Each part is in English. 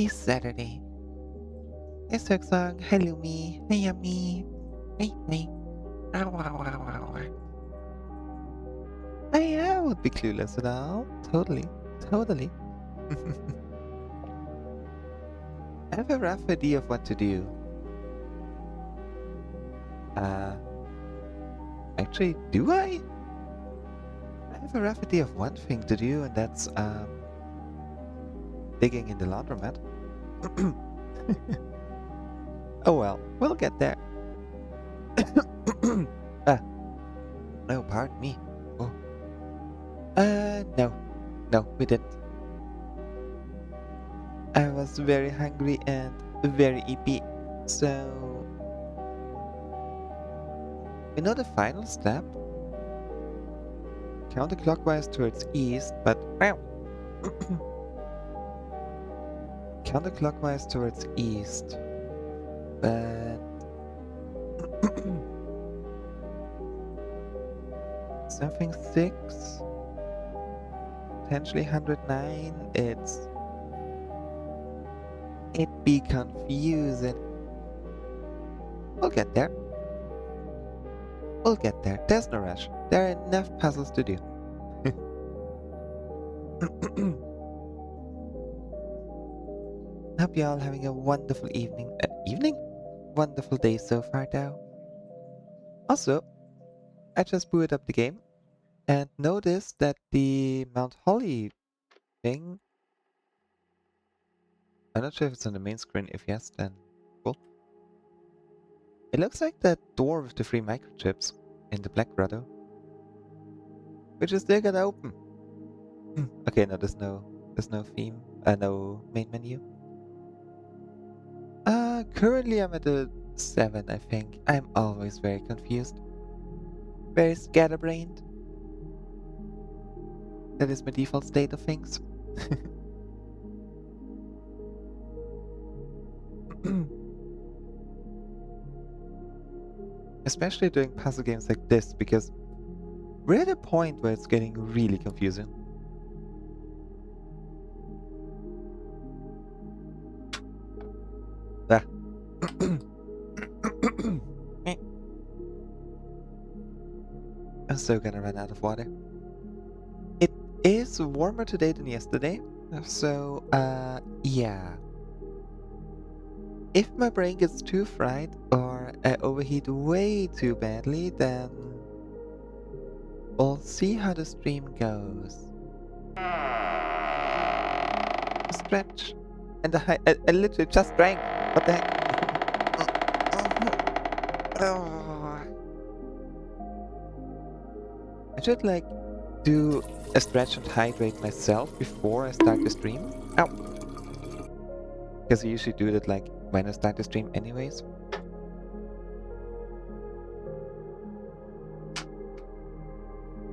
Happy Saturday. Hey Silksong, hi Lumi, hey Yummy, hey hey. Ow, ow, ow, ow. I would be clueless at all. Totally, totally. I have a rough idea of what to do. Uh, actually, do I? I have a rough idea of one thing to do, and that's, digging in the laundromat. Oh well, we'll get there. ah, no, pardon me. Oh. No. No, we didn't. I was very hungry and very EP. So, we know the final step. Counterclockwise towards east, but wow. Counterclockwise towards east, but something 6, potentially 109. It be confusing. We'll get there. We'll get there. There's no rush. There are enough puzzles to do. Hope you're all having a wonderful evening. Evening? Wonderful day so far, though. Also, I just booted up the game and noticed that the Mount Holly thing. I'm not sure if it's on the main screen. If yes, then cool. It looks like that door with the 3 microchips in the Black Grotto, which is still gonna open. Okay, no, there's no theme, no main menu. Currently I'm at a 7, I think. I'm always very confused. Very scatterbrained. That is my default state of things. Especially doing puzzle games like this, because we're at a point where it's getting really confusing. Ah. I'm so gonna run out of water. It is warmer today than yesterday, so, yeah. If my brain gets too fried or I overheat way too badly, then we'll see how the stream goes. Stretch. And I literally just drank. What the heck? I should like do a stretch and hydrate myself before I start the stream. Ow! Because I usually do that like when I start the stream anyways.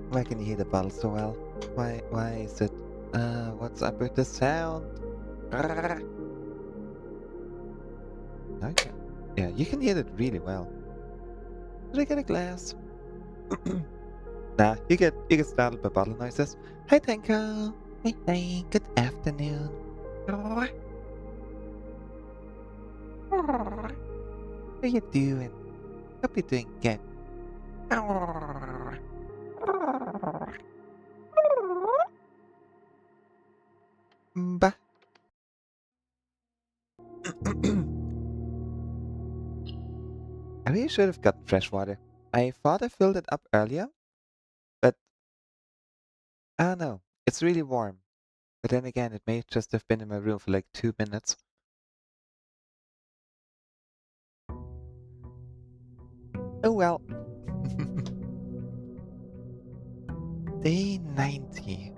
Why can you hear the bottle so well? Why is it? What's up with the sound? Okay. Yeah, you can hear it really well. Should I get a glass? Nah, you get startled by bottle noises. Hi Tanko! Hey, good afternoon. How you doing? Hope you're doing good. Bah. I really should have gotten fresh water. I thought I filled it up earlier, but I don't know. It's really warm. But then again, it may just have been in my room for like 2 minutes. Oh well. Day 90.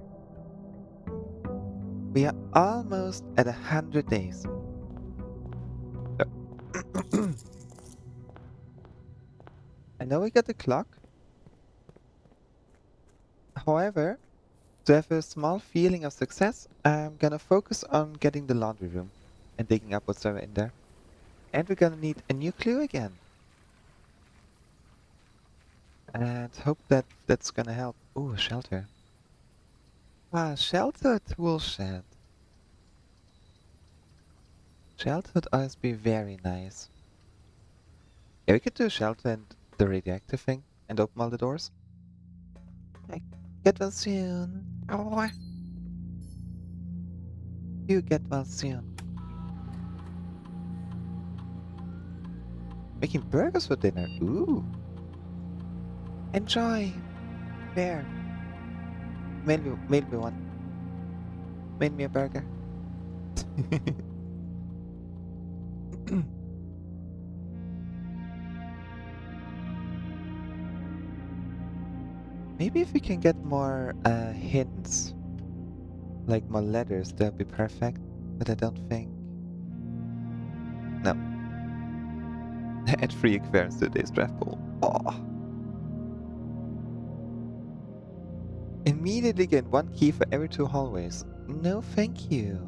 We are almost at 100 days. I know we got the clock. However, to have a small feeling of success, I'm gonna focus on getting the laundry room and digging up what's in there. And we're gonna need a new clue again. And hope that that's gonna help. Ooh, a shelter. Ah, shelter tool shed. Shelter would always be very nice. Yeah, we could do shelter and the radioactive thing and open all the doors. I get well soon. Oh, you get well soon. Making burgers for dinner. Ooh. Enjoy. There. Mail me one. Mail me a burger. Maybe if we can get more hints, like more letters, that'd be perfect. But I don't think. No. Add 3 aquariums to today's draft pool. Oh. Immediately get 1 key for every 2 hallways. No, thank you.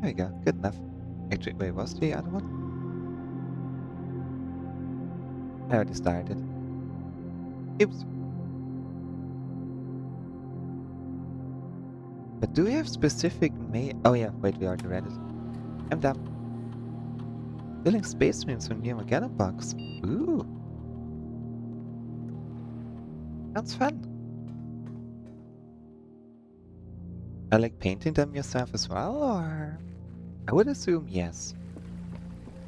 There we go. Good enough. Actually, wait, what's the other one? I already started. Oops. But do we have specific Oh yeah, wait, we already read it. I'm done. Building space marines from Neo Magana box. Ooh. Sounds fun. I like painting them yourself as well, or? I would assume yes.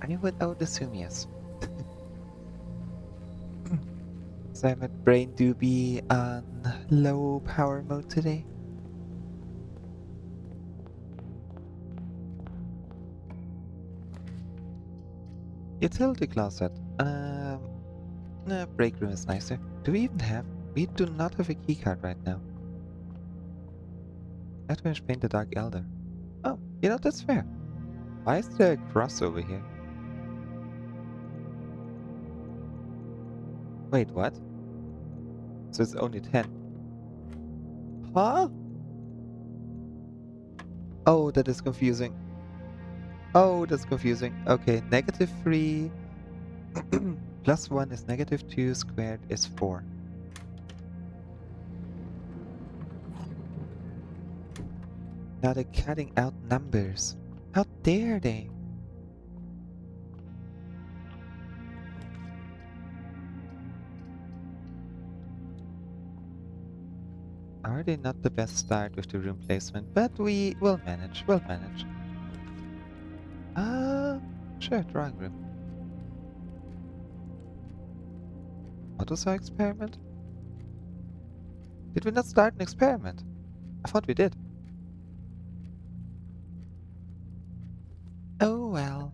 I would assume yes. So my brain do be on low power mode today. Utility closet. No, break room is nicer. Do we even have? We do not have a keycard right now. I have to finish paint the Dark Elder. Oh, you know, that's fair. Why is there a cross over here? Wait, what? So it's only 10. Huh? Oh, that is confusing. Oh, that's confusing. Okay, -3 plus 1 is -2 squared is 4. Now they're cutting out numbers. How dare they? Already not the best start with the room placement, but we will manage. We'll manage. Sure, drawing room. What was our experiment? Did we not start an experiment? I thought we did. Oh well.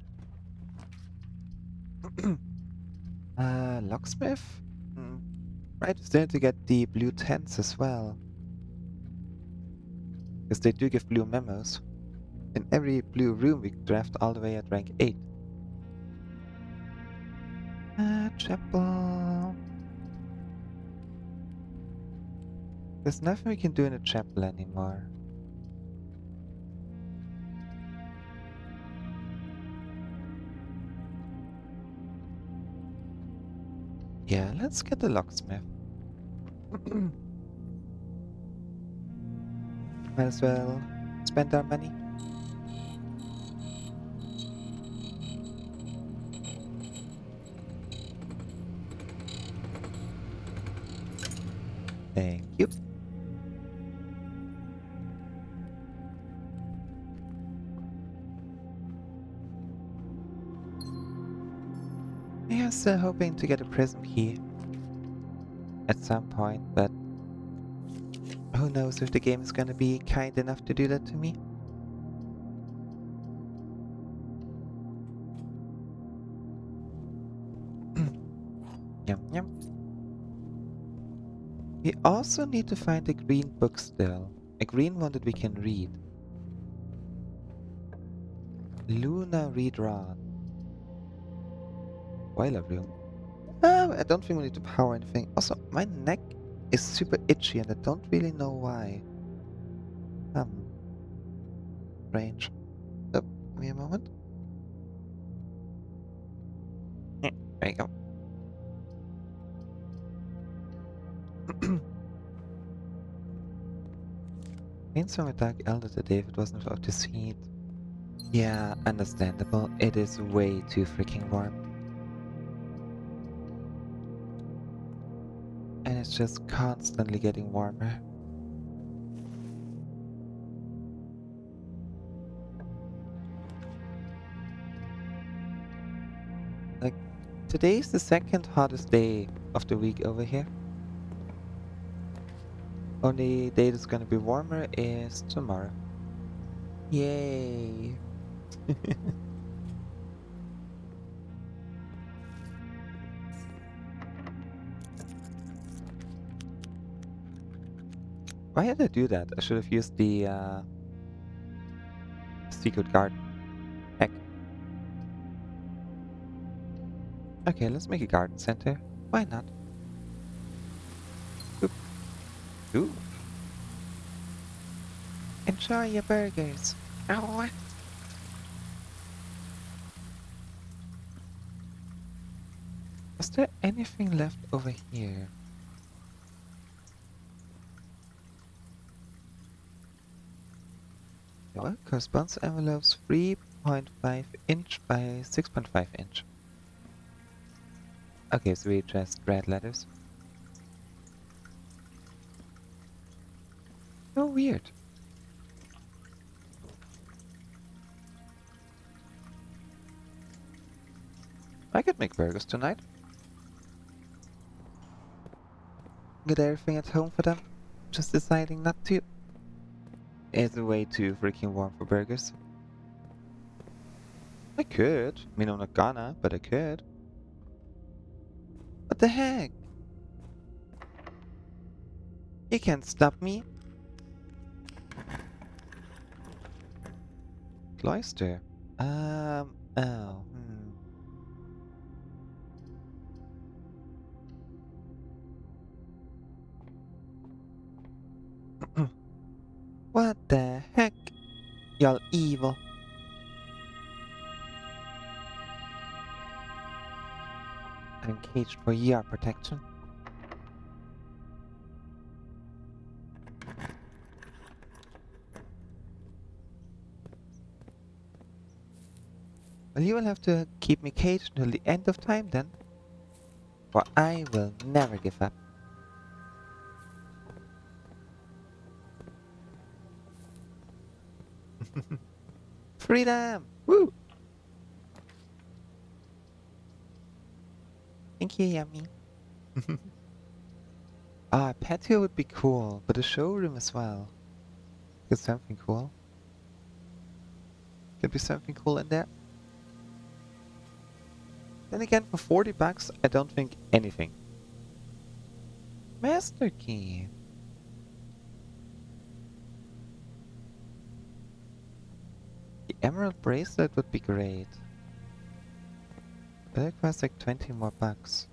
Locksmith? Hmm. Right, we still need to get the blue tents as well. Because they do give blue memos. In every blue room we draft all the way at rank 8. Chapel. There's nothing we can do in a chapel anymore. Yeah, let's get the locksmith. Might as well spend our money. Thank you. I was hoping to get a prism key at some point, but who knows if the game is gonna be kind enough to do that to me. Yum yum. We also need to find a green book still. A green one that we can read. Luna Redrawn. Boiler room. I don't think we need to power anything. Also, my neck is super itchy and I don't really know why. Strange. Oh, give me a moment. There you go. Rainstorm with Dark Elder today if it wasn't of this heat. Yeah, understandable. It is way too freaking warm. And it's just constantly getting warmer. Like, today's the second hottest day of the week over here. Only day that's gonna be warmer is tomorrow. Yay! Why did I do that? I should have used the secret garden. Heck. Okay, let's make a garden center. Why not? Oop. Ooh. Enjoy your burgers. Ow. Was there anything left over here? Well, corresponds envelopes 3.5 inch by 6.5 inch. Okay, so we just red letters. Oh, weird. I could make burgers tonight. Get everything at home for them. Just deciding not to. It's way too freaking warm for burgers. I could. I mean, I'm not gonna, but I could. What the heck? You can't stop me. Cloister. Oh, What the heck? Y'all evil. I'm caged for your protection. Well, you will have to keep me caged until the end of time then. For I will never give up. Freedom! Woo! Thank you, Yummy. Ah, patio would be cool, but a showroom as well. Get something cool. Could be something cool in there. Then again, for 40 bucks, I don't think anything. Master key. The emerald bracelet would be great. But it requires like 20 more bucks.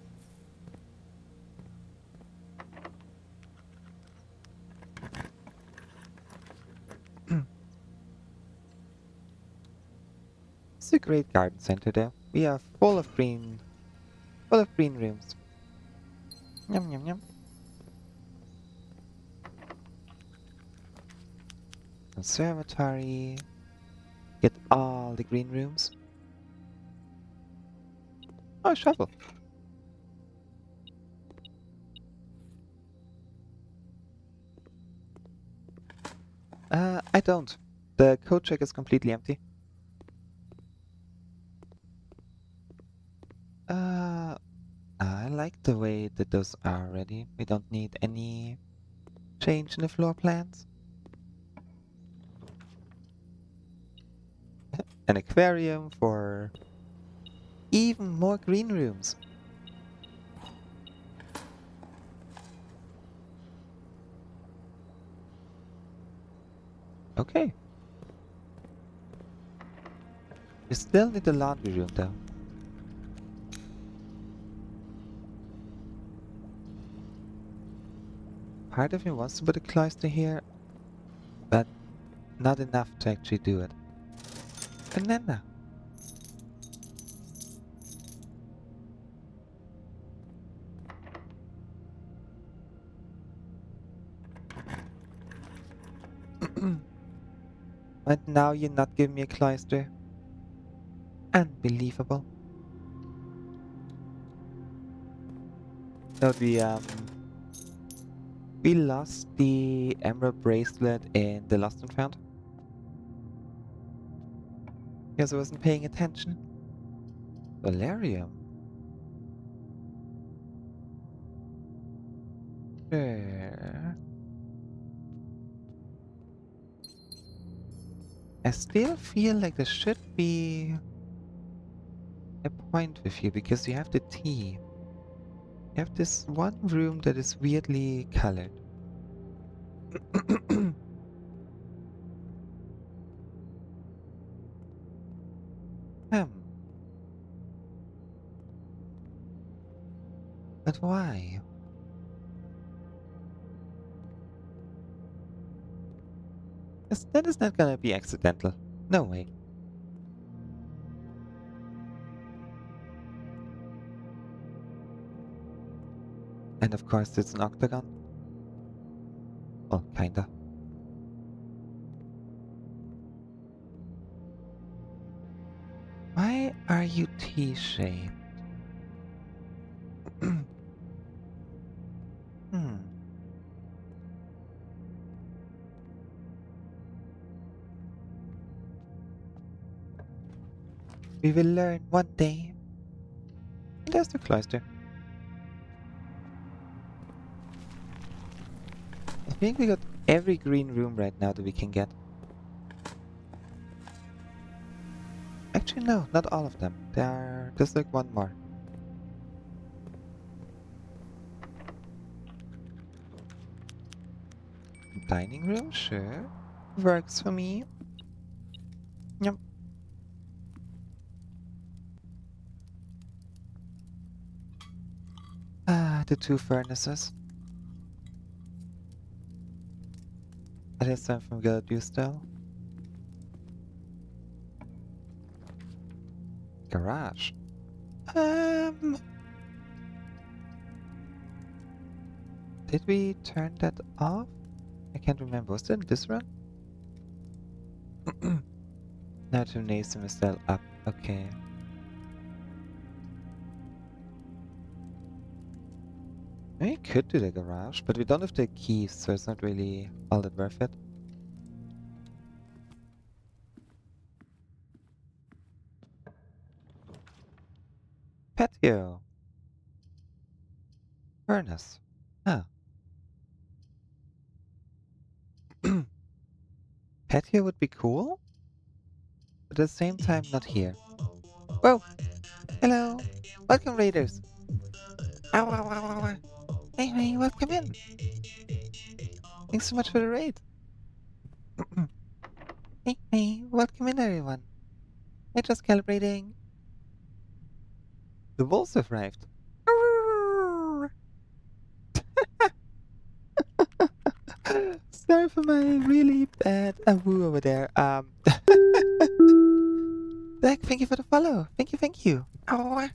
It's a great garden center there. We are full of green rooms. Yum yum yum. Conservatory. Get all the green rooms. Oh, shovel. I don't. The code check is completely empty. I like the way that those are already. We don't need any change in the floor plans. An aquarium for even more green rooms. Okay. We still need the laundry room though. Part of me wants to put a cloister here, but not enough to actually do it. Banana. And now you're not giving me a cloister. Unbelievable. No, we lost the emerald bracelet in the Lost and Found. Because I wasn't paying attention. Valerium. Sure. I still feel like there should be a point with you because you have the tea. You have this one room that is weirdly colored. Hmm. But why? That is not gonna be accidental. No way. And of course it's an octagon. Well, kinda. Why are you T-shaped? Hmm. We will learn one day. There's the cloister. I think we got every green room right now that we can get. Actually, no, not all of them. There's like one more. Dining room, sure. Works for me. Yep. Ah, the two furnaces. That is something we gotta do still. Garage. Did we turn that off? I can't remember. Was it in this run? Now gymnasium is still up. Okay. We could do the garage, but we don't have the keys, so it's not really all that worth it. Patio. Furnace. Ah. Patio would be cool, but at the same time not here. Whoa! Hello! Welcome, raiders! Ow, ow, ow, ow, ow. Hey, hey, welcome in! Thanks so much for the raid! Hey, hey, welcome in, everyone! We're just calibrating. The wolves have arrived. Sorry for my really bad woo over there. Zach, thank you for the follow. Thank you, thank you. Oh.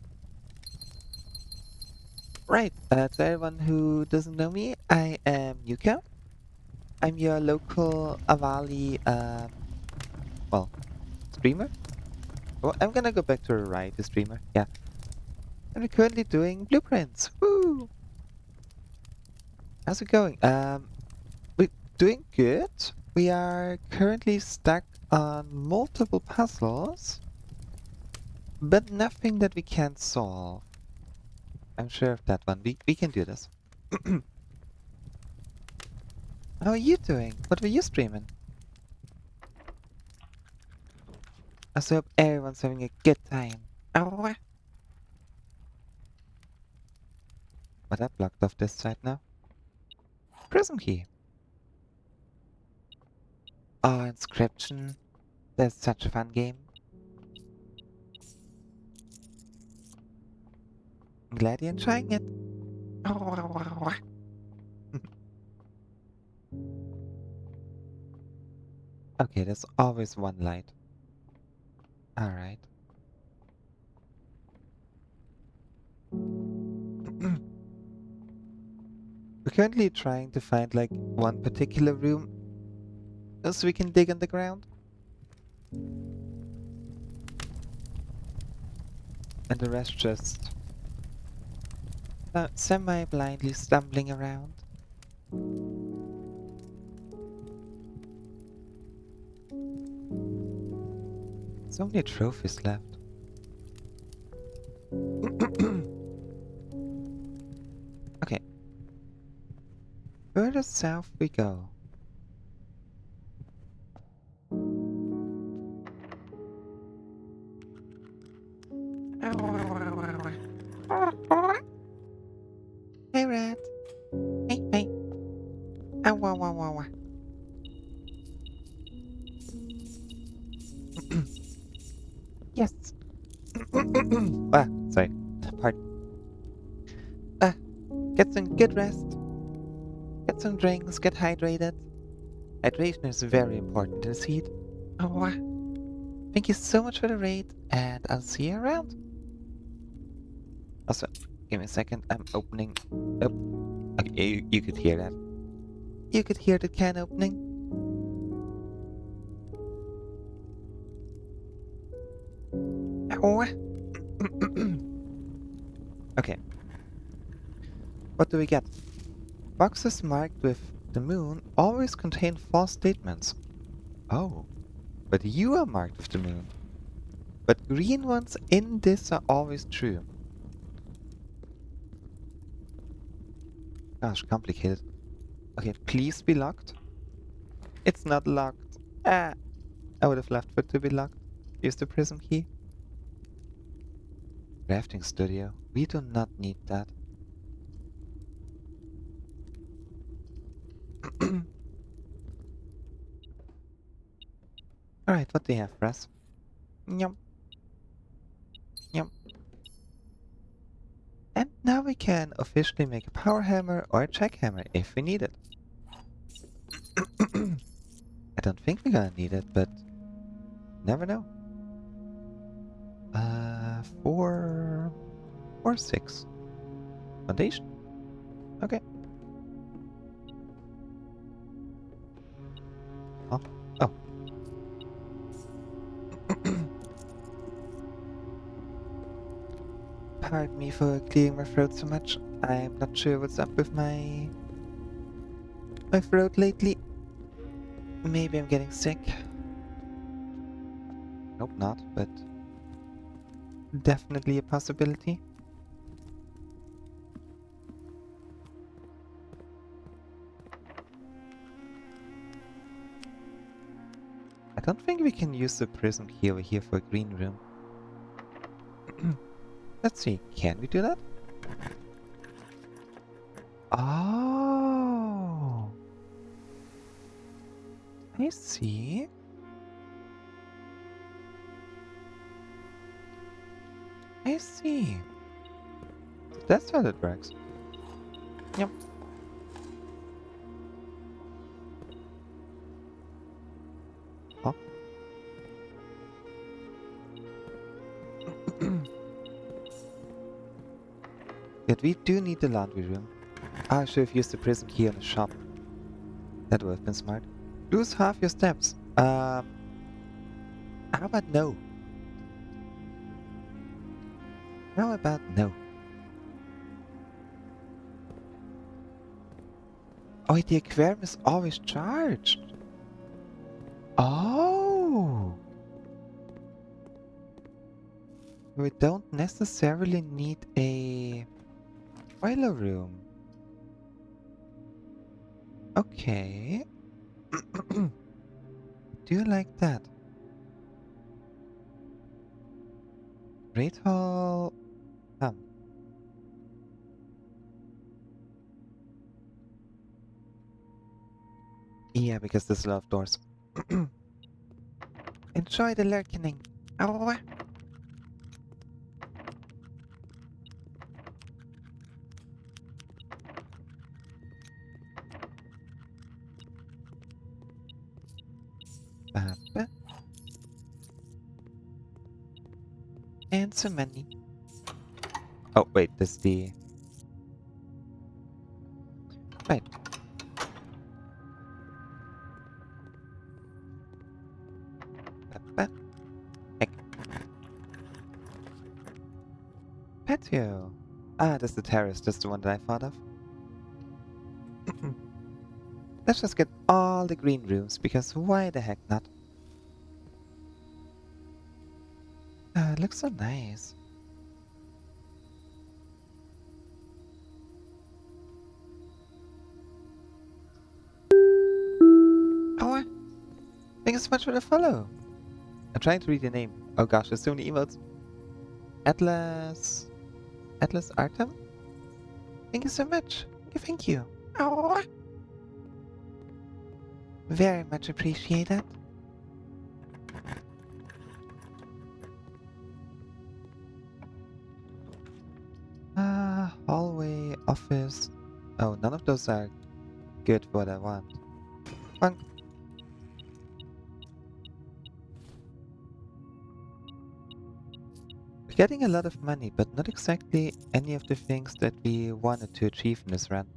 Right, to everyone who doesn't know me, I am Yuka. I'm your local Avali, well, streamer. Well, I'm gonna go back to the right, the streamer, yeah. And we're currently doing blueprints. Woo! How's it going? We're doing good. We are currently stuck on multiple puzzles, but nothing that we can't solve. I'm sure of that one. We can do this. How are you doing? What were you streaming? I so hope everyone's having a good time. Oh. But I blocked off this side now. Prism key. Oh, Inscription. That's such a fun game. I'm glad you're enjoying it. Okay, there's always one light. Alright. We're currently trying to find like one particular room so we can dig on the ground. And the rest just semi-blindly stumbling around. So many trophies left. Okay. Further south we go. Hey, rat. Hey, hey. Ow, wow, wow, wow, wow. Yes. Sorry. Pardon. Get some good rest. Get some drinks, get hydrated. Hydration is very important in this heat. Thank you so much for the raid, and I'll see you around. Also, give me a second, I'm opening up. Okay, you could hear that. You could hear the can opening. Ow. Okay. What do we get? Boxes marked with the moon always contain false statements. Oh, but you are marked with the moon. But green ones in this are always true. Gosh, complicated. Okay, please be locked. It's not locked. Ah, I would have left for it to be locked. Use the prism key. Crafting studio. We do not need that. Alright, what do you have for us? Yum. Yum. And now we can officially make a power hammer or a jackhammer if we need it. I don't think we're gonna need it, but never know. 4 or 6. Foundation. Okay. Oh. Oh. Pardon me for clearing my throat so much. I'm not sure what's up with my throat lately. Maybe I'm getting sick. Hope not, but definitely a possibility. I don't think we can use the prism key over here for a green room. Let's see, can we do that? Oh, I see. I see. That's how that works. Yep. Oh. Yet we do need the laundry room. I should have used the prism key on the shop. That would have been smart. Lose half your steps. How about no? How about no? Oh, the aquarium is always charged. Oh! We don't necessarily need a boiler room. Okay. Do you like that? Great Hall. Yeah, because there's a lot of doors. Enjoy the lurking. Oh. Baba. And some money. Oh, wait, this is the... Right. the heck? Patio. Ah, that's the terrace. That's the one that I thought of. Let's just get all the green rooms, because why the heck not? It looks so nice. Oh, thank you so much for the follow. I'm trying to read your name. Oh gosh, there's so many emotes. Atlas... Atlas Artem? Thank you so much. Thank you. Oh. Very much appreciated. Hallway, office. Oh, none of those are good for what I want. Funk. We're getting a lot of money, but not exactly any of the things that we wanted to achieve in this run.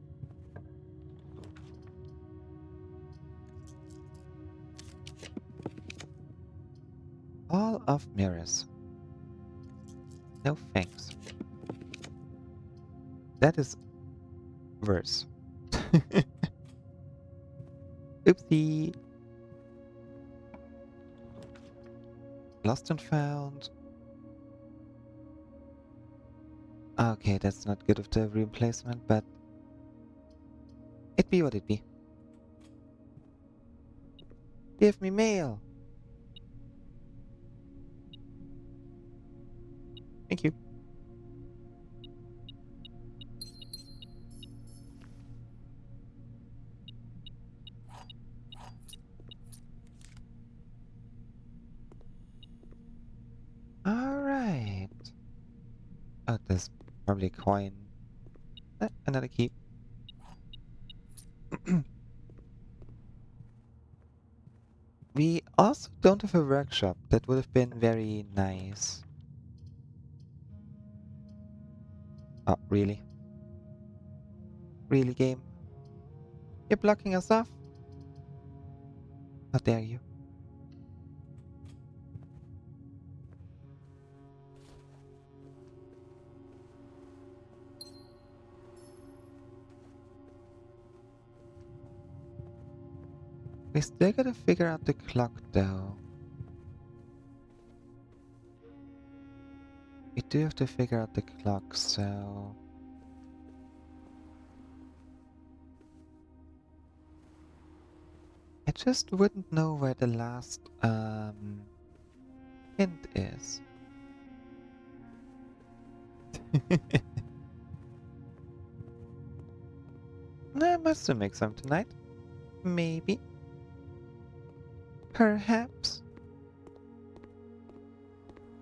All of mirrors. No thanks. That is worse. Oopsie. Lost and found. Okay, that's not good of the replacement, but it be what it be. Give me mail. Thank you. Alright. Oh, there's probably a coin. Another key. We also don't have a workshop. That would have been very nice. Oh, really? Really, game? You're blocking us off? How dare you? We still gotta figure out the clock, though. We do have to figure out the clock, so... I just wouldn't know where the last, hint is. I must have make some tonight. Maybe. Perhaps.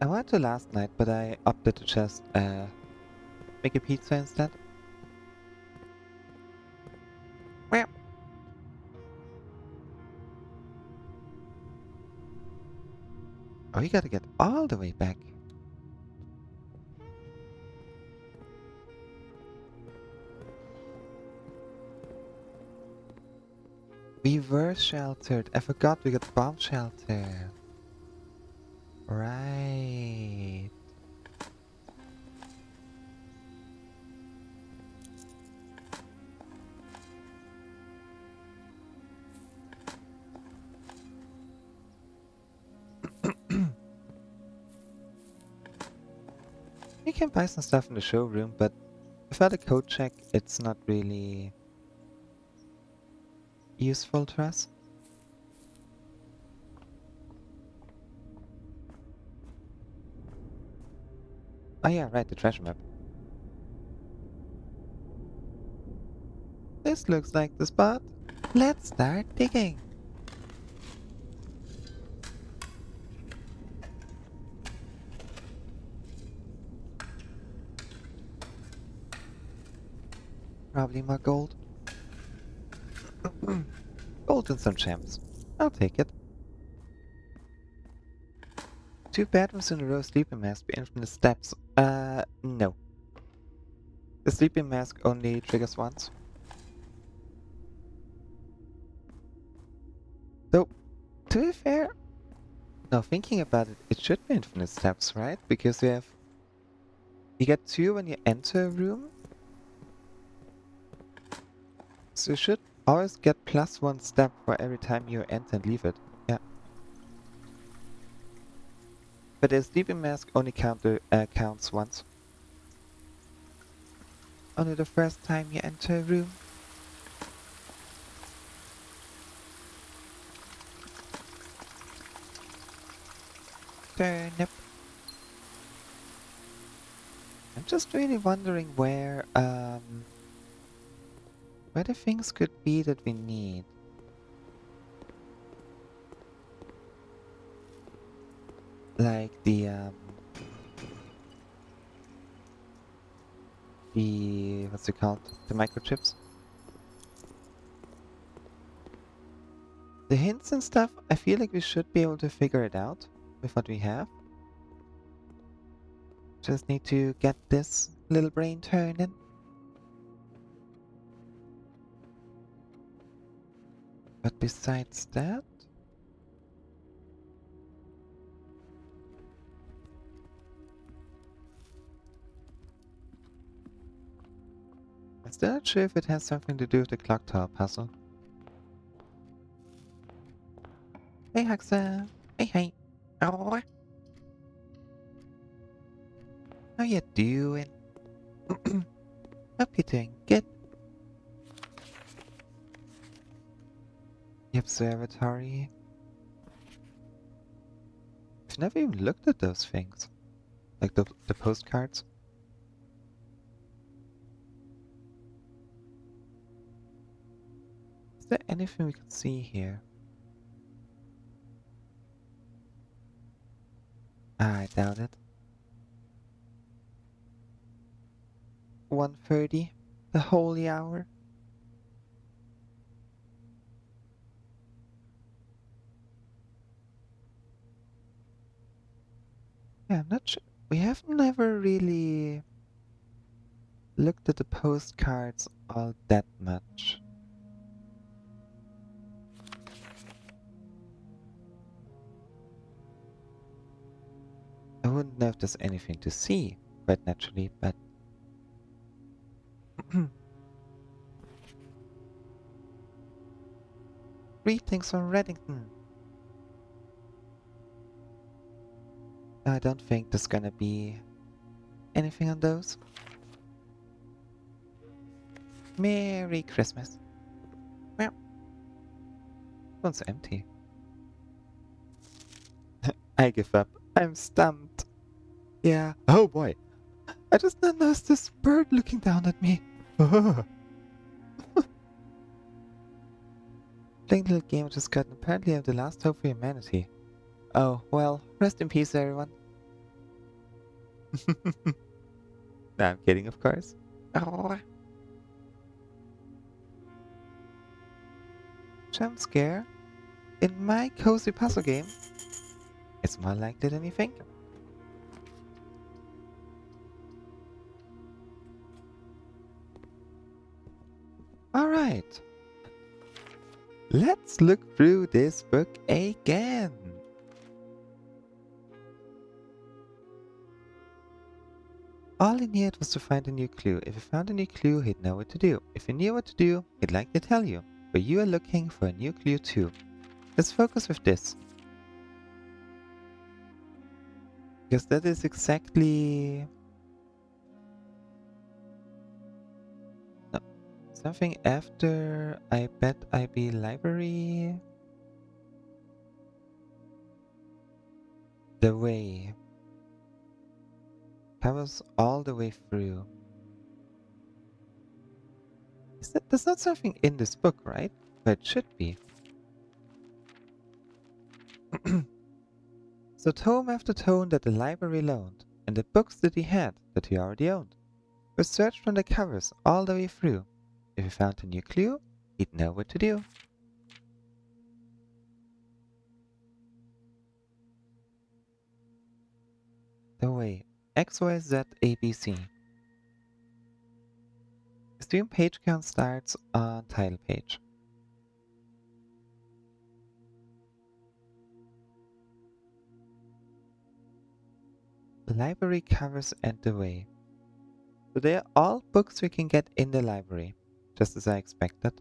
I wanted to last night, but I opted to just, make a pizza instead. Well. Oh, you gotta get all the way back. We were sheltered. I forgot we got bomb shelter. Right. You can buy some stuff in the showroom, but without a code check, it's not really useful to us. Oh yeah, right, the treasure map. This looks like the spot. Let's start digging. Probably more gold. Gold and some gems. I'll take it. 2 bedrooms in a row, sleeping mask, be infinite steps. No. The sleeping mask only triggers once. Though, to be fair, Now thinking about it, it should be infinite steps, right? Because you get 2 when you enter a room, so you should always get +1 step for every time you enter and leave it. Yeah. But the sleeping mask only counts once. Only the first time you enter a room. Turnip. I'm just really wondering where the things could be that we need. Like what's it called? The microchips. The hints and stuff, I feel like we should be able to figure it out with what we have. Just need to get this little brain turning. But besides that, I'm still not sure if it has something to do with the clock tower puzzle. Hey Haxa! Hey! Oh. How you doing? Hope you're doing good. The observatory. I've never even looked at those things. Like the postcards. Is there anything we can see here? I doubt it. 1:30, the holy hour. Yeah, I'm not sure. We have never really looked at the postcards all that much. I wouldn't know if there's anything to see, quite naturally, but greetings from Reddington. I don't think there's gonna be anything on those. Merry Christmas. Well, one's empty. I give up. I'm stumped. Yeah. Oh boy. I just noticed this bird looking down at me. Playing little game which has gotten apparently I'm the last hope for humanity. Oh, well, rest in peace, everyone. No, I'm kidding, of course. Oh. Jump scare? In my cozy puzzle game? It's more likely than you think. Alright. Let's look through this book again. All he needed was to find a new clue. If he found a new clue, he'd know what to do. If he knew what to do, he'd like to tell you. But you are looking for a new clue too. Let's focus with this. Because that is exactly... No. Something after I bet IB library... The way. Covers all the way through. There's not something in this book, right? But it should be. So tome after tome that the library loaned, and the books that he had that he already owned, were searched from the covers all the way through. If he found a new clue, he'd know what to do. The way. XYZ ABC. Assume page count starts on title page. library covers and the way. So they are all books we can get in the library, just as I expected.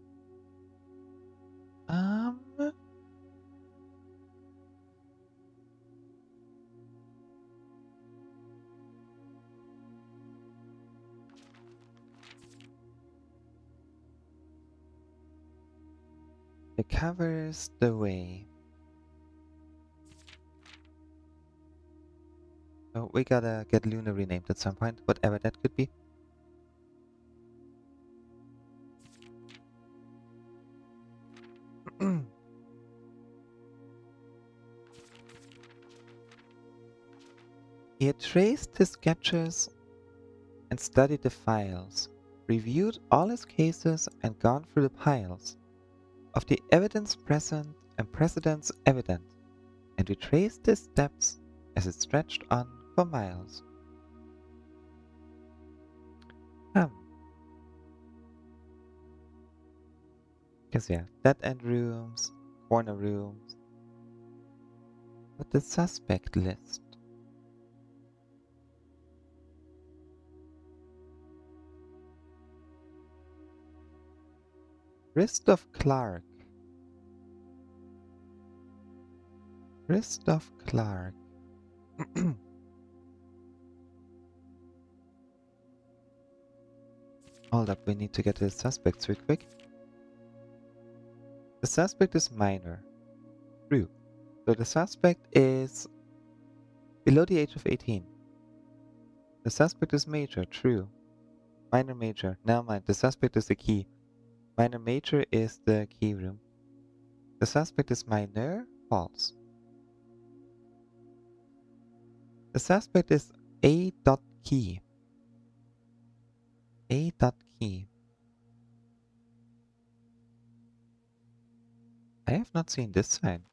The covers the way. So we gotta get Luna renamed at some point, whatever that could be. He had traced his sketches and studied the files, reviewed all his cases and gone through the piles of the evidence present and precedents evident, and retraced his steps as it stretched on for miles. Guess yeah, dead end rooms, corner rooms. But the suspect list. Christoph Clark. Christoph Clark. Hold up, we need to get to the suspects real quick. The suspect is minor. True. So the suspect is below the age of 18. The suspect is major. True. Minor major. Never mind. The suspect is the key. Minor major is the key room. The suspect is minor. False. The suspect is A. Key. A. Key. I have not seen this sign.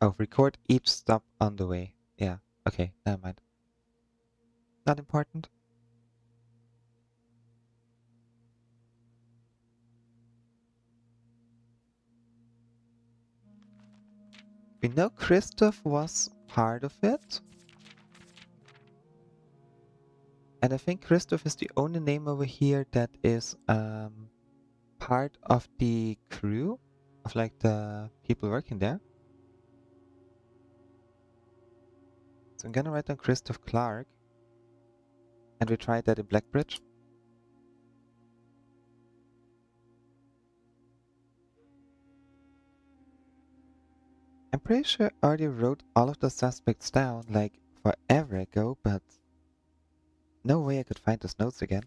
Oh, record each stop on the way. Yeah, okay, never mind. Not important. We know Christoph was part of it. And I think Christoph is the only name over here that is part of the crew of like the people working there. So I'm gonna write down Christoph Clark. And we tried that in Blackbridge. I'm pretty sure I already wrote all of the suspects down like forever ago, but no way I could find those notes again.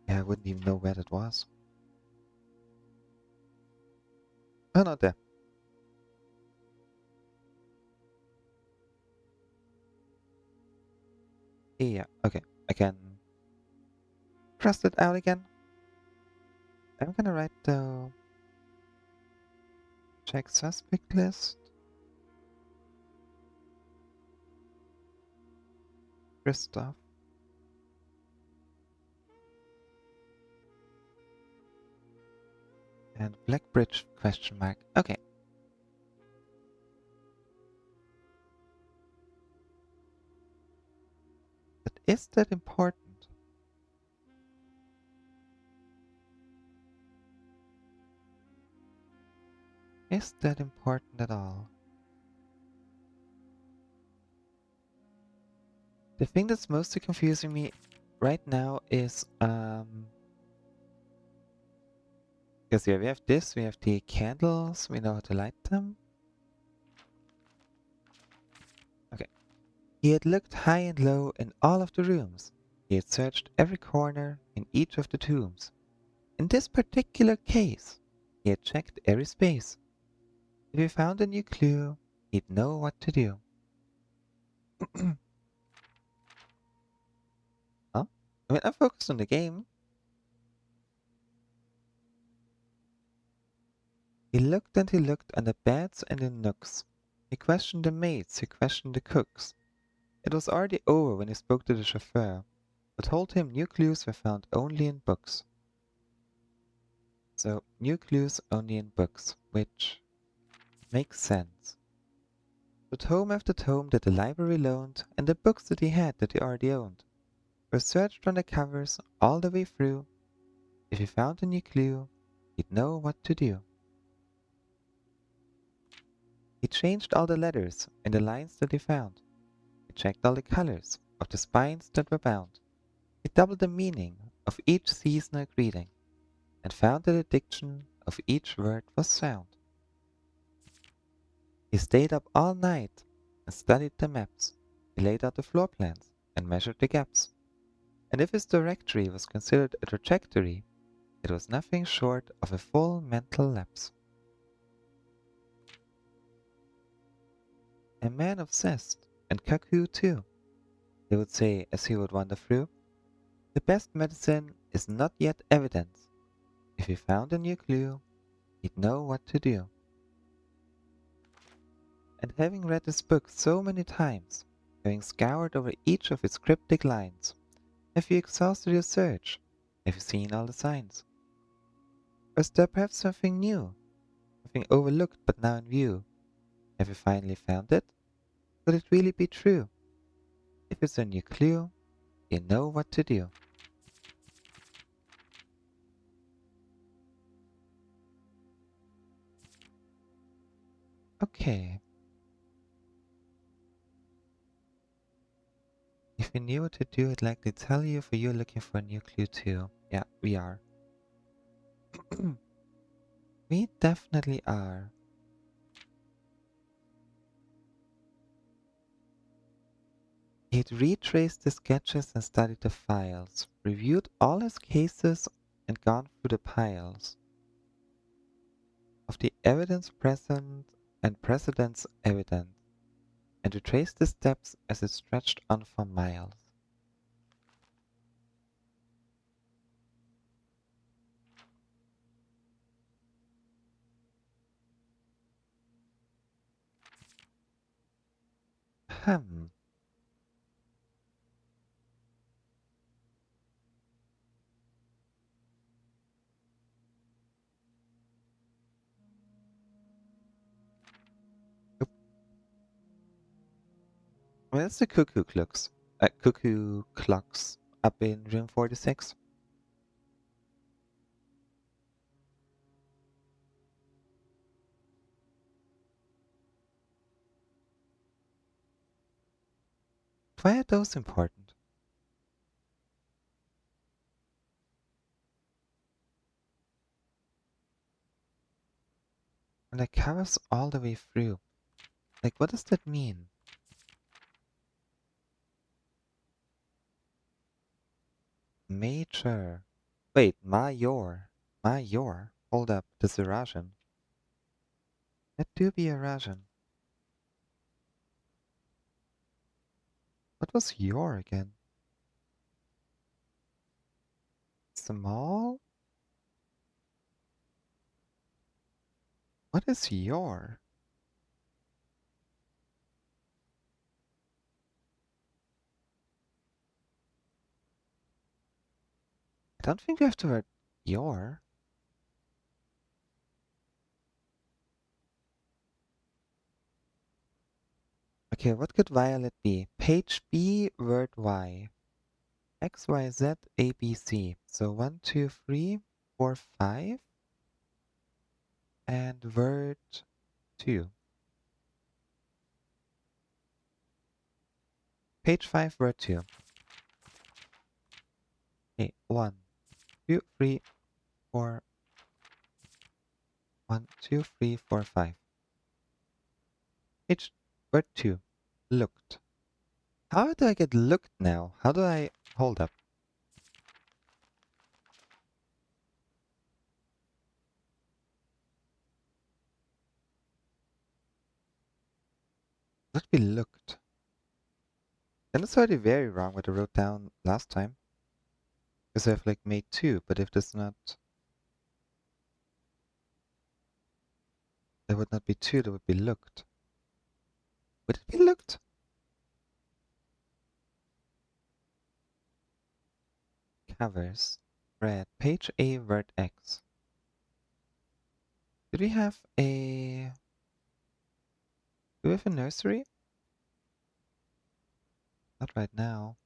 Yeah, I wouldn't even know where that was. Oh, not there. Yeah, okay. I can cross it out again. I'm gonna write the check suspect list. Christoph. And Blackbridge question mark. Okay. But is that important? Is that important at all? The thing that's mostly confusing me right now is because yeah, we have this, we have the candles, we know how to light them. Okay. He had looked high and low in all of the rooms. He had searched every corner in each of the tombs. In this particular case, he had checked every space. If he found a new clue, he'd know what to do. Huh? I mean, I'm focused on the game. He looked and he looked under beds and in nooks. He questioned the maids, he questioned the cooks. It was already over when he spoke to the chauffeur, who told him new clues were found only in books. So, new clues only in books, which makes sense. So tome after tome that the library loaned, and the books that he had that he already owned, were searched from the covers all the way through. If he found a new clue, he'd know what to do. He changed all the letters in the lines that he found. He checked all the colors of the spines that were bound. He doubled the meaning of each seasonal greeting, and found that the diction of each word was sound. He stayed up all night and studied the maps. He laid out the floor plans and measured the gaps. And if his directory was considered a trajectory, it was nothing short of a full mental lapse. A man obsessed, and cuckoo too, he would say as he would wander through. The best medicine is not yet evidence. If he found a new clue, he'd know what to do. And having read this book so many times, having scoured over each of its cryptic lines, have you exhausted your search? Have you seen all the signs? Or is there perhaps something new, something overlooked but now in view? Have you finally found it? Could it really be true? If it's a new clue, you know what to do. Okay. If you knew what to do, I'd likely tell you if you're looking for a new clue too. Yeah, we are. We definitely are. He'd retraced the sketches and studied the files, reviewed all his cases and gone through the piles of the evidence present and precedents evident, and retraced the steps as it stretched on for miles. Hmm. Where's the cuckoo clocks up in room 46? Why are those important? And it covers all the way through. Like, what does that mean? Major. Wait, Major. Major. Hold up, this is Rajan. That do be a Rajan. What was your again? Small? What is your? I don't think you have to write your. Okay, what could Violet be? Page B, word Y. X, Y, Z, A, B, C. So 1, 2, 3, 4, 5. And word 2. Page 5, word 2. Okay, 1, 2, 3, 4. 1, 2, 3, 4, 5. Page word 2. Looked. How do I get looked now? How do I hold up? Let be looked. Then it's already very wrong what I wrote down last time. Because I've like made 2, but if there's not, there would not be 2, there would be looked. Would it be looked? Covers. Red. Page A, word X. Did we have a... Do we have a nursery? Not right now.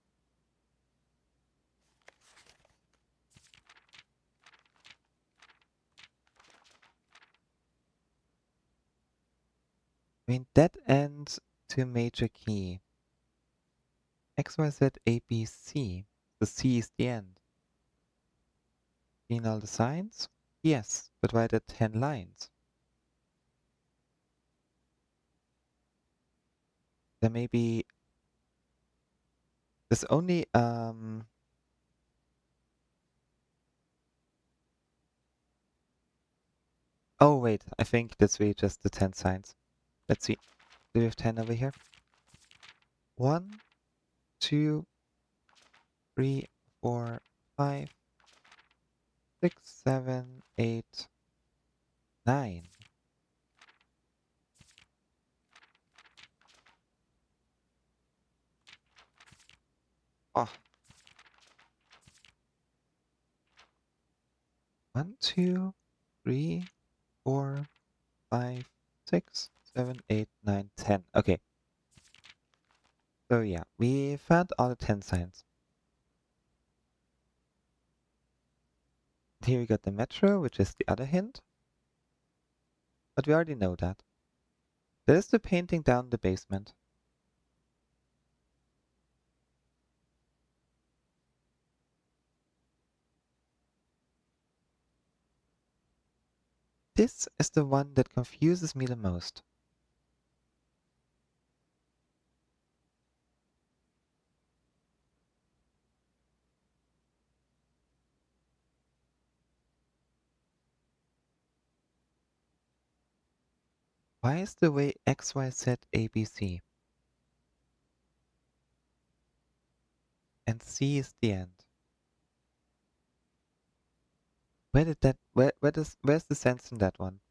I mean, dead end to major key. X, Y, Z, A, B, C. The C is the end. Seen all the signs? Yes, but why the 10 lines? There may be... There's only, Oh, wait, I think that's really just the 10 signs. Let's see. Do we have 10 over here? 1, 2, 3, 4, 5, 6, 7, 8, 9. Oh. 1, 2, 3, 4, 5, 6, 7, 8, 9, 10. Okay. So yeah, we found all the 10 signs. Here we got the metro, which is the other hint. But we already know that. There's the painting down the basement. This is the one that confuses me the most. Why is the way X, Y, Z, A, B, C? And C is the end. Where did that, where's the sense in that one?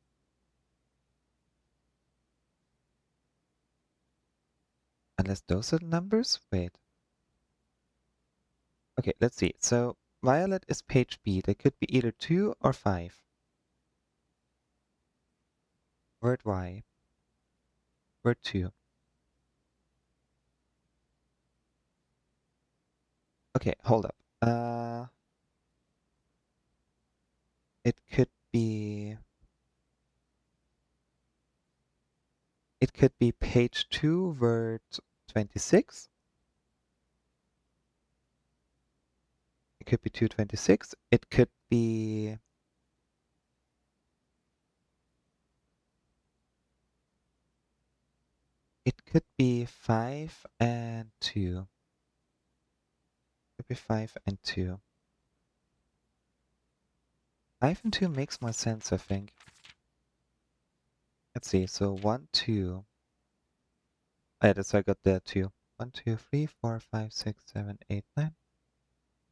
Unless those are the numbers? Wait. Okay, let's see. So violet is page B. That could be either 2 or 5. Word Y. Word 2. Okay, hold up. It could be... It could be page 2, word 26. It could be 226. It could be... It could be 5 and 2. Could be 5 and 2. 5 and 2 makes more sense, I think. Let's see, so 1, 2. Oh, yeah, that's why I got the 2. 1, 2, 3, 4, 5, 6, 7, 8, 9,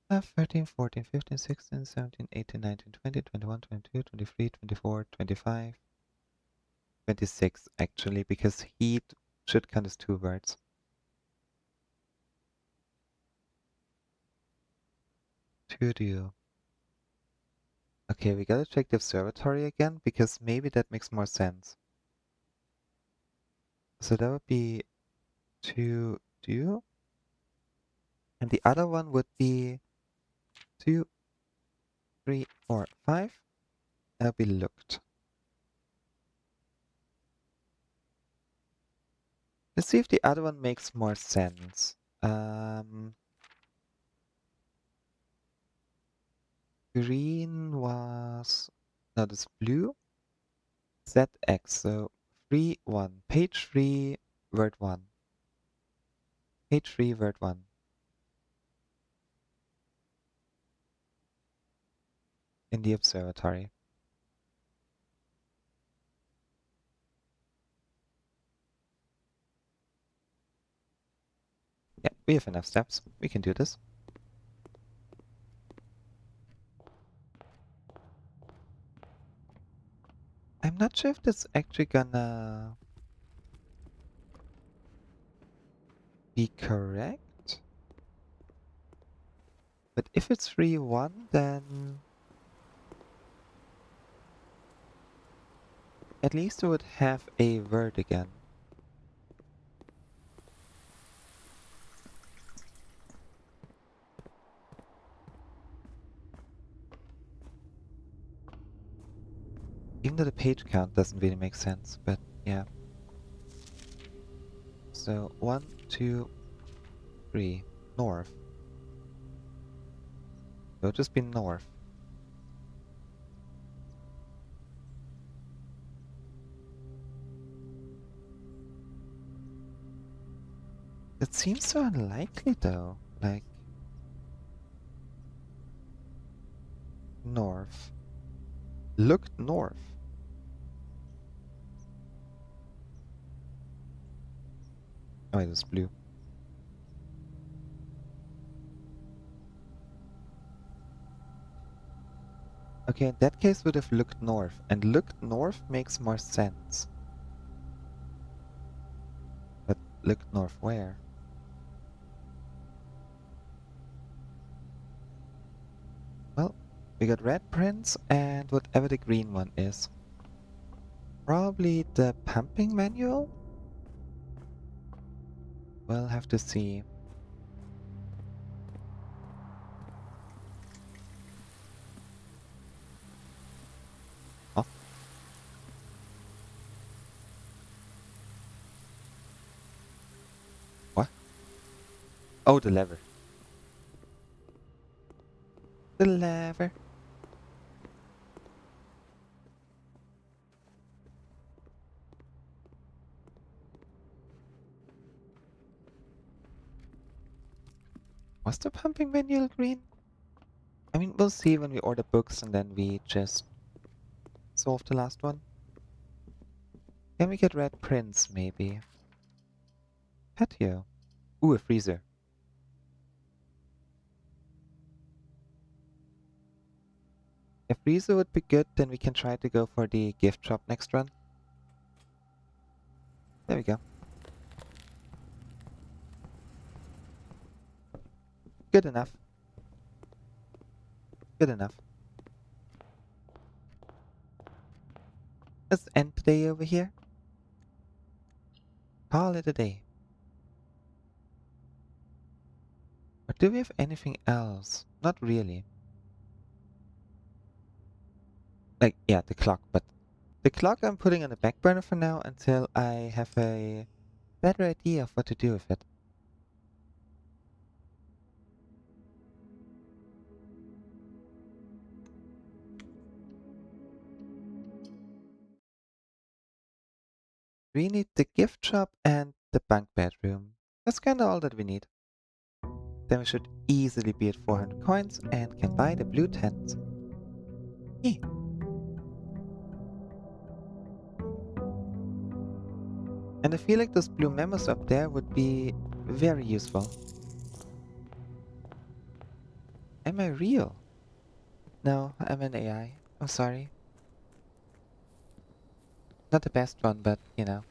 12, 13, 14, 15, 16, 17, 18, 19, 20, 21, 22, 23, 24, 25, 26, actually, because heat should count as 2 words. To do. Okay, we gotta check the observatory again, because maybe that makes more sense. So that would be to do. And the other one would be 2, 3, 4, 5. That'll be looked. Let's see if the other one makes more sense. Green was... No, that's blue. ZX, so 3, 1. Page 3, word 1. Page 3, word 1. In the observatory. Yeah, we have enough steps. We can do this. I'm not sure if that's actually gonna be correct. But if it's 3, 1, then... At least we would have a word again. Even though the page count doesn't really make sense, but yeah. So 1, 2, 3, north. It'll just be north. It seems so unlikely though, like north. Look north. Oh, it is blue. Okay, in that case would have looked north, and looked north makes more sense. But looked north where? Well, we got red prints and whatever the green one is. Probably the pumping manual? We'll have to see. Oh. What? Oh, the lever. The lever. Was the pumping manual green? I mean, we'll see when we order books and then we just solve the last one. Can we get red prints, maybe? Patio. Ooh, a freezer. If freezer would be good, then we can try to go for the gift shop next run. There we go. Good enough. Good enough. Let's end the day over here. Call it a day. Or do we have anything else? Not really. Like, yeah, the clock, but the clock I'm putting on the back burner for now until I have a better idea of what to do with it. We need the gift shop and the bunk bedroom. That's kinda all that we need. Then we should easily be at 400 coins and can buy the blue tent. Yay. And I feel like those blue memos up there would be very useful. Am I real? No, I'm an AI. I'm sorry. Not the best one, but you know.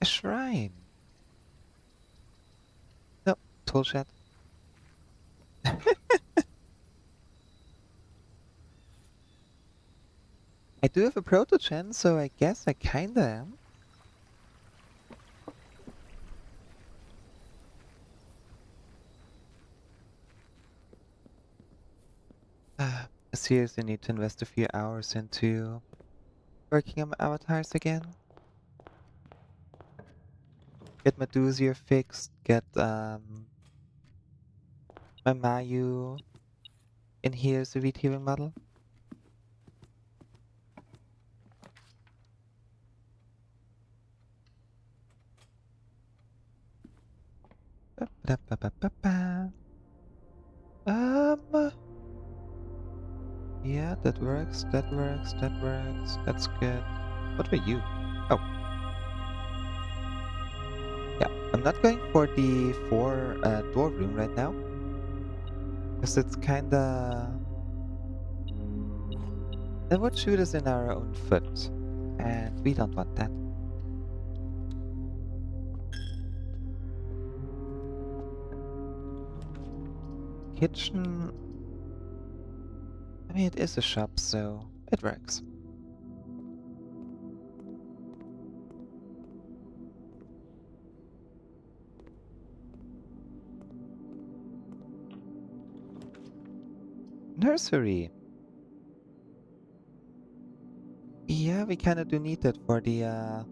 A shrine. No, tool shed. I do have a proto-gen, so I guess I kinda am. I seriously need to invest a few hours into working on my avatars again. Get my Doosier fixed, get my Mayu in here as a VTuber model. Ba-ba-da-ba-ba-ba-ba. Yeah, that works, that works, that works. That's good. What were you? Oh. Yeah, I'm not going for the dwarf room right now. Because it's kinda... That would shoot us in our own foot. And we don't want that. kitchen... I mean, it is a shop, so it works. Nursery. Yeah, we kind of do need it for the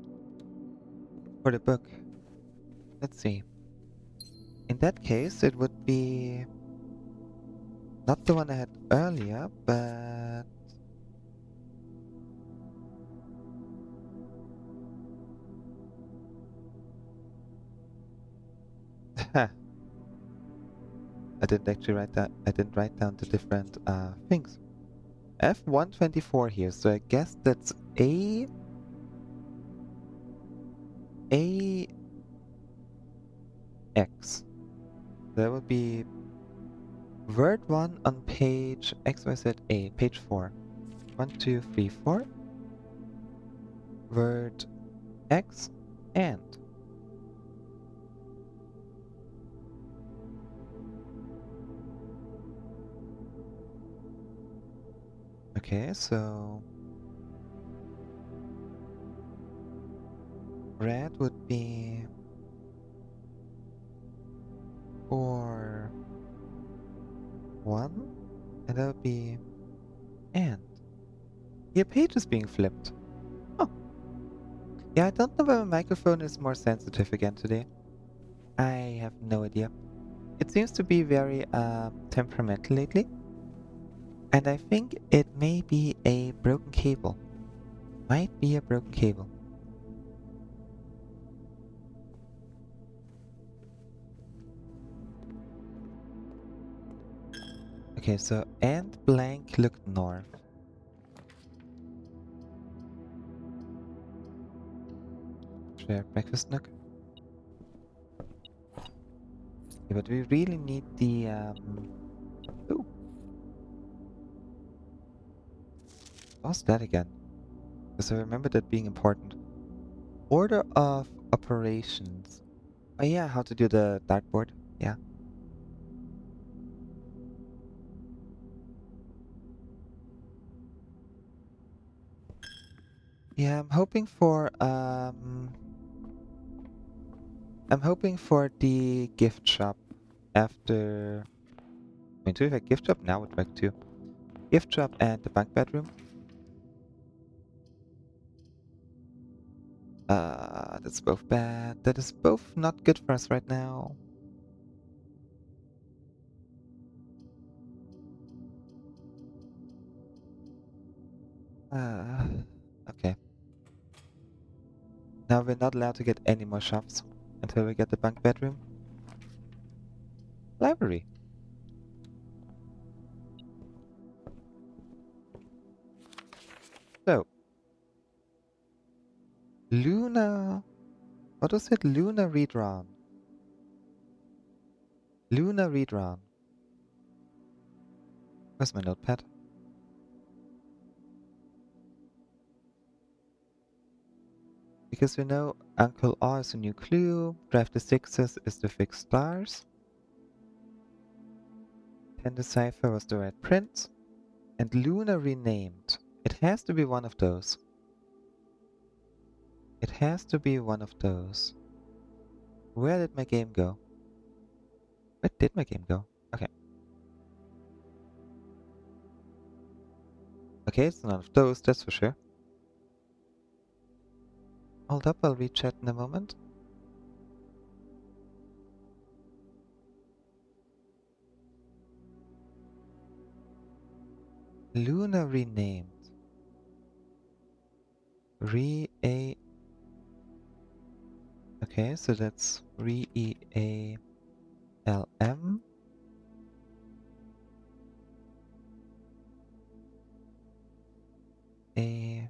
book. Let's see. In that case, it would be not the one I had earlier, but I didn't actually write that. I didn't write down the different things. F124 here, so I guess that's A X. That would be word 1 on page XYZA, page 4. 1, 2, 3, 4. Word X and. Okay, so red would be 4, 1, and that would be and. Your page is being flipped. Oh. Yeah, I don't know why my microphone is more sensitive again today. I have no idea. It seems to be very temperamental lately. And I think it may be a broken cable. Might be a broken cable. Okay, so and blank look north. Share breakfast nook. Yeah, but we really need the ooh. What's that again? Because I remember that being important. Order of operations. Oh yeah, how to do the dartboard. Yeah. Yeah, I'm hoping for the gift shop after. I mean, to be fair, gift shop now would work too. Gift shop and the bunk bedroom. That's both bad. That is both not good for us right now. Uh, okay. Now we're not allowed to get any more shops until we get the bunk bedroom. Library. So, Luna. What was it? Luna redrawn. Luna redrawn. Where's my notepad? Because we know Uncle R is a new clue, Drive the Sixes is the fixed stars, 10 Decipher was the red prince, and Luna renamed. It has to be one of those. It has to be one of those. Where did my game go? Where did my game go? Okay. Okay, it's none of those, that's for sure. Hold up, I'll read chat in a moment. Luna renamed. Re-A... Okay, so that's Re-E-A-L-M. A-L-M.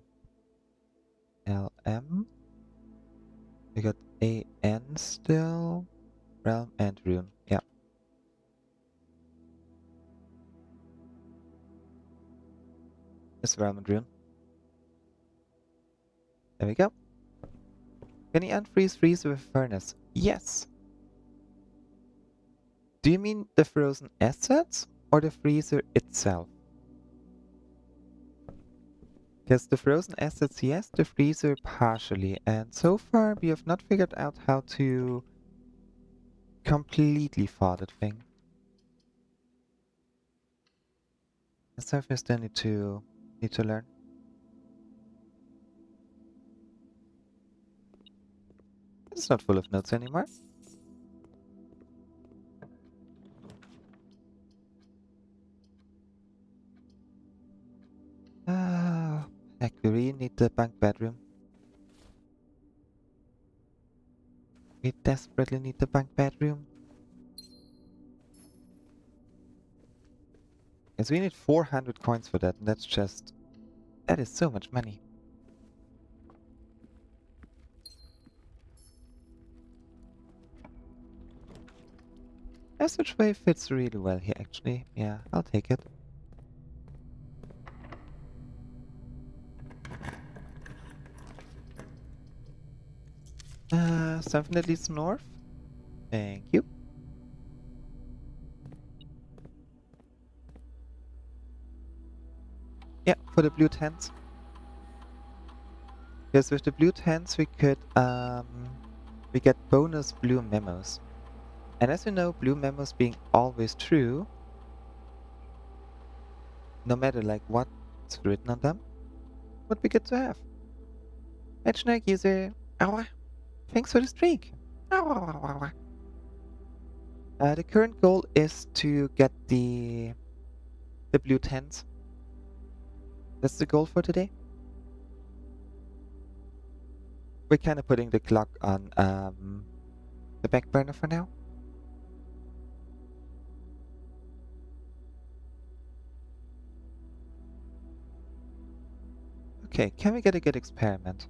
We got A-N still. Realm and Rune, yeah. It's Realm and Rune. There we go. Can you unfreeze freeze with a furnace? Yes! Do you mean the frozen assets or the freezer itself? Because the frozen assets, yes, the freezer partially, and so far we have not figured out how to completely thaw that thing. That's something we still need to learn. It's not full of notes anymore. Heck, we really need the bunk bedroom. We desperately need the bunk bedroom. Because we need 400 coins for that, and that's just... That is so much money. Passageway fits really well here, actually. Yeah, I'll take it. Something that leads north. Thank you. Yeah, for the blue tents. Because with the blue tents we could, we get bonus blue memos. And as you know, blue memos being always true, no matter like what's written on them, would be good to have. Imaginary user, awa, thanks for the streak. Awa. The current goal is to get the blue tents. That's the goal for today. We're kind of putting the clock on the back burner for now. Okay, can we get a good experiment?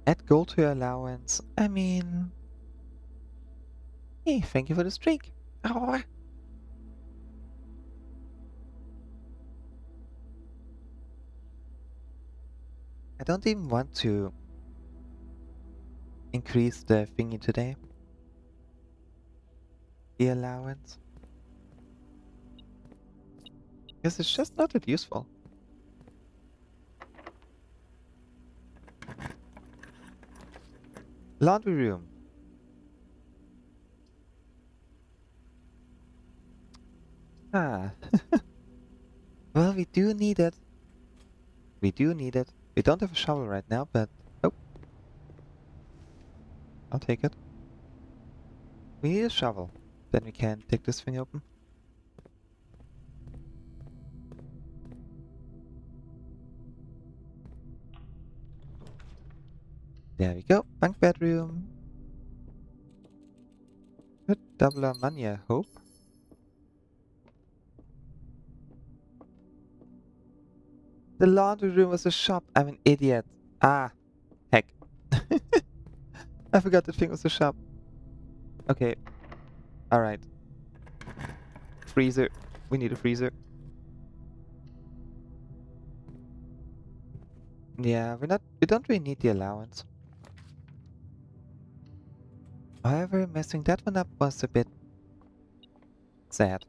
Add gold to your allowance. I mean... Hey, thank you for the streak. Awa. I don't even want to increase the thingy today. The allowance. Because it's just not that useful. Laundry room. Ah. Well, we do need it. We do need it. We don't have a shovel right now, but... Oh. I'll take it. We need a shovel. Then we can take this thing open. There we go. Bunk bedroom. Good. Double our money, I hope. The laundry room was a shop. I'm an idiot. Ah. Heck. I forgot the thing was a shop. Okay. Alright. Freezer. We need a freezer. Yeah, we don't really need the allowance. However, messing that one up was a bit sad.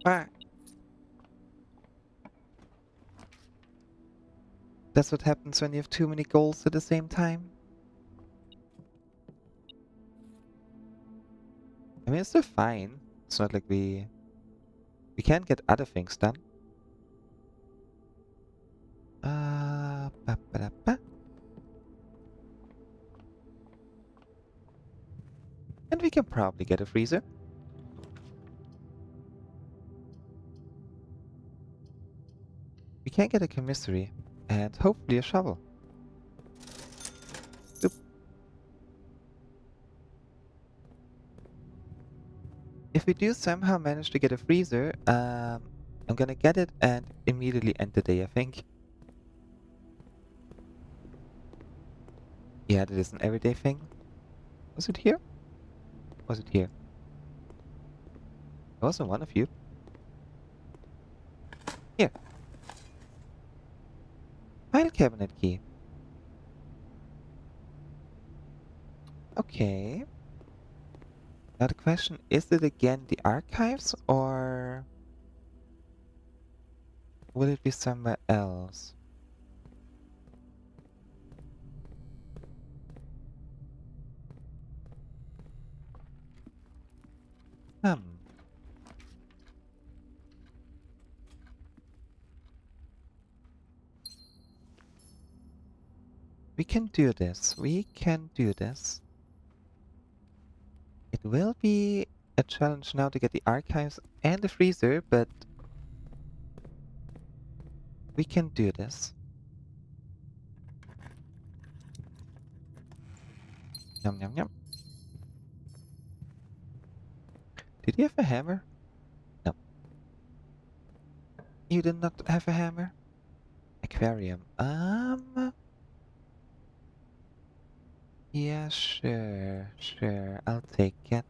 Ah. That's what happens when you have too many goals at the same time. I mean, it's still fine. It's not like we can get other things done. Ba, ba, da, ba. And we can probably get a freezer. We can get a commissary and hopefully a shovel. Oop. If we do somehow manage to get a freezer, I'm gonna get it and immediately end the day, I think. Yeah, that is an everyday thing. Was it here? Was it here? It wasn't one of you. Here. File cabinet key. Okay. Now the question, is it again the archives or will it be somewhere else? Hmm. We can do this. We can do this. It will be a challenge now to get the archives and the freezer, but we can do this. Yum yum yum. Did you have a hammer? No. You did not have a hammer? Aquarium. Yeah, sure, sure. I'll take it.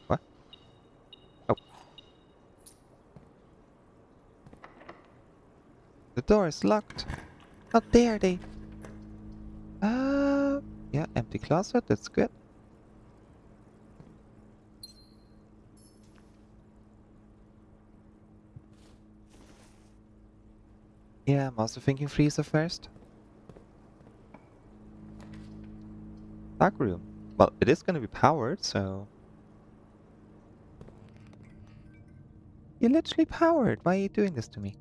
What? Oh. The door is locked. How dare they? Yeah, empty closet, that's good. Yeah, I'm also thinking freezer first. Dark room. Well, it is gonna be powered, so... You're literally powered. Why are you doing this to me?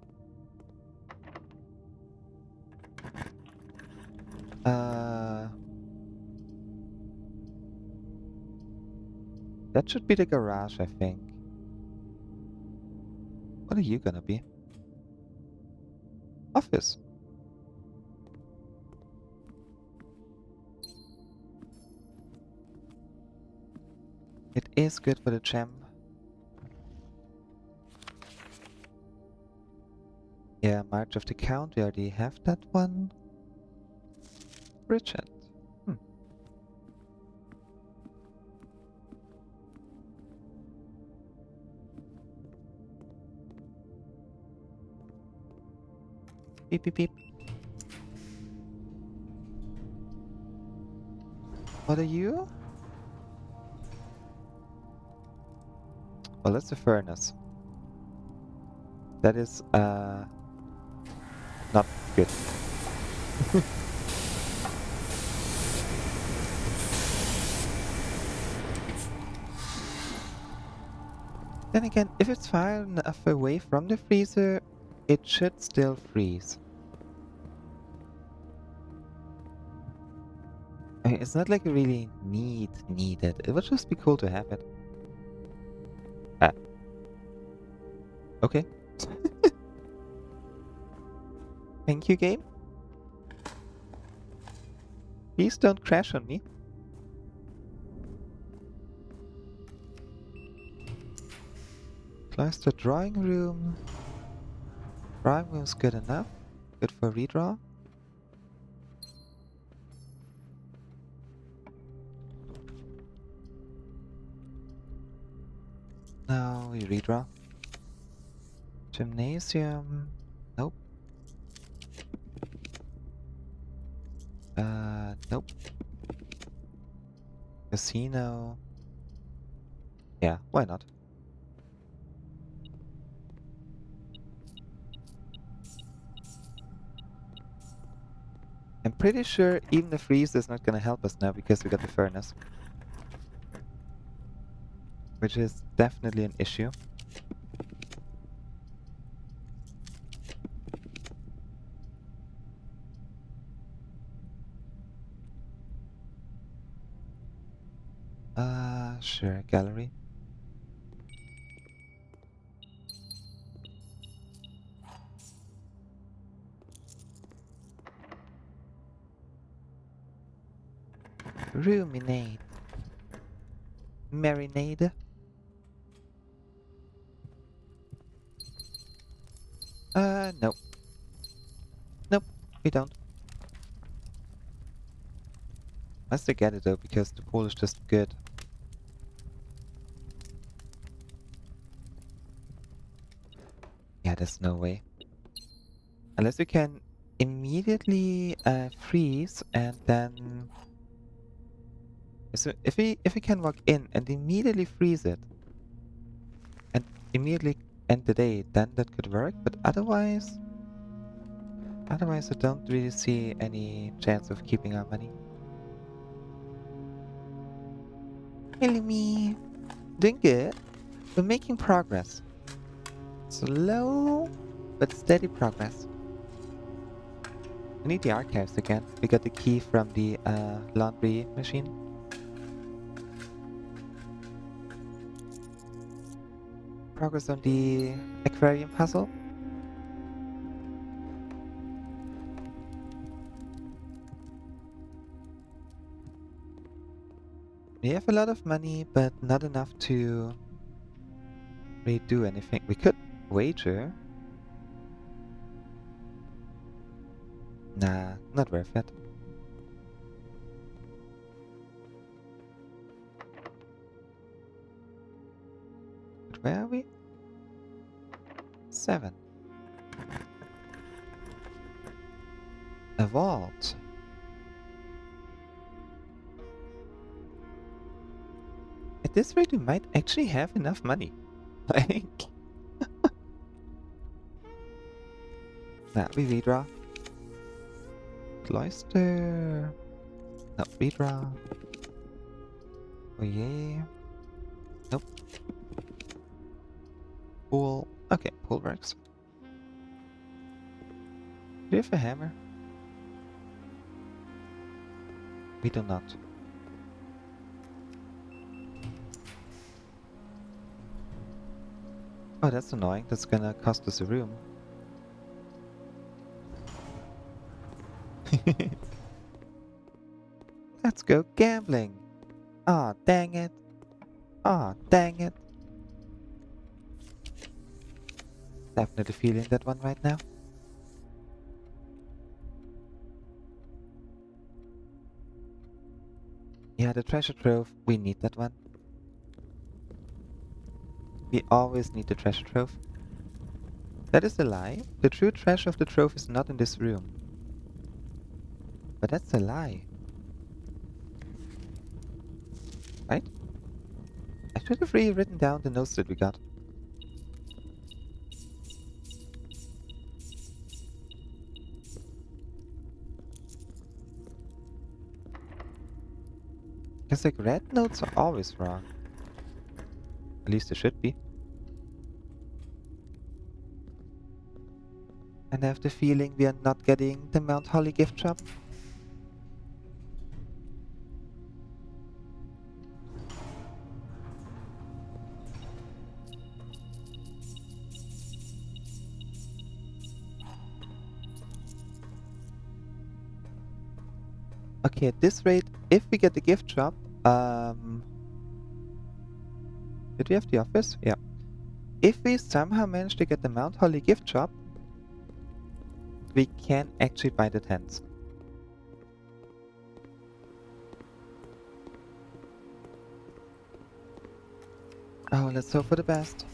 That should be the garage, I think. What are you gonna be? Office. It is good for the gem. Yeah, March of the Count, we already have that one. Bridget. Hmm. Beep beep beep. What are you? Well, that's a furnace. That is, not good. Then again, if it's far enough away from the freezer, it should still freeze. I mean, it's not like you really need it. It would just be cool to have it. Ah. Okay. Thank you, game. Please don't crash on me. Cloister drawing room. Drawing room's good enough. Good for redraw. Now we redraw. Gymnasium. Nope. Nope. Casino. Yeah, why not? I'm pretty sure even the freeze is not gonna help us now because we got the furnace. Which is definitely an issue. Sure, gallery. Ruminate. Marinade. Nope. Nope, we don't. I still get it though, because the pool is just good. there's no way. Unless we can immediately freeze and then... So if we can walk in and immediately freeze it and immediately end the day, then that could work. But otherwise I don't really see any chance of keeping our money. Hello me, doing good. We're making progress. Slow but steady progress. I need the archives again. We got the key from the laundry machine. Progress on the aquarium puzzle. We have a lot of money, but not enough to really do anything. We could wager. Nah, not worth it. But where are we? 7. A vault. At this rate, we might actually have enough money. Like... Nah, we redraw. Cloister. No, redraw. Oh yeah. Nope. Pool. Okay, pool works. Do you have a hammer? We do not. Oh, that's annoying. That's gonna cost us a room. Let's go gambling. Ah, dang it. Ah, dang it. Definitely feeling that one right now. Yeah, the treasure trove. We need that one. We always need the treasure trove. That is a lie. The true treasure of the trove is not in this room. But that's a lie. Right? I should have really written down the notes that we got. Because like red notes are always wrong. At least they should be. And I have the feeling we are not getting the Mount Holly gift shop. Okay, at this rate, if we get the gift shop, did we have the office? Yeah. If we somehow manage to get the Mount Holly gift shop, we can actually buy the tents. Oh, let's hope for the best.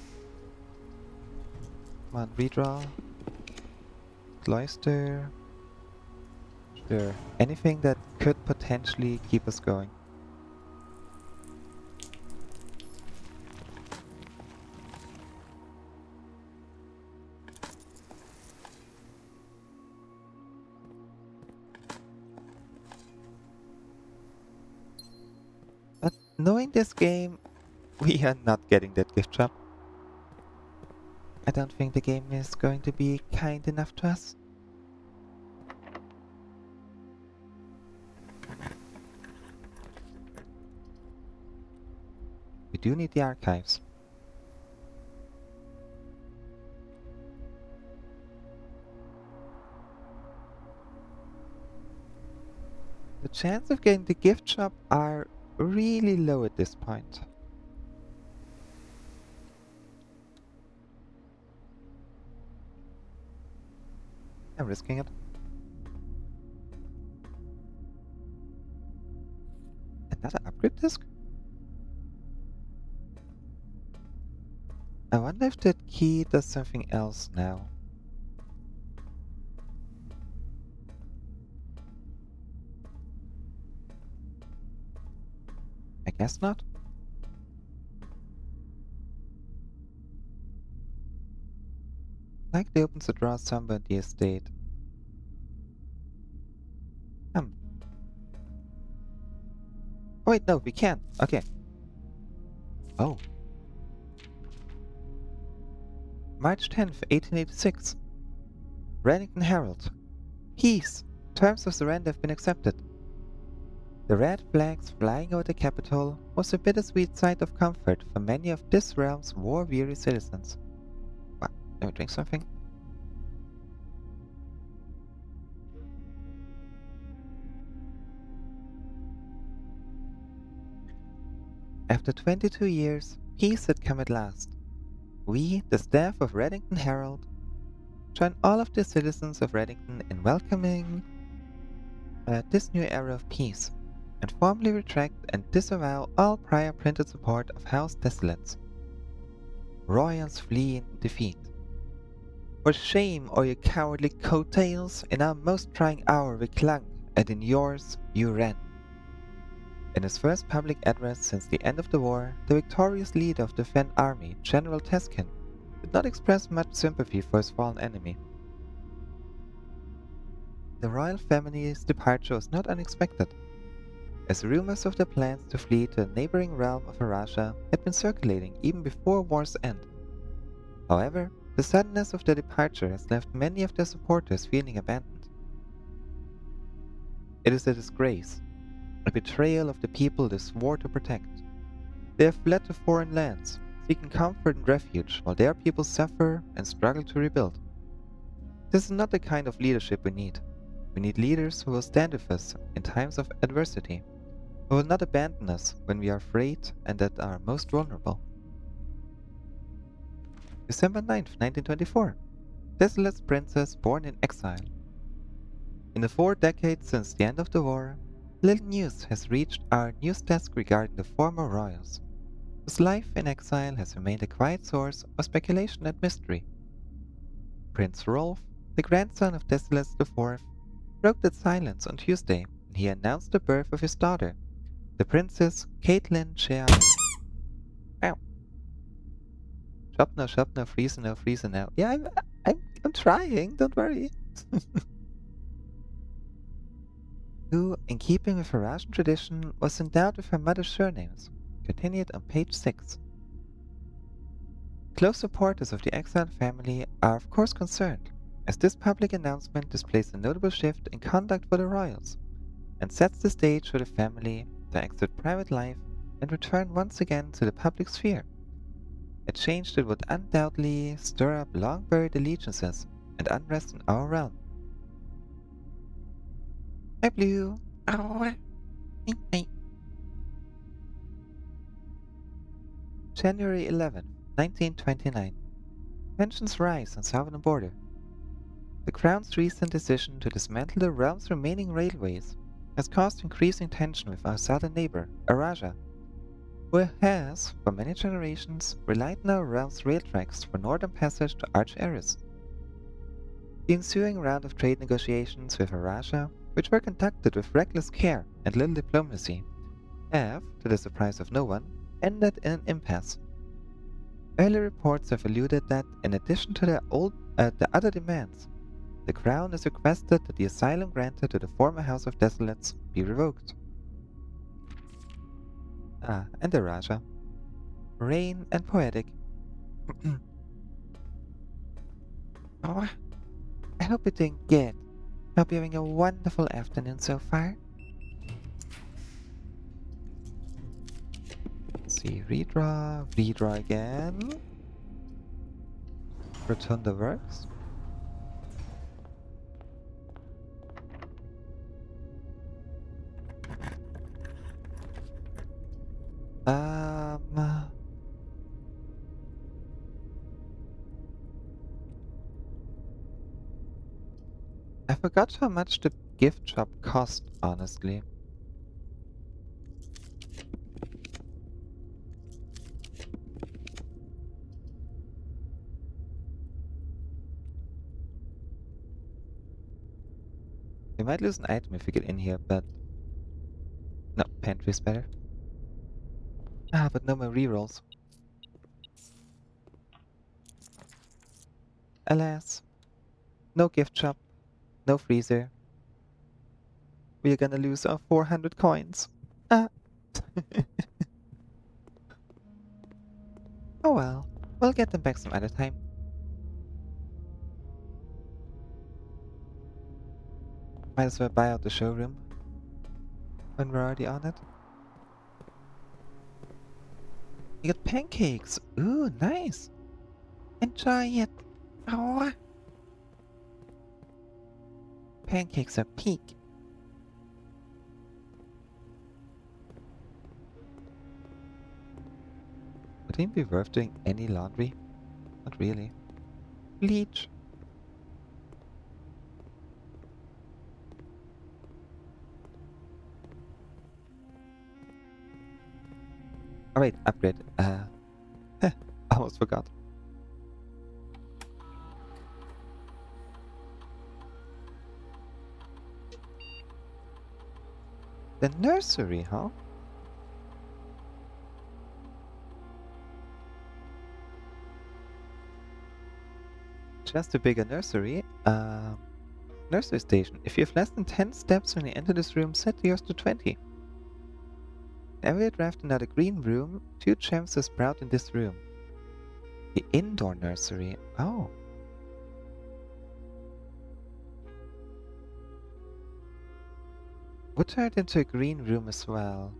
Come on, redraw. Cloister. Sure. Anything that could potentially keep us going. But knowing this game, we are not getting that gift shop. I don't think the game is going to be kind enough to us. We do need the archives. The chance of getting the gift shop are really low at this point. I'm risking it. Another upgrade disc? I wonder if that key does something else now. I guess not. Likely opens the drawer somewhere in the estate. Oh wait, no, we can't. Okay. Oh. March 10th, 1886. Reddington Herald. Peace! Terms of surrender have been accepted. The red flags flying over the capital was a bittersweet sight of comfort for many of this realm's war-weary citizens. What? Let me drink something? After 22 years, peace had come at last. We, the staff of Reddington Herald, join all of the citizens of Reddington in welcoming this new era of peace, and formally retract and disavow all prior printed support of House Desolates. Royals flee in defeat. For shame, O you cowardly coattails! In our most trying hour we clung, and in yours you ran. In his first public address since the end of the war, the victorious leader of the Fen army, General Teskin, did not express much sympathy for his fallen enemy. The royal family's departure was not unexpected, as rumors of their plans to flee to the neighboring realm of Araja had been circulating even before war's end. However, the suddenness of their departure has left many of their supporters feeling abandoned. It is a disgrace, a betrayal of the people they swore to protect. They have fled to foreign lands, seeking comfort and refuge while their people suffer and struggle to rebuild. This is not the kind of leadership we need. We need leaders who will stand with us in times of adversity, who will not abandon us when we are afraid and at our most vulnerable. December 9th, 1924. Desolate's princess born in exile. In the 4 decades since the end of the war, little news has reached our news desk regarding the former royals, whose life in exile has remained a quiet source of speculation and mystery. Prince Rolf, the grandson of Desolates IV, broke that silence on Tuesday when he announced the birth of his daughter, the Princess Caitlin Cheali. Ow. Shop now, freezer now. Yeah, I'm trying, don't worry. Who, in keeping with Harashan tradition, was endowed with her mother's surnames, continued on page 6. Close supporters of the exiled family are of course concerned, as this public announcement displays a notable shift in conduct for the royals, and sets the stage for the family to exit private life and return once again to the public sphere. A change that would undoubtedly stir up long-buried allegiances and unrest in our realm. I blew. January 11, 1929. Tensions rise on southern border. The Crown's recent decision to dismantle the realm's remaining railways has caused increasing tension with our southern neighbor, Araja, who has, for many generations, relied on our realm's rail tracks for northern passage to Arch Eris. The ensuing round of trade negotiations with Araja, which were conducted with reckless care and little diplomacy, have, to the surprise of no one, ended in an impasse. Early reports have alluded that, in addition to the other demands, the Crown has requested that the asylum granted to the former House of Desolates be revoked. And the Raja. Rain and poetic. Oh, I hope you're doing good. Hope you're having a wonderful afternoon so far. Let's see, redraw again. Rotunda works. I forgot how much the gift shop cost, honestly. We might lose an item if we get in here, but... No, pantry is better. Ah, but no more rerolls. Alas. No gift shop. No freezer. We're gonna lose our 400 coins. Ah. Oh well. We'll get them back some other time. Might as well buy out the showroom when we're already on it. You got pancakes. Ooh, nice. Enjoy it. Oh. Pancakes are peak. Would it be worth doing any laundry? Not really. Bleach. Alright, upgrade. Almost forgot. The nursery, huh? Just a bigger nursery. Nursery station. If you have less than 10 steps when you enter this room, set yours to 20. Whenever you draft another green room, 2 gems will sprout in this room. The indoor nursery. Oh. Would turn it into a green room as well.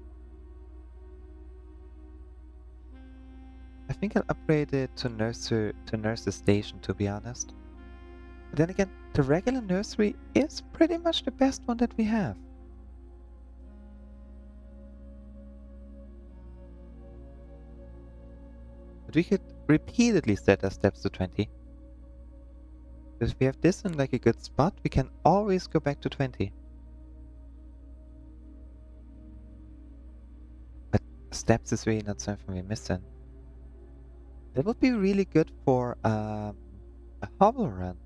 I think I'll upgrade it to nurse's station, to be honest. But then again, the regular nursery is pretty much the best one that we have. But we could repeatedly set our steps to 20. Because if we have this in like a good spot, we can always go back to 20. But steps is really not something we're missing. That would be really good for a hobble run.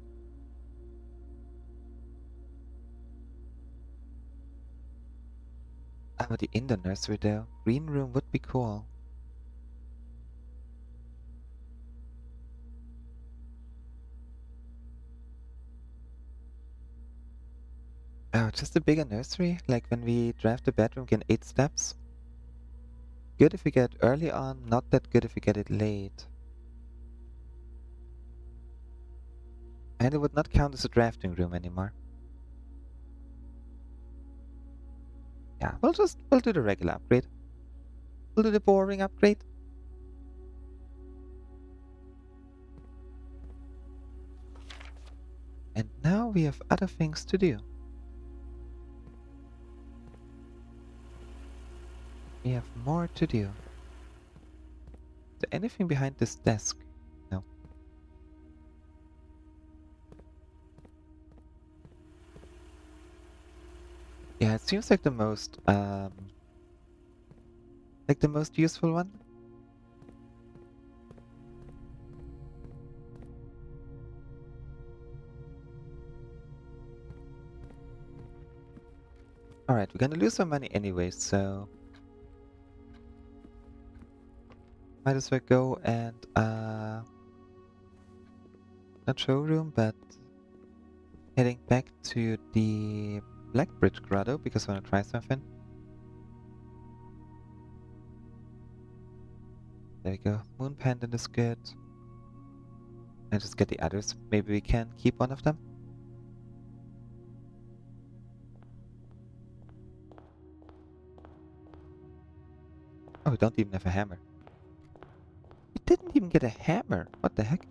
But the indoor nursery though, green room would be cool. Oh, just a bigger nursery? Like when we draft a bedroom, get 8 steps? Good if we get it early on, not that good if we get it late. And it would not count as a drafting room anymore. Yeah, we'll do the regular upgrade. We'll do the boring upgrade. And now we have other things to do. We have more to do. Is there anything behind this desk? No. Yeah, it seems like the most useful one. Alright, we're gonna lose some money anyway, so might as well go and not showroom, but heading back to the Blackbridge Grotto because I wanna try something. There we go. Moon Pendant is good. And just get the others. Maybe we can keep one of them. Oh, we don't even have a hammer. We didn't even get a hammer. What the heck?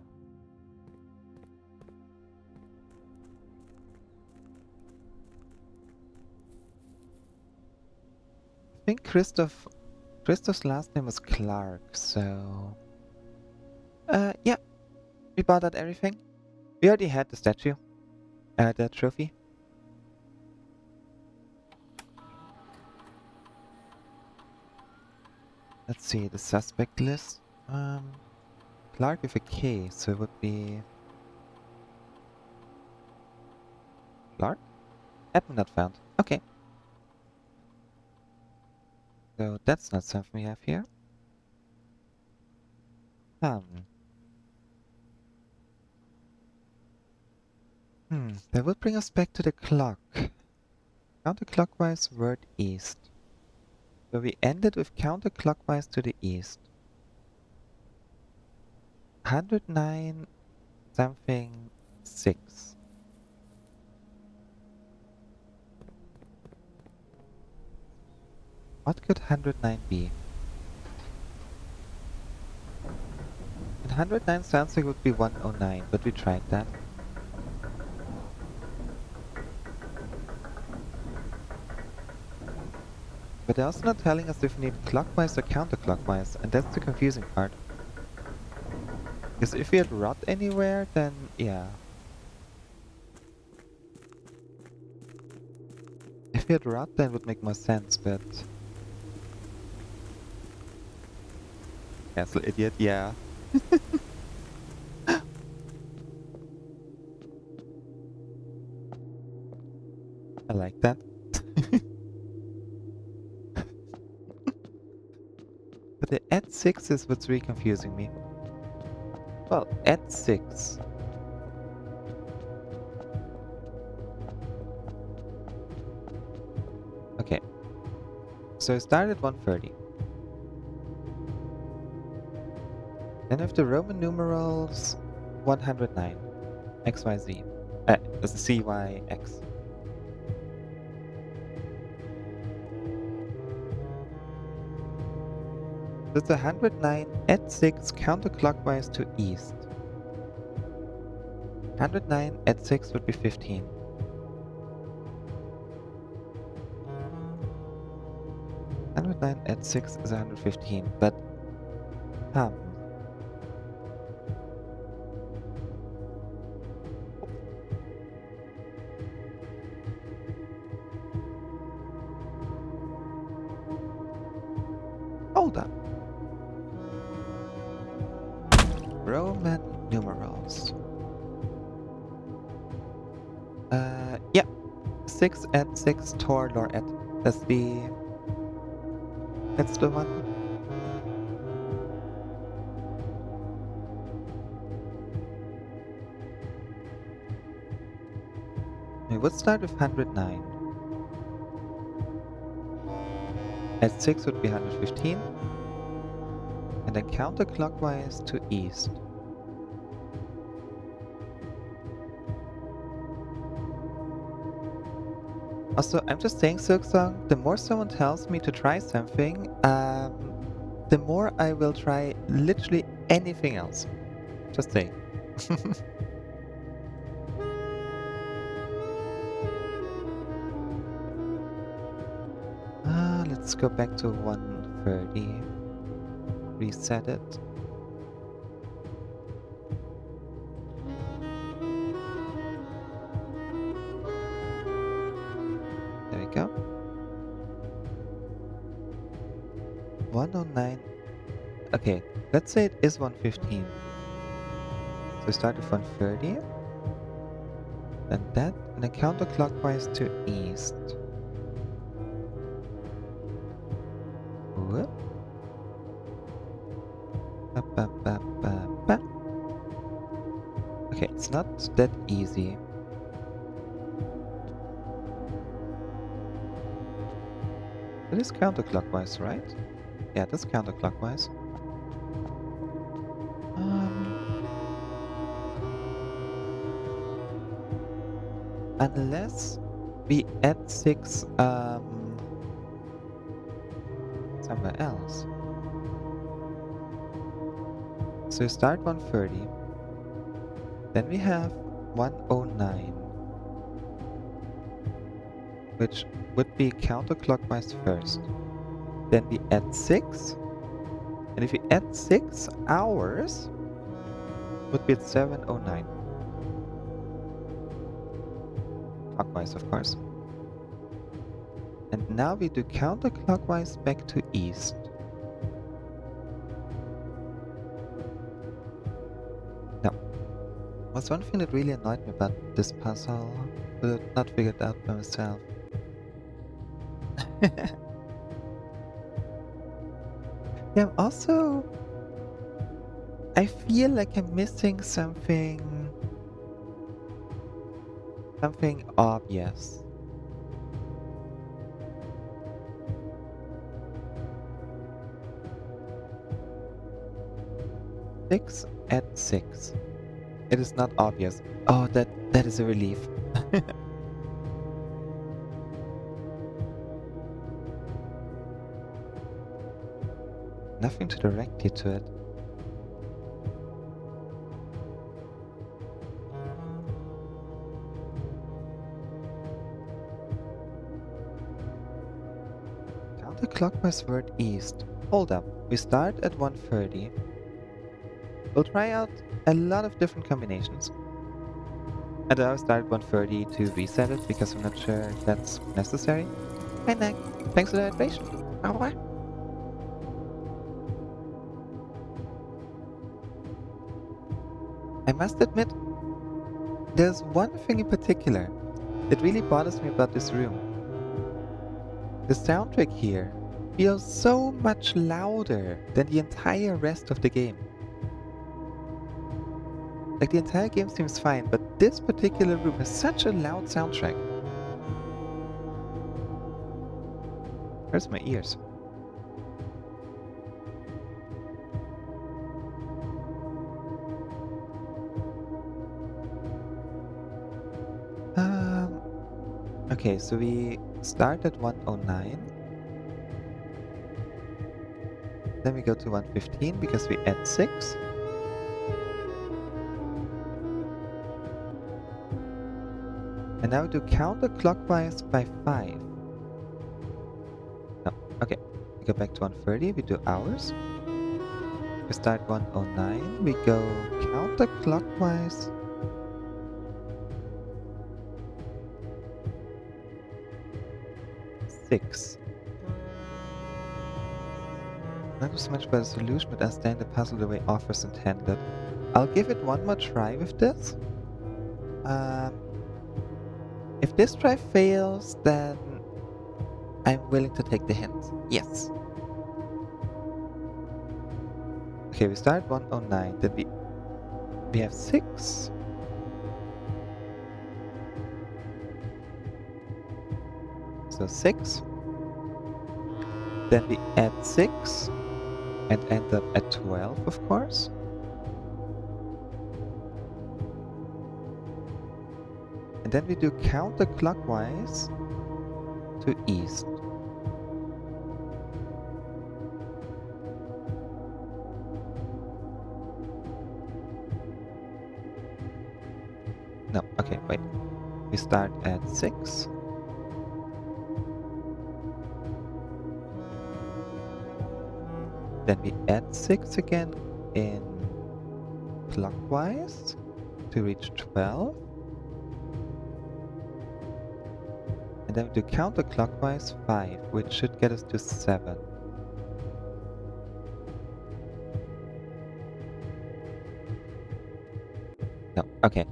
I think Christoph's last name was Clark, so... yeah. We bought out everything. We already had the statue. The trophy. Let's see, the suspect list. Clark with a K, so it would be... Clark? Admin not found. Okay. So that's not something we have here. That would bring us back to the clock. Counterclockwise, word east. So we ended with counterclockwise to the east. 109 something 6. What could 109 be? And 109 sounds like it would be 109, but we tried that. But they're also not telling us if we need clockwise or counterclockwise, and that's the confusing part. Because if we had rot anywhere, then yeah. If we had rot, then it would make more sense, but... Castle idiot, yeah. I like that. But the at 6 is what's really confusing me. Well, at 6. Okay. So I started at 130. Then with the Roman numerals 109. XYZ. CYX. That's 109 at 6 counterclockwise to east. 109 at 6 would be 15. 109 at 6 is 115, but... Hold up. Roman numerals. Yeah. 6 at 6 Tor Lor et. That's the one. We would start with 109. At 6 would be 115. And then counterclockwise to east. Also, I'm just saying, Silksong, the more someone tells me to try something, the more I will try literally anything else. Just saying. Let's go back to 130. Reset it. There we go. 109. Okay, let's say it is 115. So start with 130. Then that, and then counterclockwise to east. Whoop. Okay, it's not that easy. It is counterclockwise, right? Yeah, that's counterclockwise. Unless we add 6 somewhere else. So you start 130. Then we have 109. Which would be counterclockwise first. Then we add 6. And if we add 6 hours, would be at 709. Clockwise, of course. And now we do counterclockwise back to east. No. was one thing that really annoyed me about this puzzle, but I've not figured out by myself. Yeah, also, I feel like I'm missing something obvious. Six at six. It is not obvious. Oh, that is a relief. Nothing to direct you to it. Counterclockwise word east. Hold up. We start at 1:30. We'll try out a lot of different combinations. And I'll start at 1:30 to reset it because I'm not sure if that's necessary. Hi, Nick. Thanks for the hydration. Au revoir. I must admit, there's one thing in particular that really bothers me about this room. The soundtrack here feels so much louder than the entire rest of the game. Like, the entire game seems fine, but this particular room has such a loud soundtrack. Hurts my ears. Okay, so we start at 109. Then we go to 115 because we add 6. And now we do counterclockwise by 5. No, okay. We go back to 130, we do hours. We start 109, we go counterclockwise. Six. Not so much by the solution, but understand the puzzle the way authors intended. I'll give it one more try with this. If this try fails, then I'm willing to take the hint. Yes. Okay, we start 109, then we have 6. So 6. Then we add 6 and end up at 12, of course. And then we do counterclockwise to east. No, okay, wait. We start at 6. Then we add 6 again in clockwise to reach 12. And then we do counterclockwise 5, which should get us to 7. No, okay.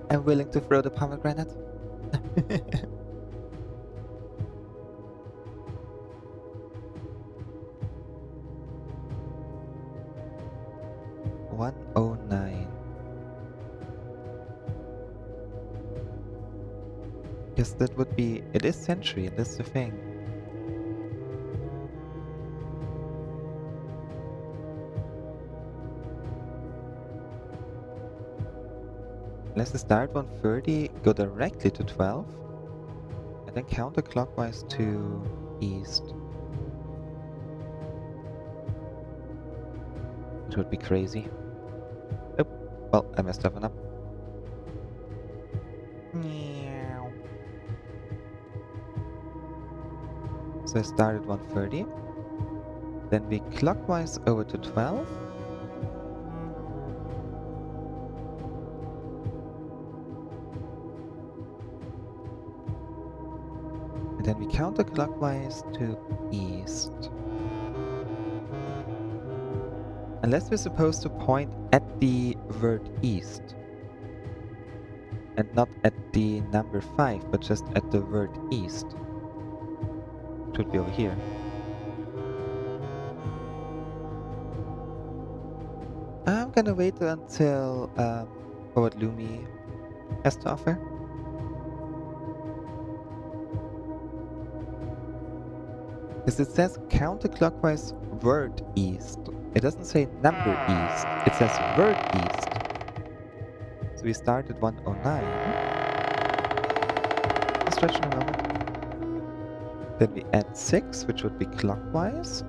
I'm willing to throw the pomegranate. $109. Yes, that would be... It is century, and that's the thing. Let's start 130, go directly to 12, and then counterclockwise to east. It would be crazy. Oh, well, I messed that one up. Meow. So I started 130, then we clockwise over to 12. And then we counterclockwise to east. Unless we're supposed to point at the word east. And not at the number 5, but just at the word east. It should be over here. I'm gonna wait until for what Lumi has to offer. Because it says counterclockwise word east. It doesn't say number east. It says word east. So we start at 109. Stretch in a moment. Then we add 6, which would be clockwise.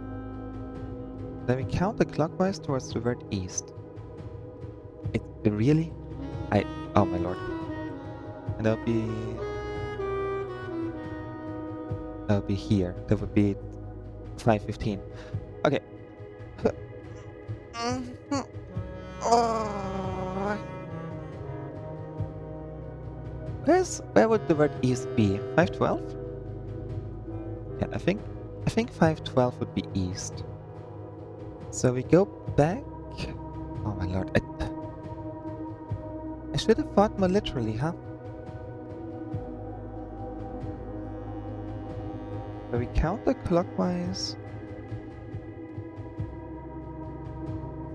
Then we counterclockwise towards the word east. It really? Oh my lord. And that'll be here. That would be 5:15. Okay. Where would the word east be? 512? Yeah, I think 512 would be east. So we go back. Oh my lord. I should have thought more literally, huh? So we counterclockwise.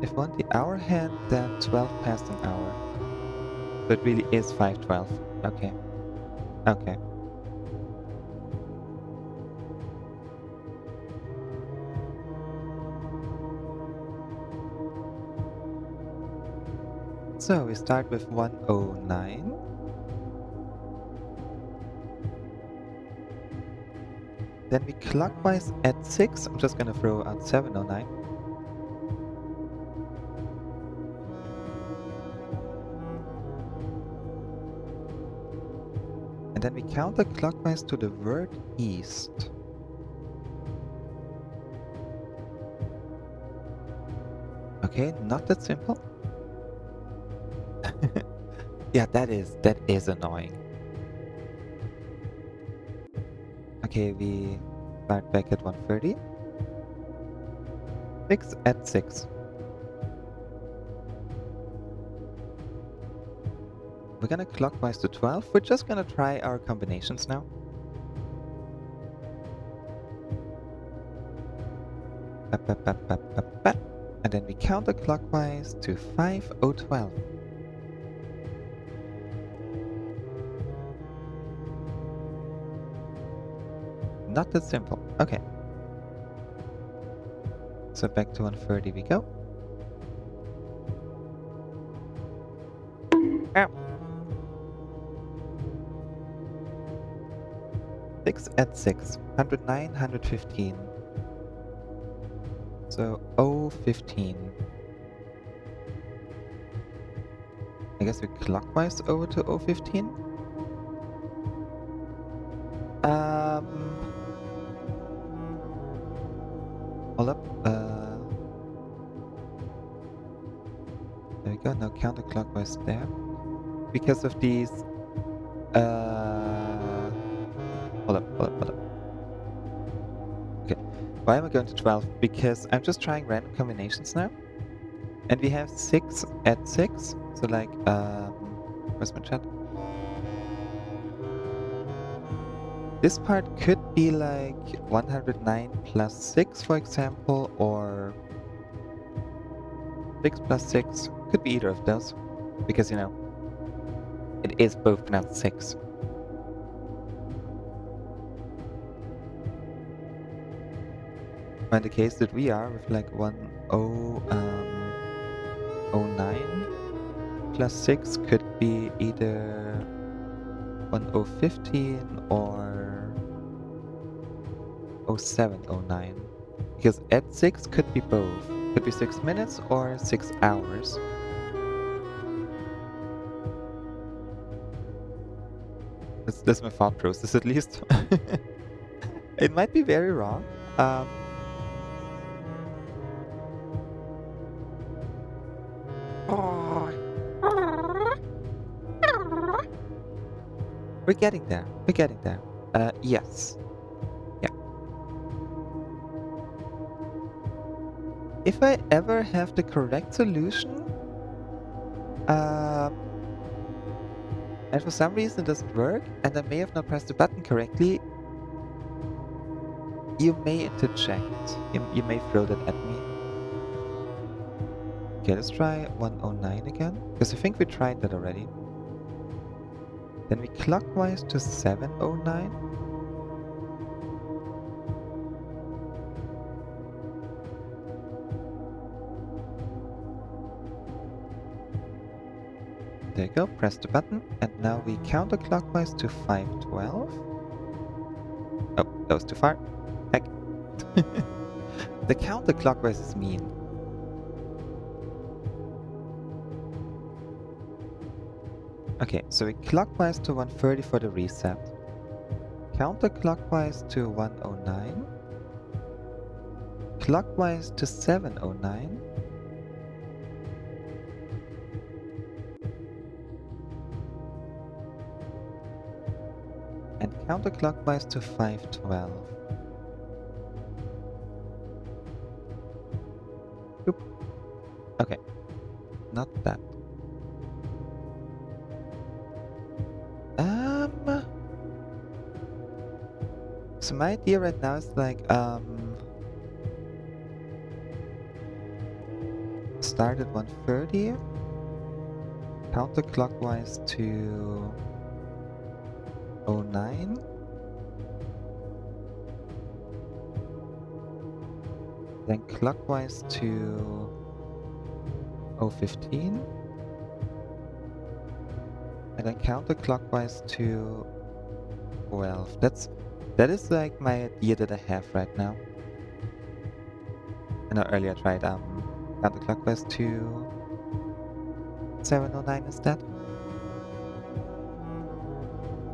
If we want the hour hand, then 12 past an hour. So it really is 512. Okay. Okay. So we start with 109. Then we clockwise at 6. I'm just gonna throw out 709. And then we counterclockwise to the word east. Okay, not that simple. Yeah, that is annoying. Okay, we start back at 130. 6 at 6. We're gonna clockwise to 12. We're just gonna try our combinations now. And then we counterclockwise to 5012. Not that simple. Okay. So back to 130 we go. Ow. 6 at 6. 109, 115. So 015. I guess we clockwise over to 015. Hold up. There we go. Now counterclockwise there. Because of these. Hold up. Okay. Why am I going to 12? Because I'm just trying random combinations now. And we have 6 at 6. So like, where's my chat? This part could be like 109 plus 6, for example, or 6 plus 6. Could be either of those. Because, you know, it is both pronounced 6. In the case that we are with like 1009 plus 6 could be either 1015 or 0709. Because at 6 could be both. Could be 6 minutes or 6 hours. That's my thought process at least. It might be very wrong. We're getting there. Yes. Yeah. if I ever have the correct solution, and for some reason it doesn't work, and I may have not pressed the button correctly, you may interject. You may throw that at me. Okay, let's try 109 again, because I think we tried that already. Then we clockwise to 709. There you go, press the button, and now we counterclockwise to 512. Oh, that was too far. Heck. The counterclockwise is mean. Okay, so we clockwise to 130 for the reset. Counterclockwise to 109. Clockwise to 709. And counterclockwise to 512. Oop. Okay, not that. So my idea right now is like, start at 130, counterclockwise to 09, then clockwise to 015, and then counterclockwise to 12. That is like my idea that I have right now. I know earlier I tried counterclockwise to 709 instead.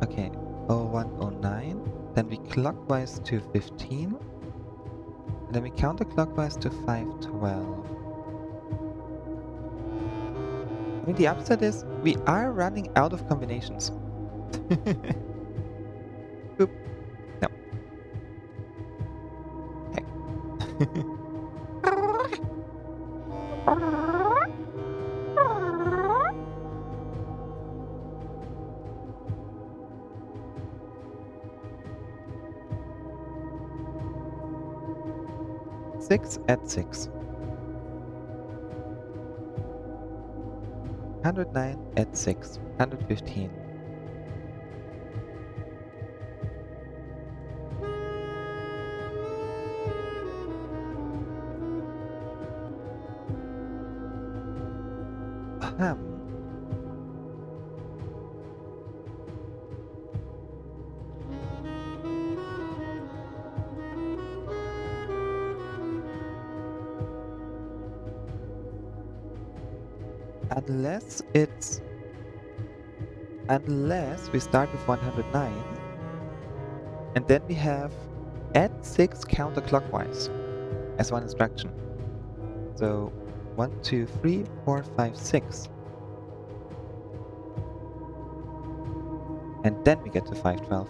Okay, 0109, then we clockwise to 15, and then we counterclockwise to 512. I mean, the upside is we are running out of combinations. Oop. No. Heck. Six at 6. 109 at 6. 115. Ahem. Unless we start with 109, and then we have add 6 counterclockwise as one instruction. So 1, 2, 3, 4, 5, 6. And then we get to 512.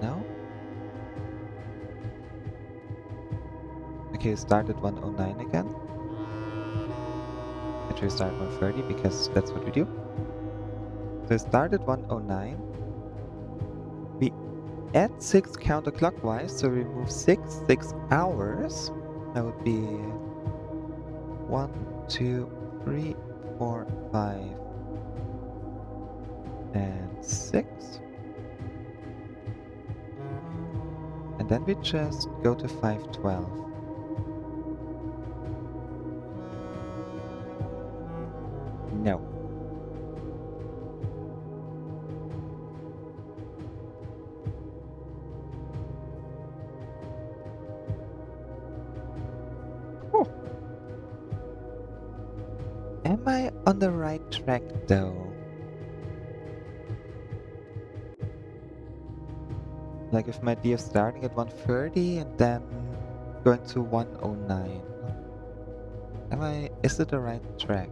No? Okay, start at 109 again. Actually start at 130 because that's what we do. So start at 109. We add 6 counterclockwise, so we remove 6 hours. That would be 1, 2, 3, 4, 5, and 6. And then we just go to 512. No. Oh. Am I on the right track though? Like if my idea of starting at 130 and then going to 109. Is it the right track?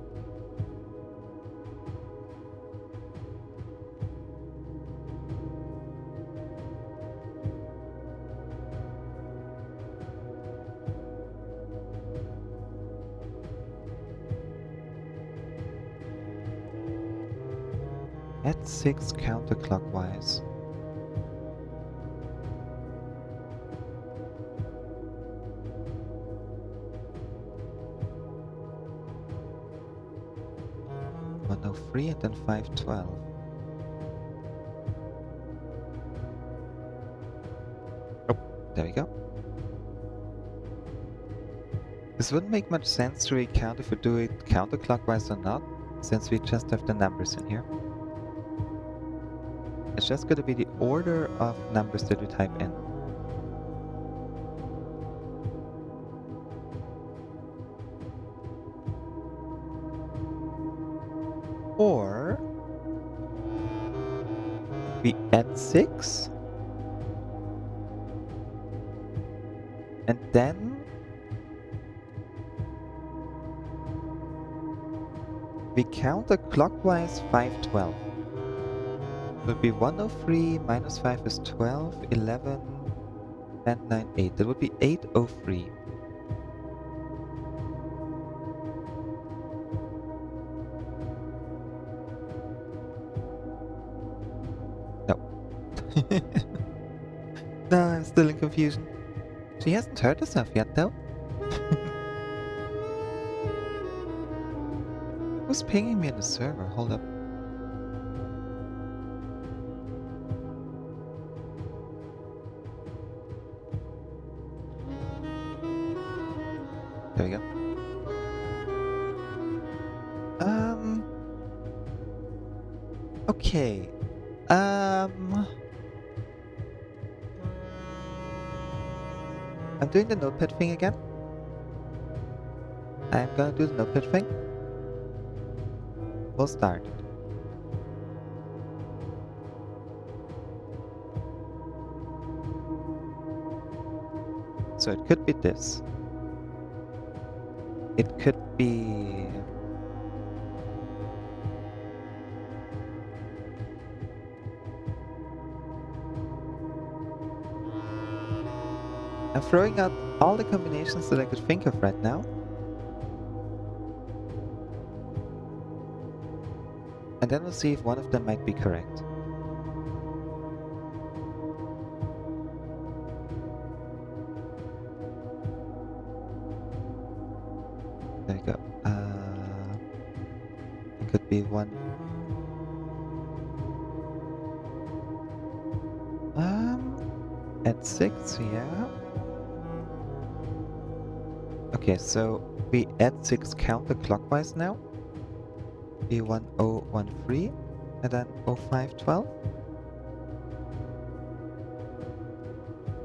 At 6 counterclockwise. Three and then 512. Oh, there we go. This wouldn't make much sense to recount if we do it counterclockwise or not, since we just have the numbers in here. It's just going to be the order of numbers that we type in. Or we add 6 and then we counterclockwise 512. It would be 103 minus 5 is 12, 11, 10, 9, 8. That would be 803. No. No, I'm still in confusion. She hasn't heard herself yet, though. Who's pinging me on the server? Hold up. There we go. Okay. I'm doing the notepad thing again. I'm gonna do the notepad thing. We'll start. So it could be this. It could be... I'm throwing out all the combinations that I could think of right now. And then we'll see if one of them might be correct. There we go. It could be one. At 6, yeah. Okay, so we add 6 counterclockwise now. Be 1013 and then 0512.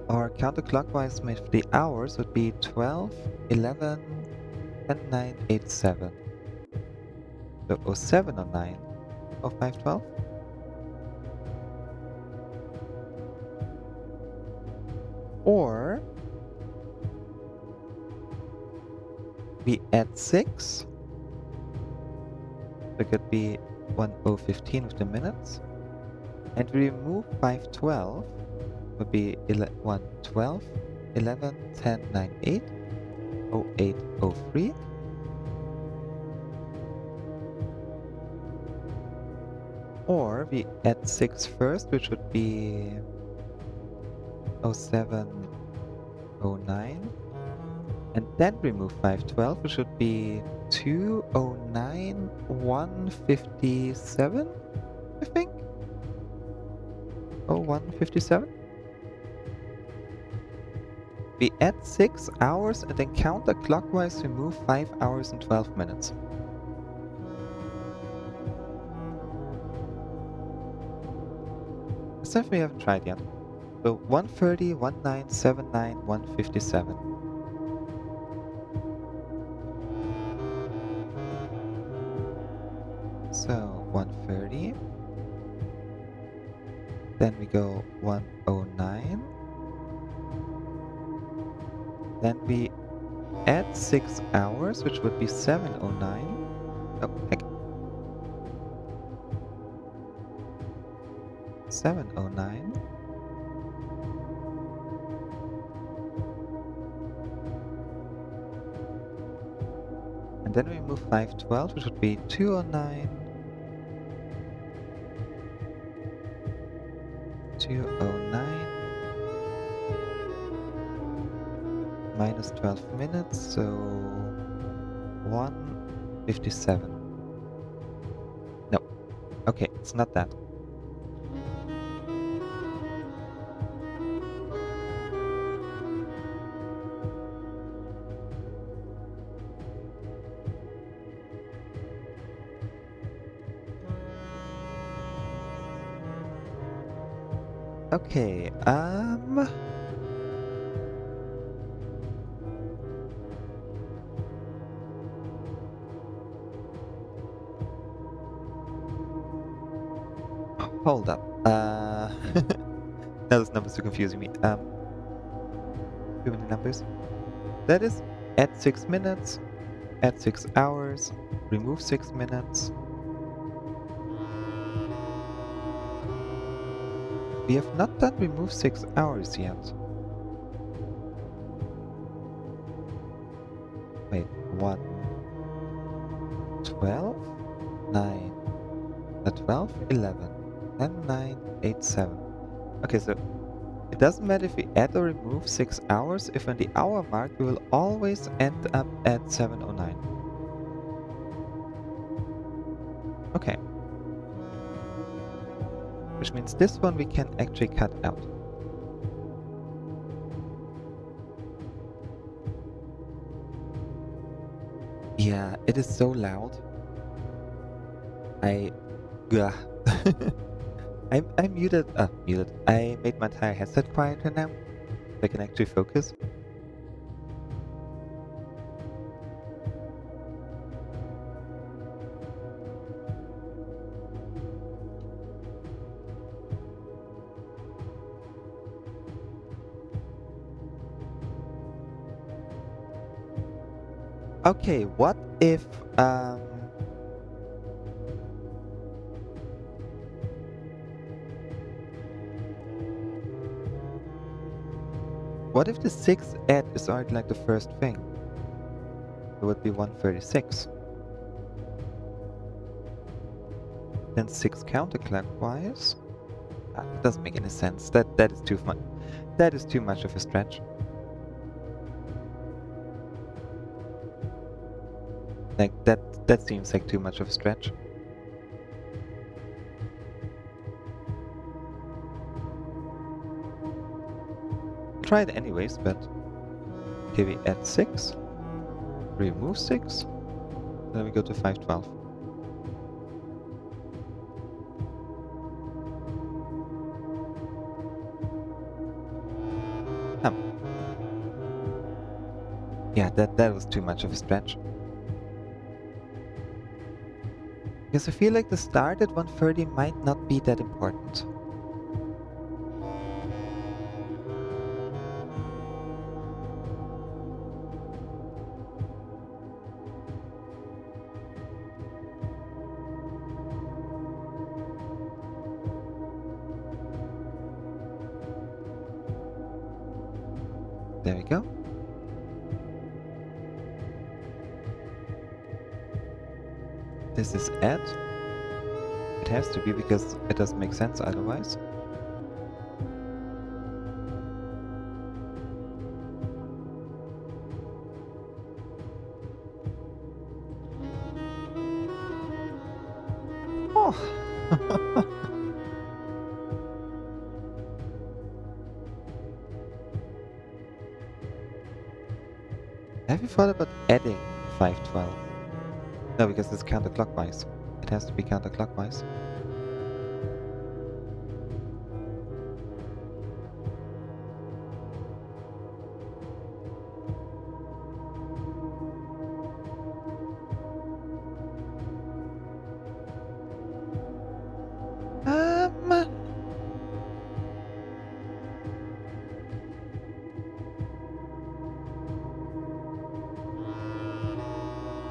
Our counterclockwise with the hours would be 12, 11, 10, 9, 8, 7. So 0709, 0512. Or we add 6. It could be 1015 with the minutes. And we remove 512. Would be 112, 11, 10, 9, 8, 08, 03. Or we add 6 first, which would be 07, 09. And then remove 512, which would be 209, 157, I think? 157. We add 6 hours and then counterclockwise remove 5 hours and 12 minutes. Stuff we haven't tried yet. So 130, 1979, 157. So 130. Then we go 109. Then we add 6 hours, which would be 709. Oh, heck. 709. And then we move 512, which would be 209. 209 minus 12 minutes, so 157. No. Okay, it's not that. Okay, hold up. Now those numbers are confusing me. Too many numbers. That is add 6 minutes, add 6 hours, remove 6 minutes. We have not done remove 6 hours yet. Wait, 1, 12, 9, 12, 11, 10, 9, 8, 7. Okay, so it doesn't matter if we add or remove 6 hours, if on the hour mark we will always end up at 7:09. Okay. Which means this one we can actually cut out. Yeah, it is so loud. Yeah. I'm muted. Muted. I made my entire headset quieter now. So I can actually focus. Okay, what if what if the 6th add is already like the first thing? It would be 136. Then 6 counterclockwise. It doesn't make any sense. That is too much. That is too much of a stretch. Like that seems like too much of a stretch. Try it anyways, but okay, we add 6, remove 6, then we go to 512. Yeah, that was too much of a stretch. Because I feel like the start at 1:30 might not be that important. There we go. This is add. It has to be because it doesn't make sense otherwise. Oh! Have you thought about adding 512? No, because it's counterclockwise. It has to be counterclockwise.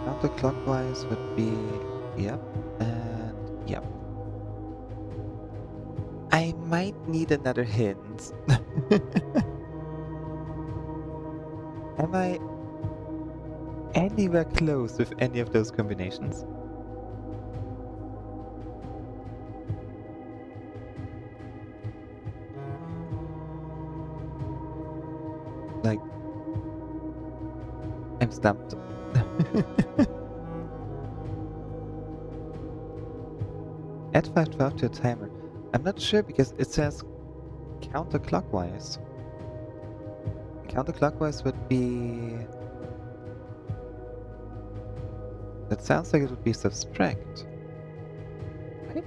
Counterclockwise would be yep and yep. I might need another hint. Am I anywhere close with any of those combinations? Like, I'm stumped. Add 512 to your timer. I'm not sure because it says counterclockwise. Counterclockwise would be... That sounds like it would be subtract. Right?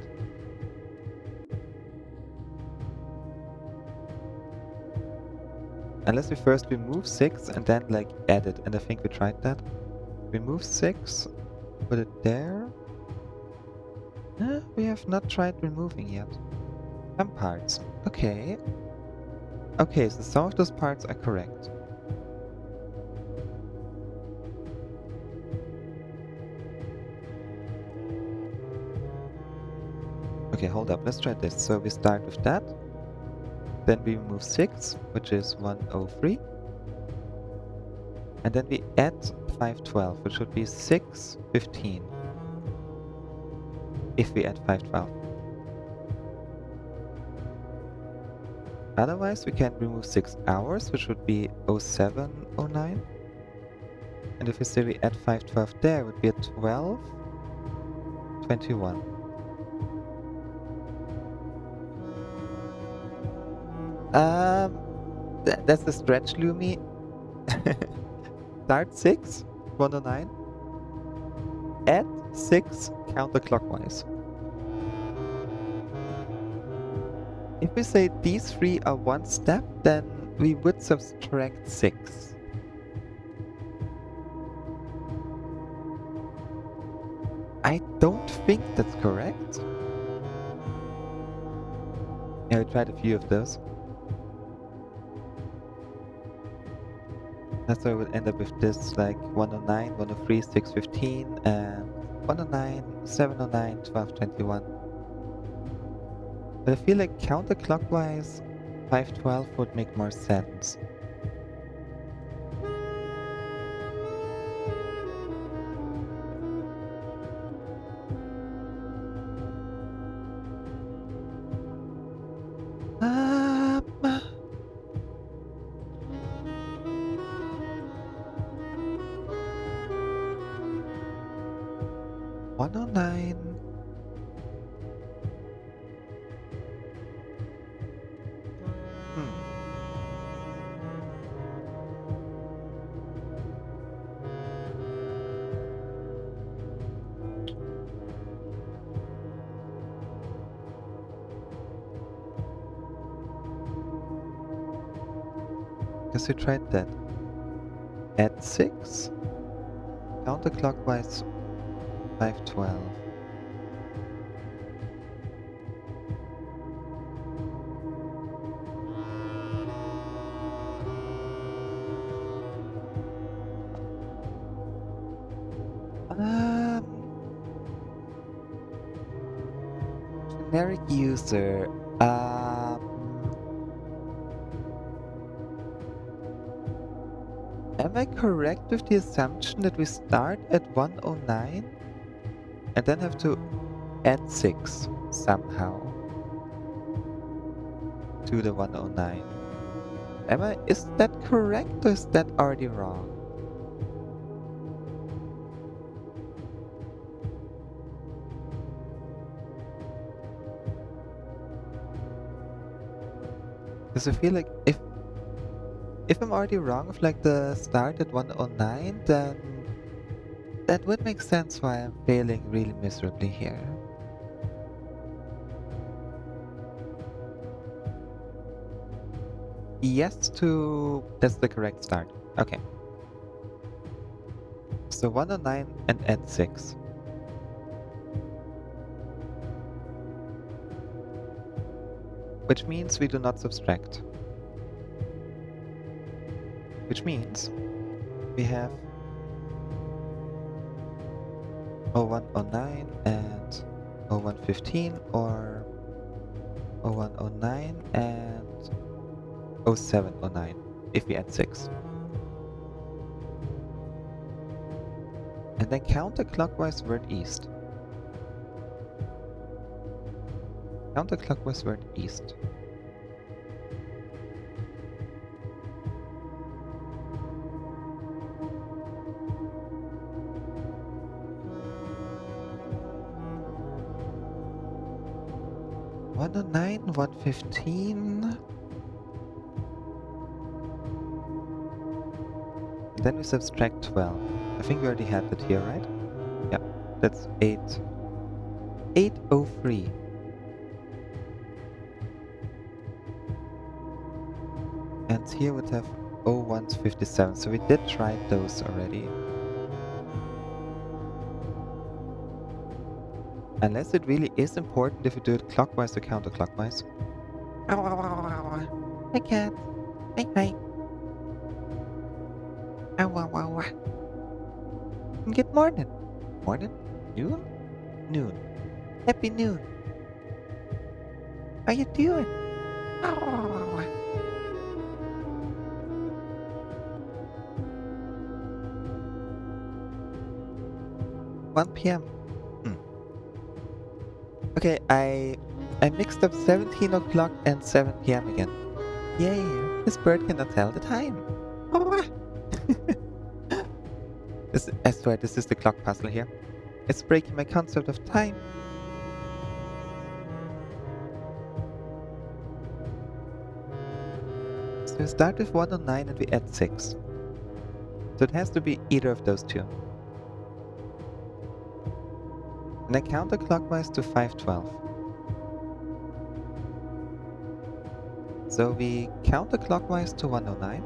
Unless we first remove 6 and then like add it, and I think we tried that. Remove 6, put it there. We have not tried removing yet. Some parts. Okay. Okay, so some of those parts are correct. Okay, hold up, let's try this. So we start with that. Then we remove 6, which is 103. And then we add 512, which would be 615. If we add 512. Otherwise, we can remove 6 hours, which would be 0709. And if we say we add 512 there, it would be a 1221. That's a stretch, Lumi. Start 6, 109. Add 6 counterclockwise. If we say these 3 are one step, then we would subtract 6. I don't think that's correct. Yeah, we tried a few of those. That's why we would end up with this like 109, 103, 615, and 109, 709, 1221. But I feel like counterclockwise 512 would make more sense. Um, 109. Guess we tried that. Add 6. Counterclockwise 512. Generic user. Am I correct with the assumption that we start at 109 and then have to add 6 somehow to the 109? Is that correct or is that already wrong? Because I feel like if I'm already wrong with like the start at 109, then that would make sense why I'm failing really miserably here. Yes to... that's the correct start. Okay. So 109 and add 6. Which means we do not subtract. Which means we have 0109 and 0115 or 0109 and 0709 if we add 6. And then counterclockwise word east. Counterclockwise word east. 109, 115. And then we subtract 12. I think we already had that here, right? Yeah, that's 8. 803. And here we'd have 0157. So we did try those already. Unless it really is important if you do it clockwise or counterclockwise. I can't. Hi. Good morning. Morning? Noon? Noon. Happy noon. How you doing? 1 p.m. Okay, I mixed up 17 o'clock and 7 p.m. again. Yay, this bird cannot tell the time. I swear, this is the clock puzzle here. It's breaking my concept of time. So we start with 109 and we add 6. So it has to be either of those two. And I counterclockwise to 512. So we counterclockwise to 109.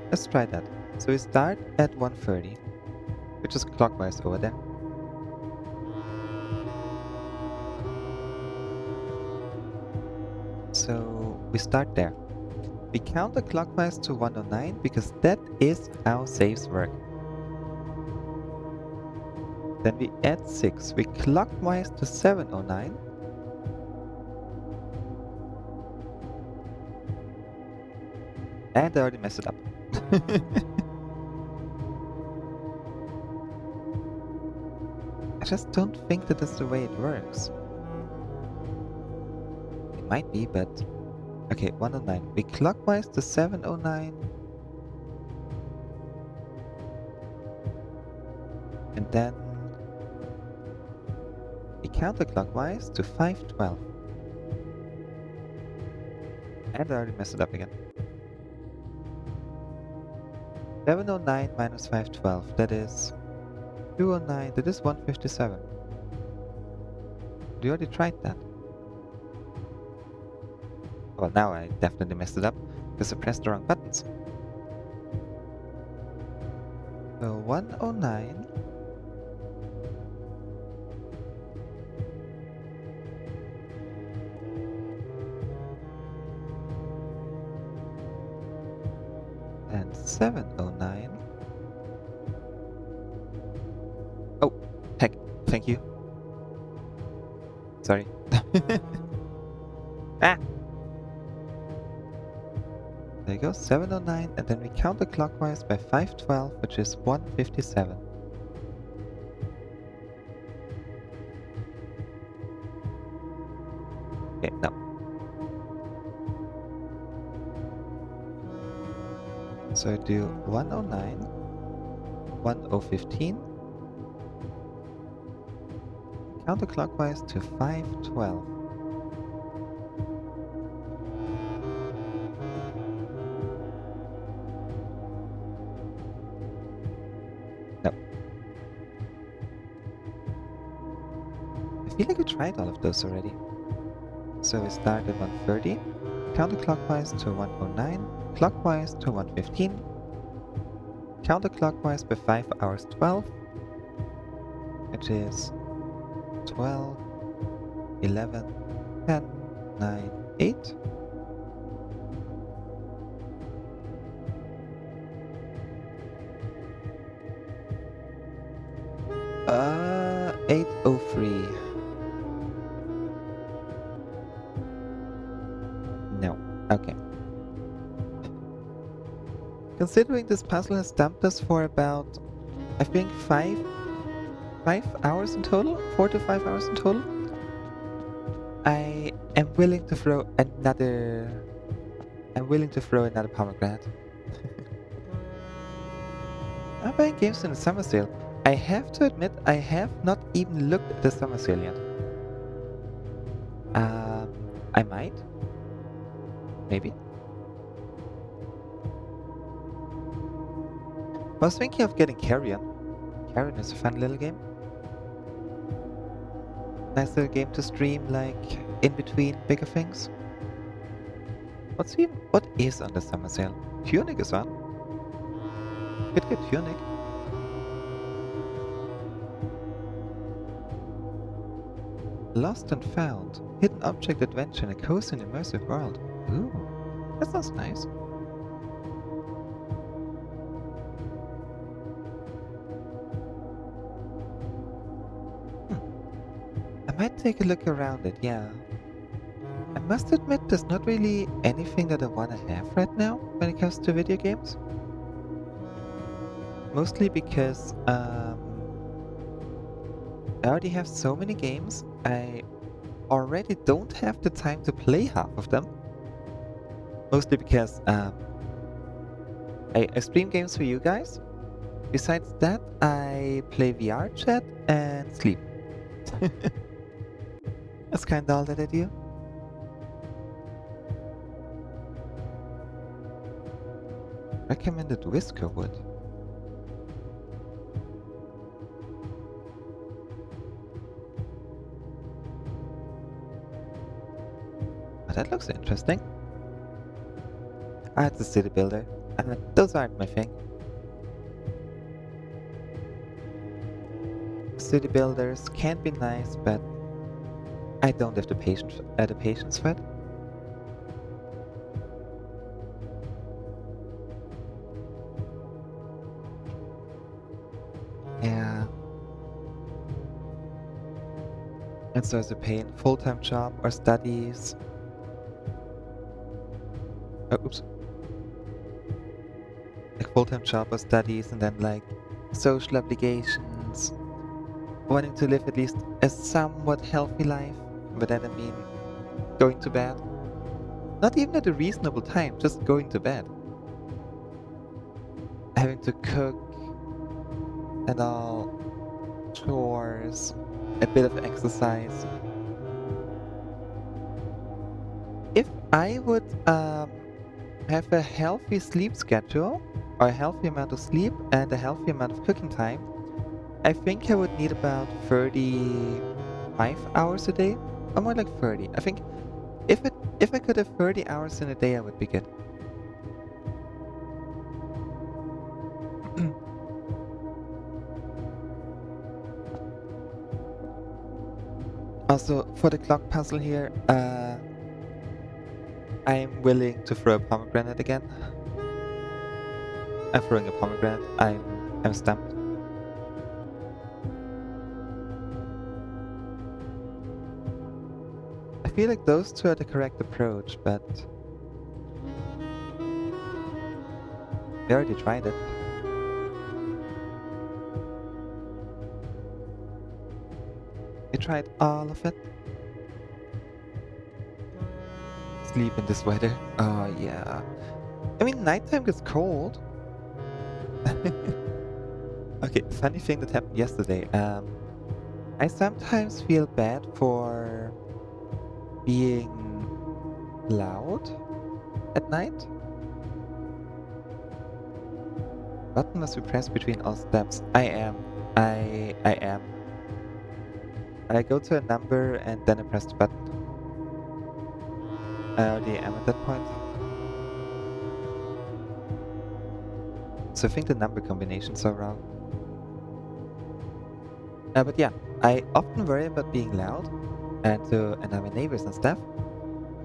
Let's try that. So we start at 130, which is clockwise over there. So we start there. We counterclockwise to 109 because that is how saves work. Then we add 6. We clockwise to 709. And I already messed it up. I just don't think that is the way it works. It might be, but... Okay, 109. We clockwise to 709. And then... we counterclockwise to 512. And I already messed it up again. 709 minus 512, that is 209, that is 157. You already tried that. Well, now I definitely messed it up because I pressed the wrong buttons. So 109. And 709. Oh, heck, thank you. Sorry. Ah! There you go, 709, and then we counterclockwise by 512, which is 157. Okay, now. So I do 109, 1015, counterclockwise to 512. No. I feel like we tried all of those already. So we start at 130, counterclockwise to 109, clockwise to 115, counterclockwise by 5 hours 12, which is 12, 11, 10, 9, 8. 803. No. Okay. Considering this puzzle has stumped us for about, I think, 5 hours in total? 4 to 5 hours in total? I am willing to throw another... pomegranate. I'm buying games in the summer sale. I have to admit, I have not even looked at the summer sale yet. I might. Maybe. I was thinking of getting Carrion. Carrion is a fun little game. Nice little game to stream, like, in between bigger things. What is on the summer sale? Tunic is on. Could get Tunic. Lost and Found. Hidden object adventure in a cozy and immersive world. Ooh, that sounds nice. I might take a look around it, yeah. I must admit there's not really anything that I want to have right now when it comes to video games. Mostly because I already have so many games, I already don't have the time to play half of them. Mostly because I stream games for you guys. Besides that, I play VR chat and sleep. That's kinda all that I do. Recommended Whisker Wood. Oh, that looks interesting. Ah, it's a city builder. Those aren't my thing. City builders can be nice, but I don't have the patience for it. Yeah. And so is a pain. Full-time job or studies. Oh, oops. Like full-time job or studies and then like social obligations. Wanting to live at least a somewhat healthy life. By that I mean going to bed. Not even at a reasonable time, just going to bed. Having to cook and all, chores, a bit of exercise. If I would have a healthy sleep schedule, or a healthy amount of sleep and a healthy amount of cooking time, I think I would need about 35 hours a day, or more like 30. I think if I could have 30 hours in a day, I would be good. Also, for the clock puzzle here, I'm willing to throw a pomegranate again. I'm throwing a pomegranate. I'm stumped. I feel like those two are the correct approach, but we already tried it. We tried all of it. Sleep in this weather. Oh yeah. I mean, nighttime gets cold. Okay, funny thing that happened yesterday. I sometimes feel bad for being loud at night. Button must be pressed between all steps. I am. I go to a number and then I press the button. I already am at that point. So I think the number combinations are wrong. But yeah, I often worry about being loud and my neighbors and stuff.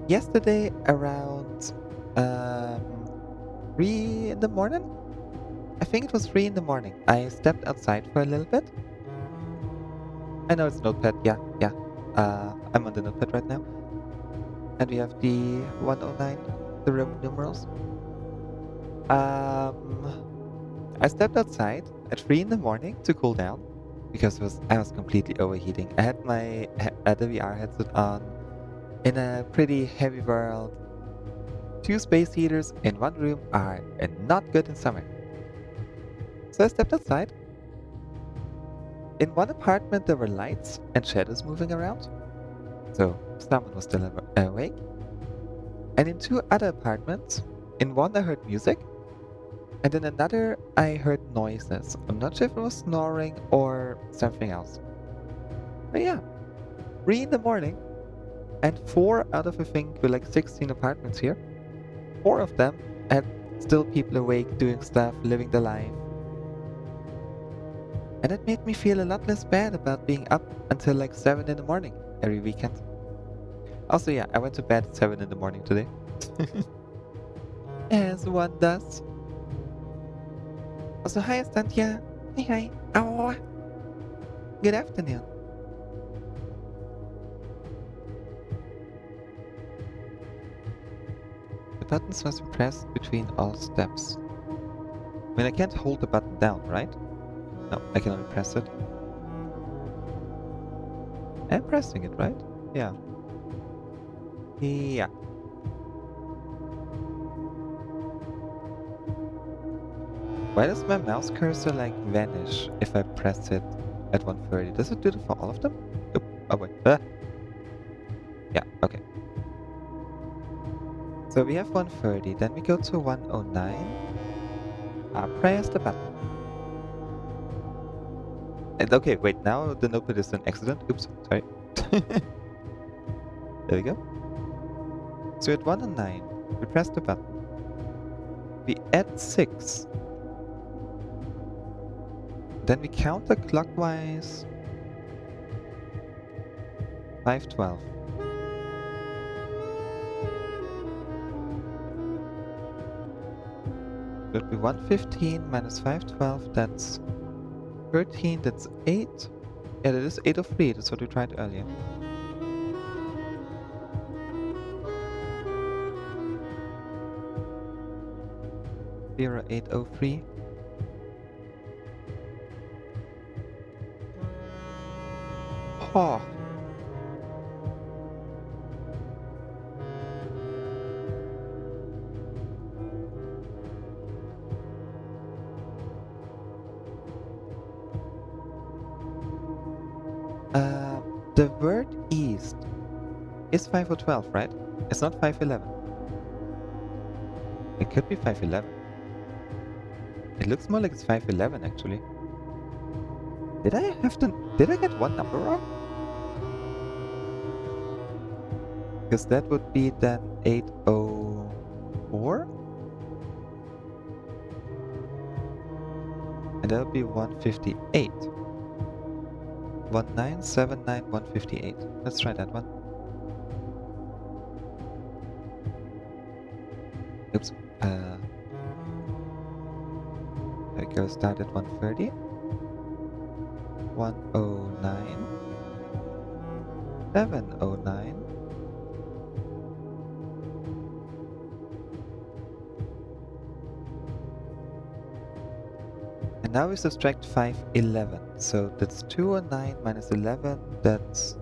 Yesterday around 3 in the morning? I think it was 3 in the morning. I stepped outside for a little bit. I know it's Notepad, yeah. I'm on the Notepad right now. And we have the 109, the Roman numerals. I stepped outside at 3 in the morning to cool down because I was completely overheating. I had my the VR headset on in a pretty heavy world. 2 space heaters in one room are not good in summer. So I stepped outside. In one apartment there were lights and shadows moving around. So someone was still awake. And in two other apartments, in one I heard music, and in another I heard noises. I'm not sure if it was snoring or something else. But yeah, 3 in the morning, and 4 out of I think we're like 16 apartments here. 4 of them had still people awake, doing stuff, living their life. And it made me feel a lot less bad about being up until like 7 in the morning every weekend. Also, yeah, I went to bed at 7 in the morning today. As one does. Also, hi, Astantia. Hi. Oh, good afternoon. The buttons must be pressed between all steps. I mean, I can't hold the button down, right? No, I can only press it. I'm pressing it, right? Yeah. Yeah. Why does my mouse cursor like vanish if I press it at 130? Does it do it for all of them? Oop. Oh wait. Yeah, okay. So we have 130, then we go to 109. Press the button. And okay, wait, now the notepad is an accident. Oops, sorry. There we go. So at 109, we press the button. We add 6. Then we counterclockwise 512. It would be 115 minus 512, that's 13, that's 8. Yeah, that is 803, that's what we tried earlier. 0803. Oh. The word east is 512, right? It's not 511. It could be 511. It looks more like it's 511 actually. Did I get one number wrong? Because that would be then 804? And that would be 158. 1979 158. Let's try that one. Oops. There we go, start at 130. 109. 709. And now we subtract 511. So that's 209 minus 11, that's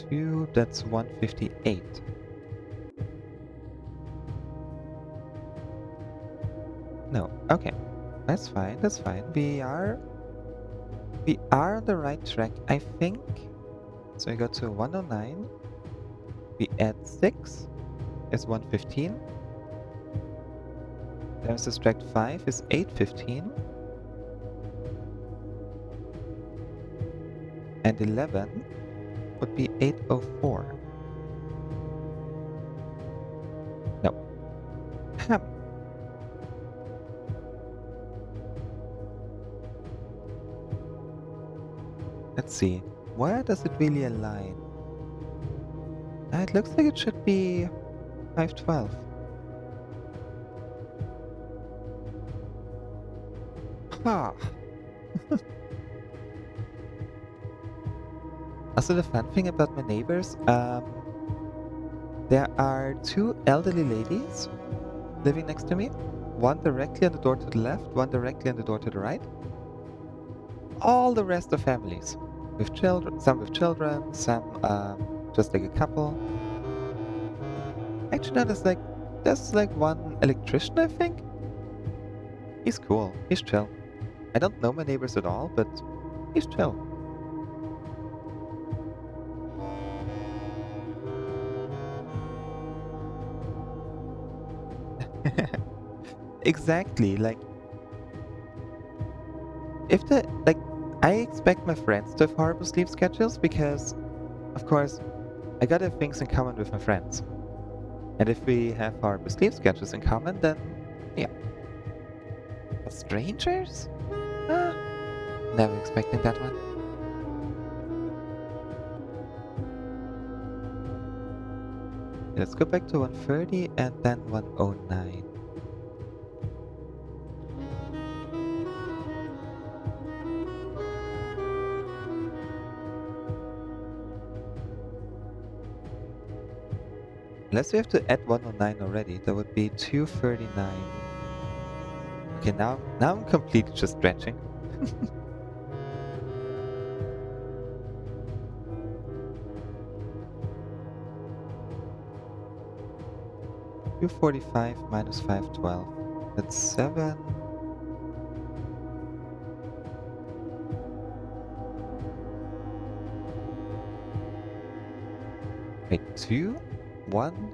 2, that's 158. No, okay. That's fine, that's fine. We are on the right track, I think. So we go to 109. We add 6 is 115. Then we subtract 5 is 815. And 11 would be 804. No. Let's see. Where does it really align? It looks like it should be 512. Ha! Also, the fun thing about my neighbors, there are 2 elderly ladies living next to me. One directly on the door to the left, one directly on the door to the right. All the rest are families. With children, some some just like a couple. Actually, no, there's like one electrician, I think. He's cool. He's chill. I don't know my neighbors at all, but he's chill. exactly. Like, if I expect my friends to have horrible sleep schedules because, of course, I gotta have things in common with my friends. And if we have horrible sleep schedules in common, then yeah. But strangers? Ah, never expecting that one. Let's go back to 130 and then 109. Unless we have to add 109 already, that would be 239. Okay, now I'm completely just stretching. 245 minus 512. That's 7. Wait, 2, 1,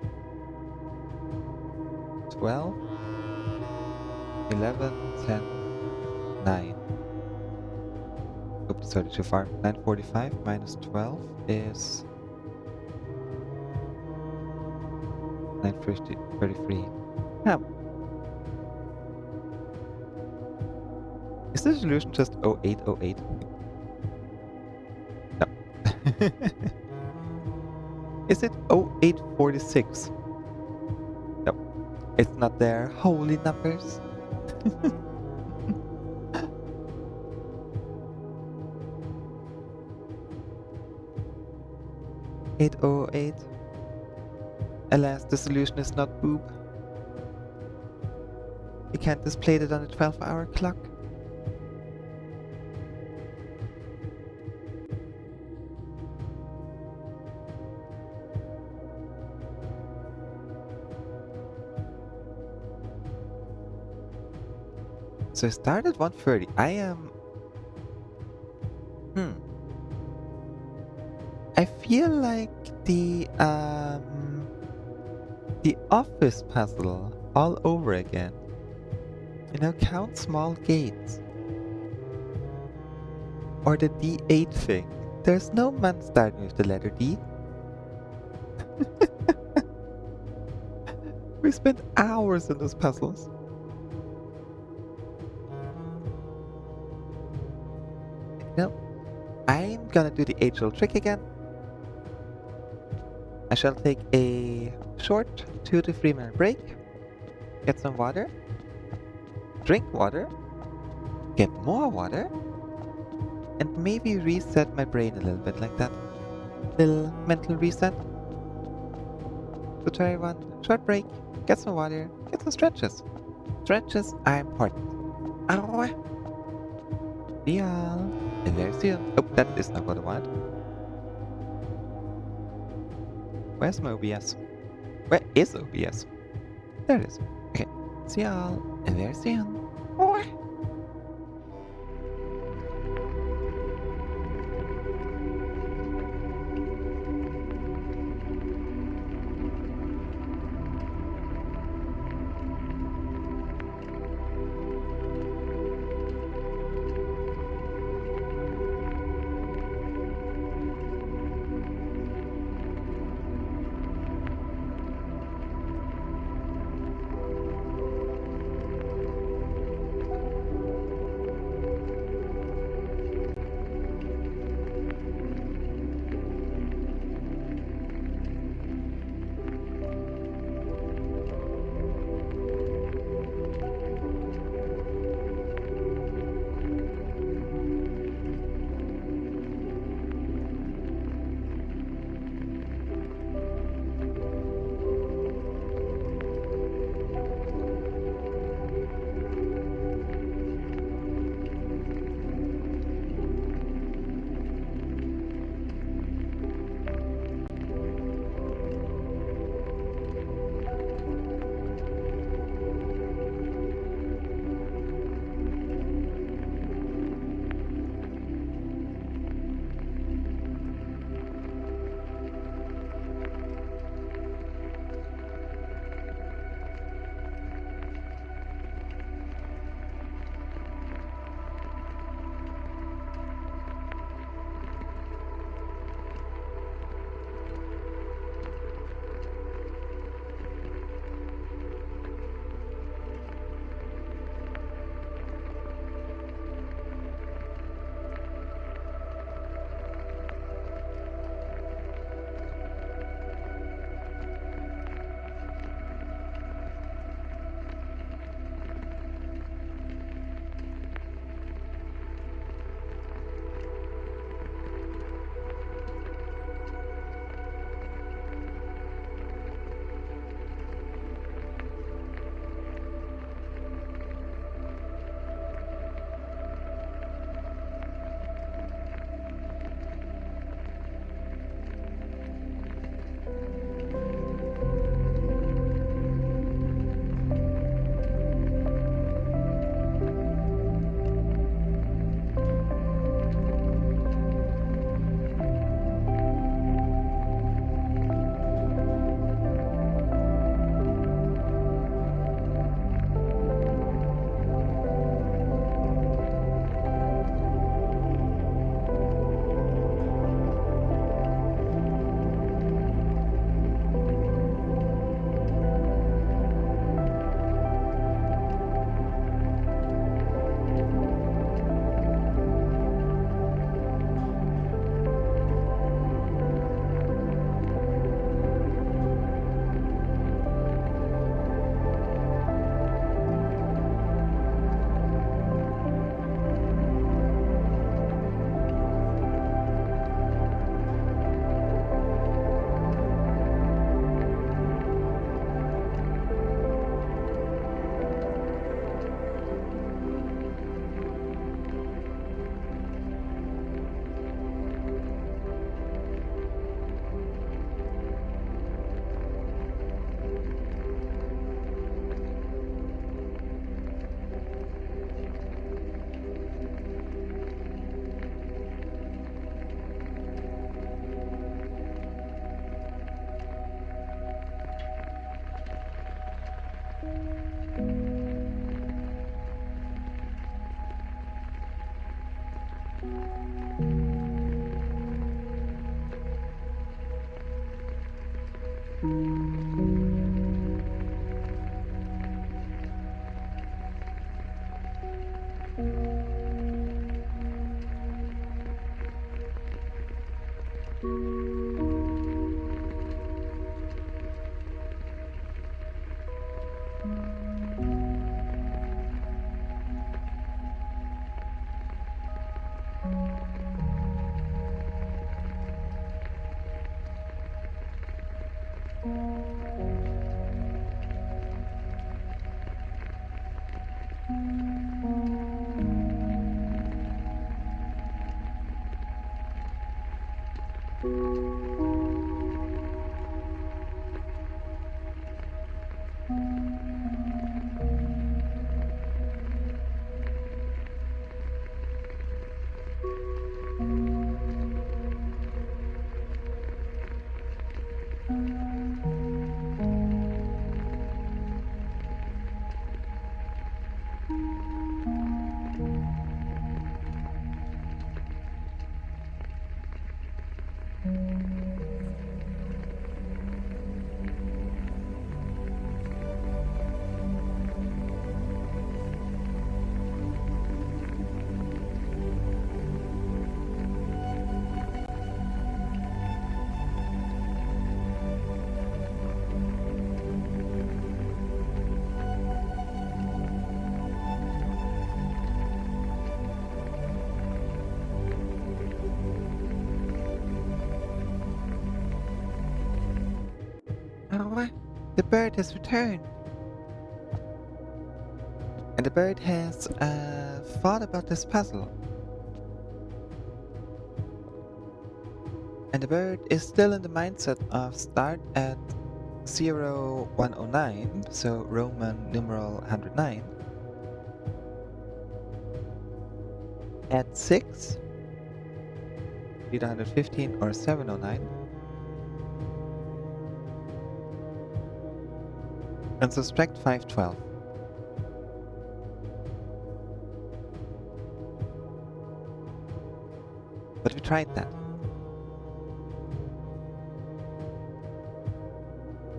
12, 11, 10, 9. Oops, sorry, too far. 945 minus 12 is 933. Yeah. Is the solution just 0808? No. Is it 0846? No. It's not there. Holy numbers. 808. Alas, the solution is not boob. You can't display it on a 12-hour clock. So I started at 1:30. I am... I feel like the office puzzle all over again. You know, count small gates. Or the D8 thing. There's no month starting with the letter D. We spent hours in those puzzles. No, I'm gonna do the age-old trick again. I shall take a short 2 to 3 minute break, get some water, drink water, get more water, and maybe reset my brain a little bit like that. Little mental reset. So try everyone, short break, get some water, get some stretches. Stretches are important. Ow! See y'all very soon. Oh, that is not what I want. Where's my OBS? Where is OBS? There it is. Okay, see y'all very soon. Oh, the bird has returned. And the bird has thought about this puzzle. And the bird is still in the mindset of start at 0109, so Roman numeral 109, at 6, either 115 or 709, and subtract 512. But we tried that.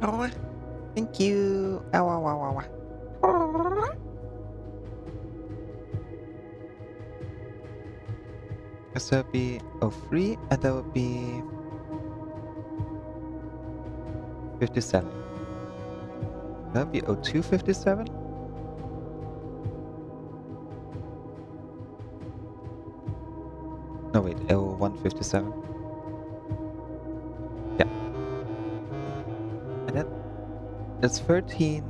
Oh, thank you. Ow, ow, ow, ow. So that would be 03, and that would be 57. That would be 0257. No, wait, 0157. Yeah. And that's 13,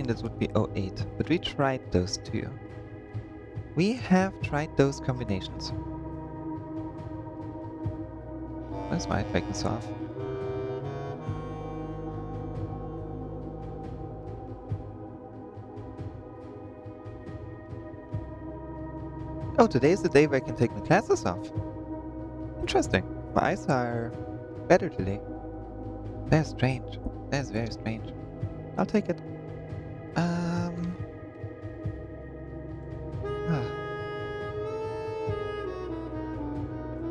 that would be 08. But we tried those two. We have tried those combinations. Where's my icons off? Oh, today is the day where I can take my glasses off. Interesting. My eyes are better today. That's strange. That's very strange. I'll take it. Ah.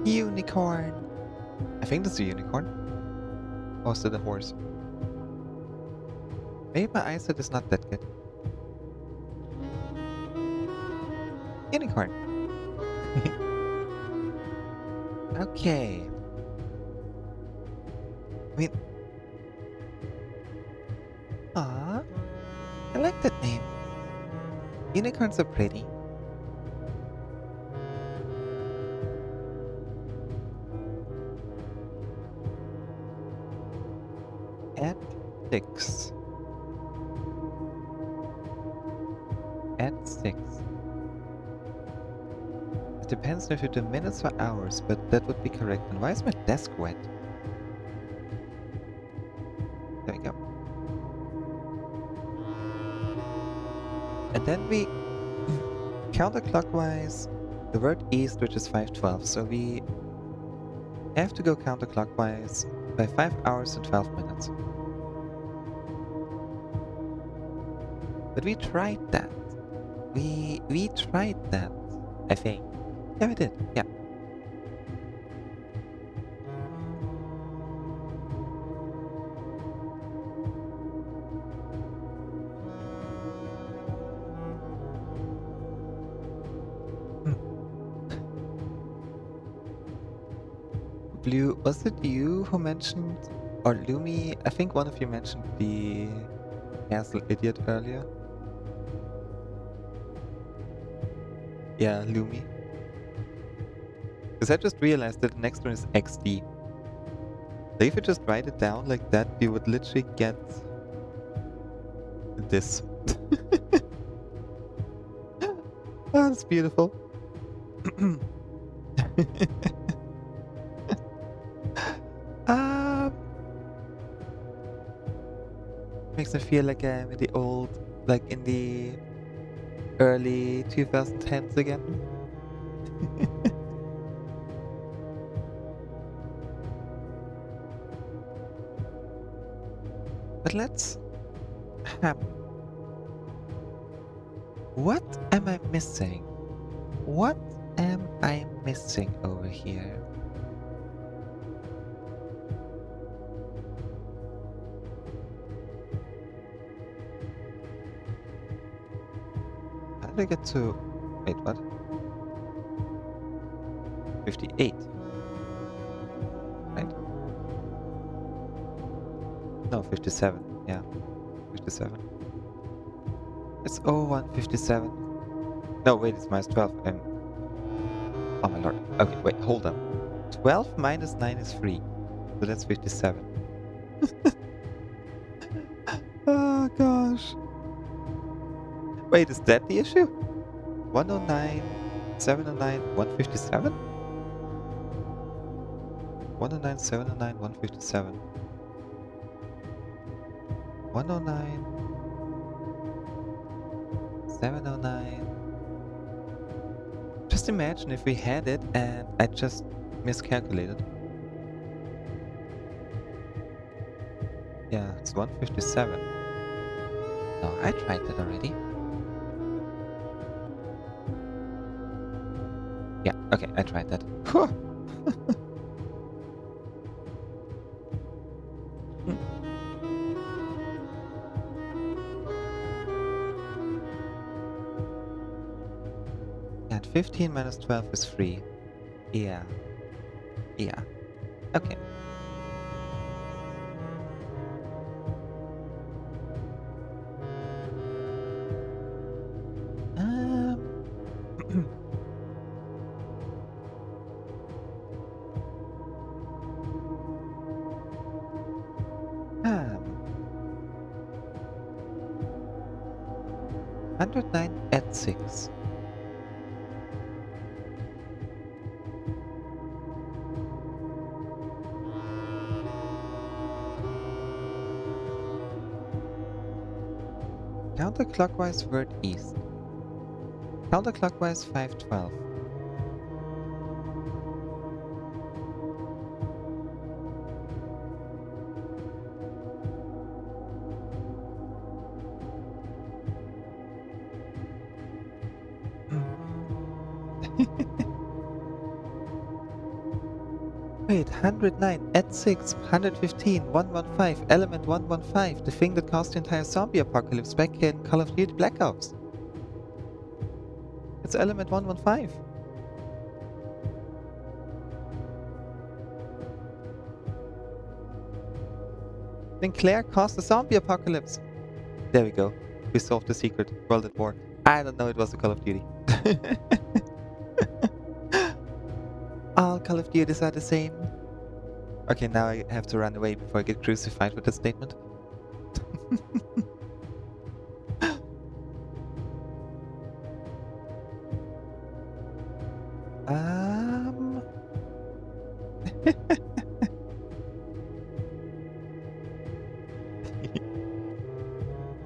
Unicorn. I think that's a unicorn. Or is it a horse? Maybe my eyesight is not that good. Unicorn. Okay. I mean... Ah, I like that name. Unicorns are pretty. At 6. At 6. It depends if you do minutes or hours, but that would be correct. And why is my desk wet? There we go. And then we counterclockwise the word east, which is 512. So we have to go counterclockwise by 5 hours and 12 minutes. But we tried that. We tried that, I think. Yeah, we did. Yeah. Blue, was it you who mentioned, or Lumi? I think one of you mentioned the castle idiot earlier. Yeah, Lumi. Because I just realized that the next one is XD. So if you just write it down like that, you would literally get this. Oh, that's beautiful. um, Makes me feel like I'm in the old, like in the early 2010s again. But let's have. What am I missing? What am I missing over here? How did I get to... Wait, what? 58. Right? No, 57. Yeah, 57. It's 0157. No, wait, it's minus 12. Oh my lord. Okay, wait, hold on. 12 minus 9 is 3. So that's 57. Oh gosh. Wait, is that the issue? 109, 709, 157? 109, 709, 157. 109, 709. Just imagine if we had it and I just miscalculated. Yeah, it's 157. No, I tried that already. Yeah, okay, I tried that. Whew. And 15 minus 12 is 3. Yeah. Yeah. Okay. Um... 109 at 6. Counterclockwise word east. Counterclockwise 512. Wait, 109 at 6, 115, 115, element 115, the thing that caused the entire zombie apocalypse back in Call of Duty Black Ops. It's element 115. Sinclair caused the zombie apocalypse. There we go. We solved the secret. World at War. I don't know, it was a Call of Duty. All Call of Duties are the same. Okay, now I have to run away before I get crucified with that statement.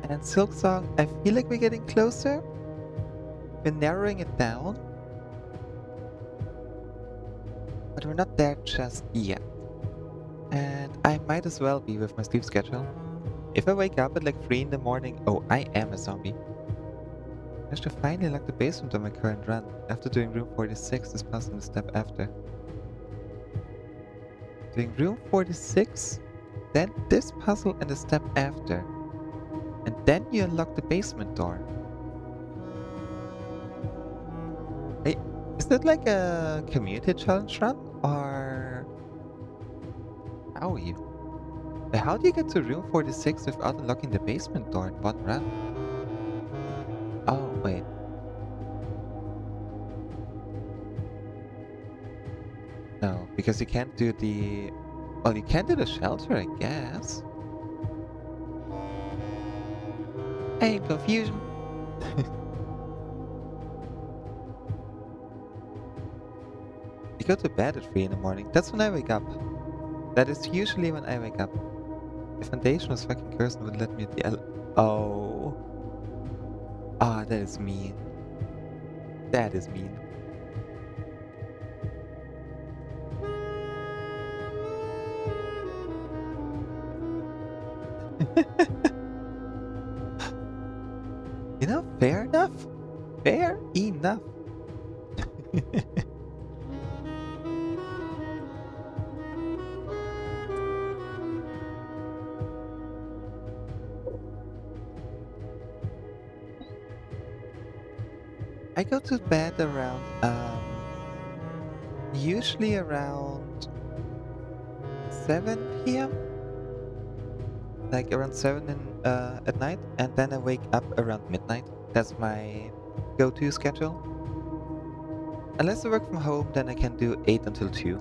And Silksong, I feel like we're getting closer. We're narrowing it down. But we're not there just yet. And I might as well be with my sleep schedule. If I wake up at like 3 in the morning, oh, I am a zombie. I should finally lock the basement on my current run. After doing room 46, this puzzle and the step after. Doing room 46, then this puzzle and the step after. And then you unlock the basement door. Hey, is that like a community challenge run? Or... how are you? How do you get to room 46 without unlocking the basement door in one run? Oh, wait. No, because you can't do the... Well, you can do the shelter, I guess. Hey, confusion. You go to bed at 3 in the morning. That's when I wake up. That is usually when I wake up. If Foundation was fucking cursed and would let me at the Oh. Ah, that is mean. That is mean. You know, fair enough. Fair enough. I go to bed around, usually around 7 p.m. Like around 7 at night, and then I wake up around midnight. That's my go-to schedule. Unless I work from home, then I can do 8 until 2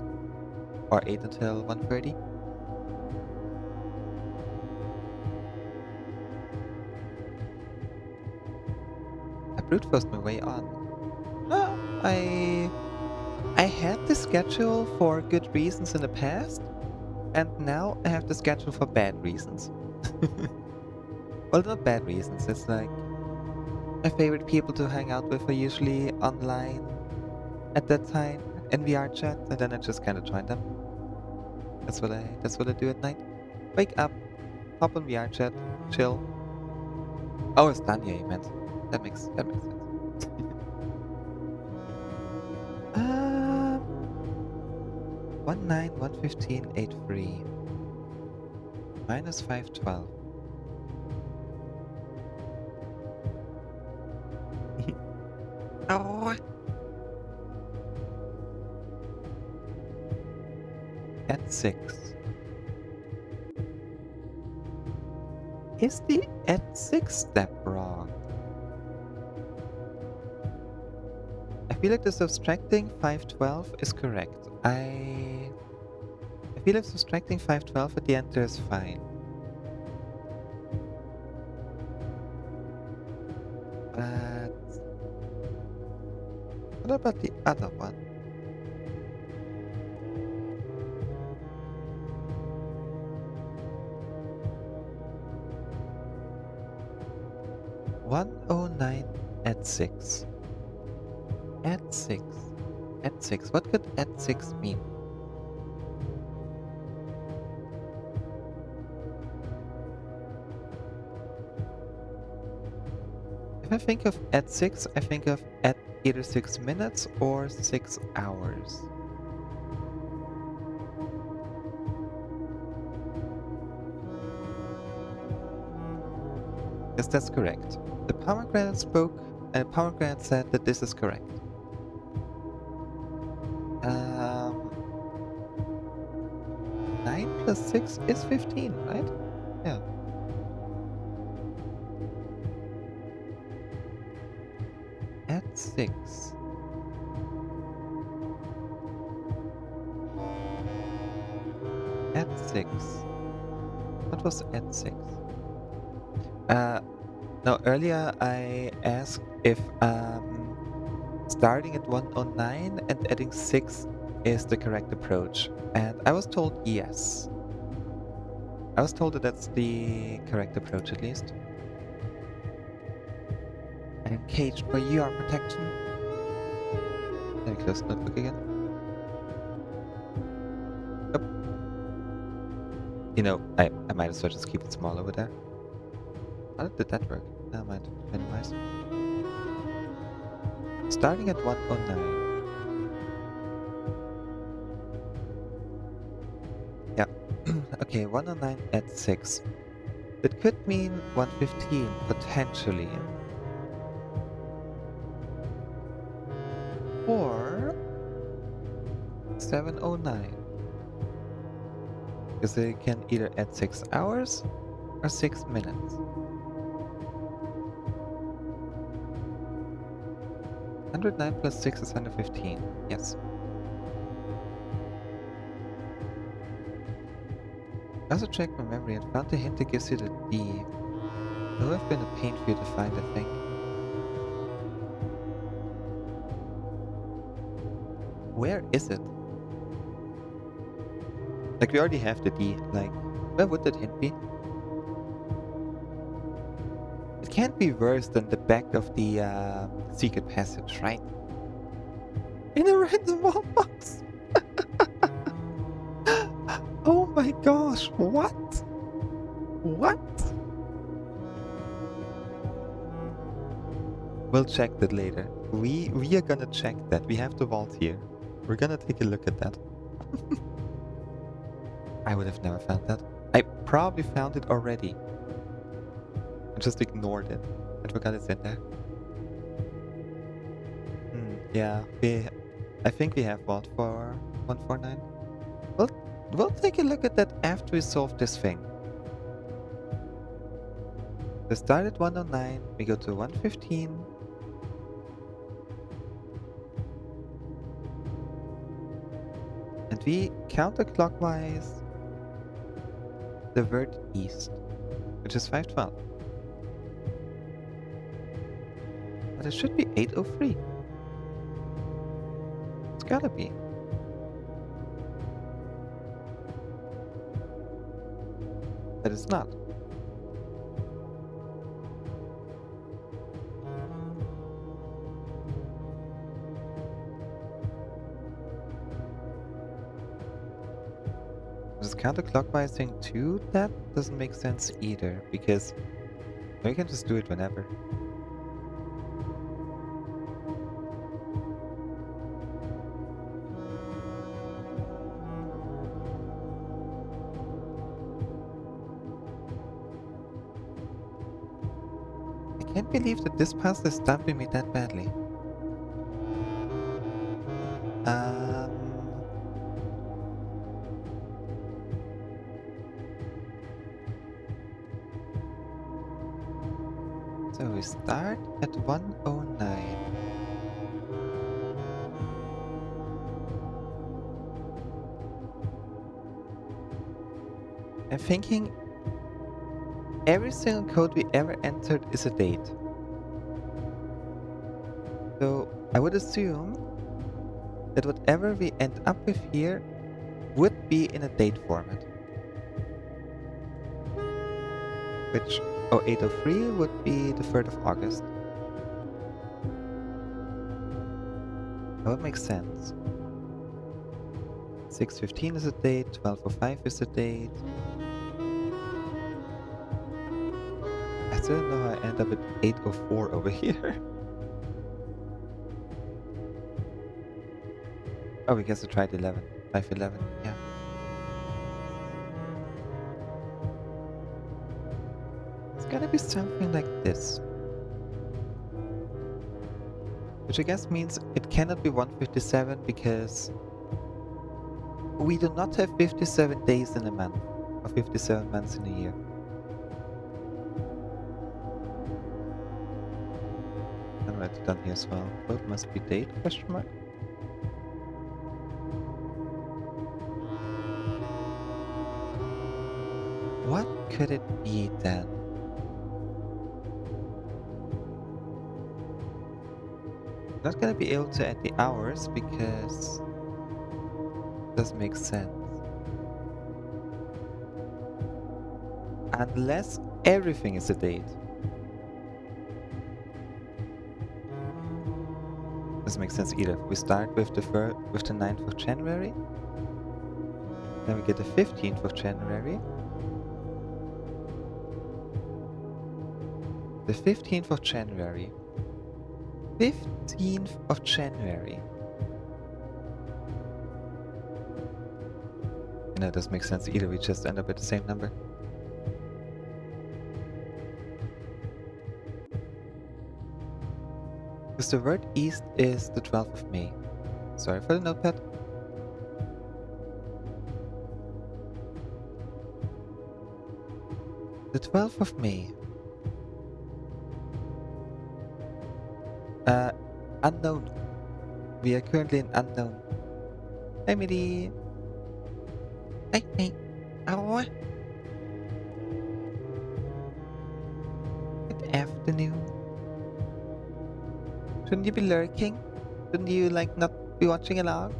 or 8 until 1:30. I brute forced my way on. Uh, I had the schedule for good reasons in the past, and now I have the schedule for bad reasons. Well, not bad reasons. It's like my favorite people to hang out with are usually online at that time in VR chat, and then I just kind of join them. That's what I do at night. Wake up, hop on VR chat, chill. Oh, it's Tanya you meant. That makes sense. 19, 115, 83. Minus 512. Oh. At 6. Is the at 6 step wrong? I feel like the subtracting 512 is correct. I feel like subtracting 512 at the end there is fine. But what about the other one? $109 at 6. At 6. At 6. What could at 6 mean? If I think of at 6, I think of at either 6 minutes or 6 hours. Yes, that's correct. The pomegranate spoke, and pomegranate said that this is correct. 9 plus 6 is 15, right? Yeah. At 6. At 6. What was at 6? No, earlier I asked if starting at 109 and adding 6 is the correct approach. And I was told yes. I was told that that's the correct approach at least. I am caged by your protection. Let me close the notebook again. Yep. You know, I might as well just keep it small over there. How did that work? Never mind. Minimize. Starting at 109. Yeah. Okay, 109 at 6. That could mean 115, potentially. Or 709. Because they can either add 6 hours or 6 minutes. 109 plus 6 is 115. Yes. I also checked my memory and found the hint that gives you the D. It would have been a pain for you to find, I think. Where is it? Like, we already have the D. Like, where would that hint be? It can't be worse than the back of the secret passage, right? In a random box! Oh my gosh, what? What? We'll check that later. We are gonna check that. We have the vault here. We're gonna take a look at that. I would have never found that. I probably found it already. I just ignored it. I forgot it's in there. Yeah, I think we have vault for 149. We'll take a look at that after we solve this thing. We start at 109, we go to 115. And we counterclockwise divert east, which is 512. But it should be 803. It's gotta be. But it's not. This counterclockwise thing too, that doesn't make sense either, because we can just do it whenever. I can't believe that this puzzle is stumping me that badly. So we start at 109. I'm thinking every single code we ever entered is a date. So I would assume that whatever we end up with here would be in a date format. Which, 803 would be the 3rd of August. That would make sense. 615 is a date, 1205 is a date. I still don't know how I end up at 804 over here. Oh, we guess I tried 11. 511, yeah. It's gotta be something like this. Which I guess means it cannot be 157 because we do not have 57 days in a month, or 57 months in a year. I'll write it down here as well. Code must be date, question mark. What could it be then? Not gonna be able to add the hours because it doesn't make sense. Unless everything is a date. Doesn't make sense either. We start with the 9th of January. Then we get the 15th of January. The 15th of January. 15th of January. No, it doesn't make sense either. We just end up at the same number. Because the word east is the 12th of May. Sorry for the notepad. The 12th of May. Unknown. We are currently in unknown. Emily. Hey. Ow. afternoon. Shouldn't you be lurking? Shouldn't you, like, not be watching along?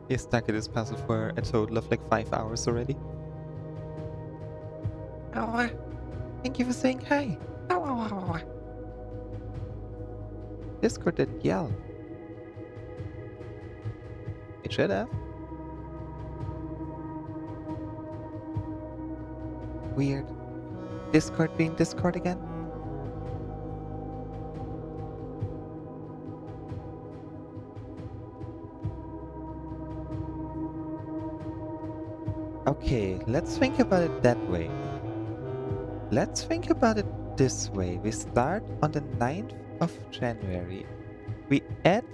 He's stuck at this puzzle for a total of like 5 hours already. Oh, thank you for saying hi. Discord didn't yell. It should have. Weird. Discord being Discord again? Okay, let's think about it that way. Let's think about it this way. We start on the 9th of January. We add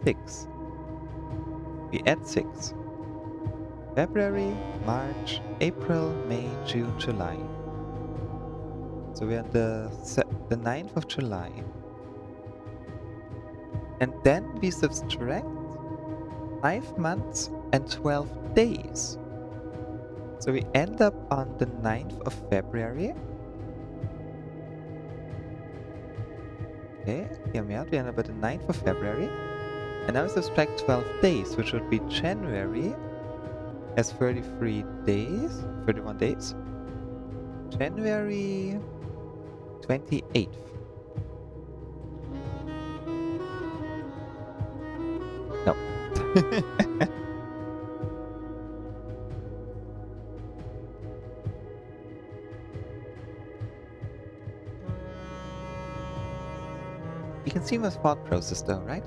6. We add 6. February, March, April, May, June, July. So we're on the 9th of July. And then we subtract 5 months and 12 days. So we end up on the 9th of February. Okay, hear me out. We end up at the 9th of February. And now we subtract 12 days, which would be January has 33 days, 31 days. January 28th. No. You can see my thought process though, right?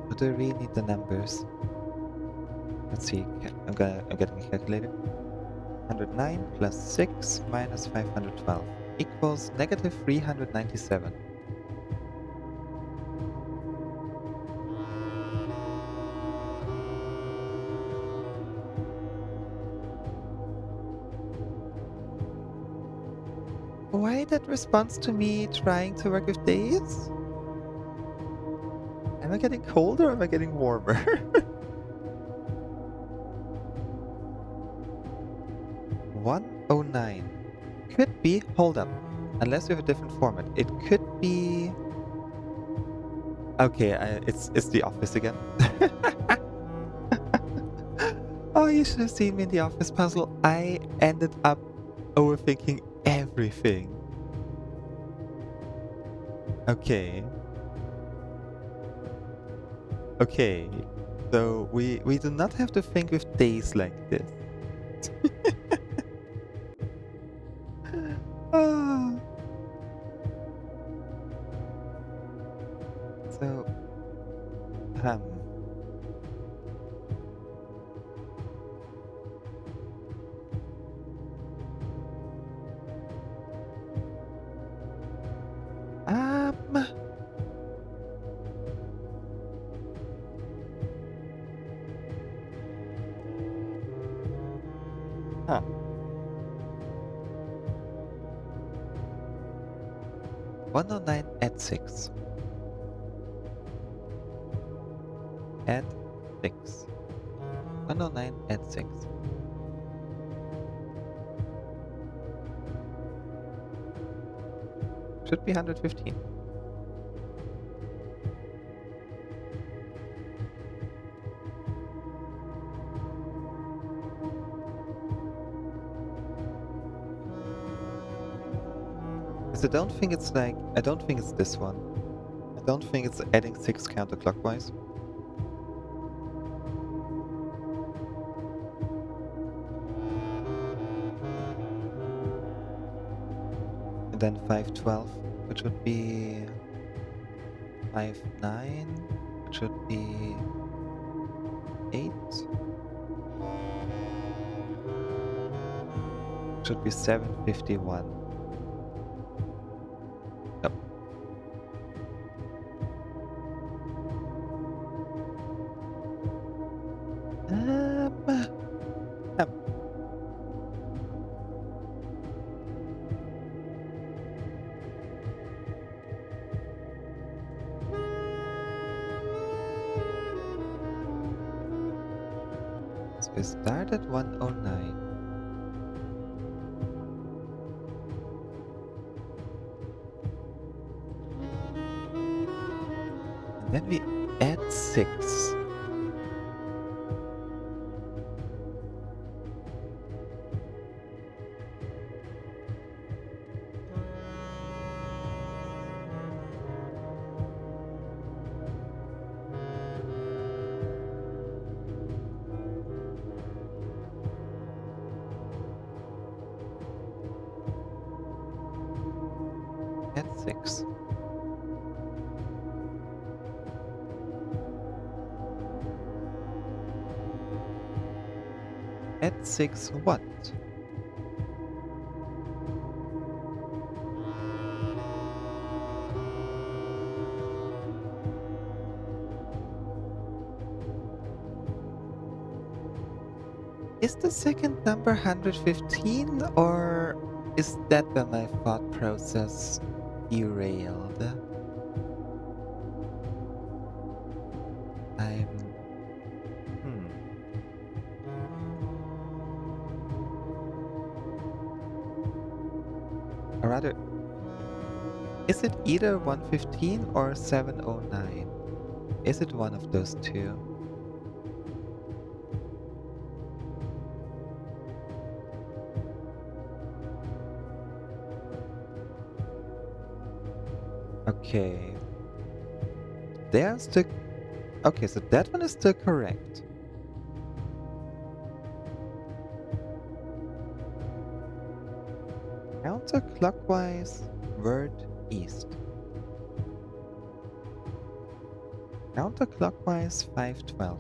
But do I really need the numbers? Let's see. I'm getting a calculator. 109 plus 6 minus 512 equals negative 397. Why that response to me trying to work with days? Am I getting colder or am I getting warmer? 109. Could be, hold up. Unless we have a different format. It could be... Okay, it's the office again. Oh, you should have seen me in the office puzzle. I ended up overthinking everything. Okay. Okay. So we do not have to think with days like this. Ah. So, um, huh. 109 at 6. At 6. 109 at 6. Should be 115. Because I don't think it's like, I don't think it's this one. I don't think it's adding 6 counterclockwise. And then 512, which would be 59, which would be 8. Should be 751. Nope. Nope. we start at 109. And then we add 6. Add 6. Add 6 what? Is the second number 115, or is that where my thought process derailed? Or rather, is it either 115 or 709? Is it one of those two? Okay. There's the... Okay, so that one is still correct. Counterclockwise, word east. Counterclockwise, 512.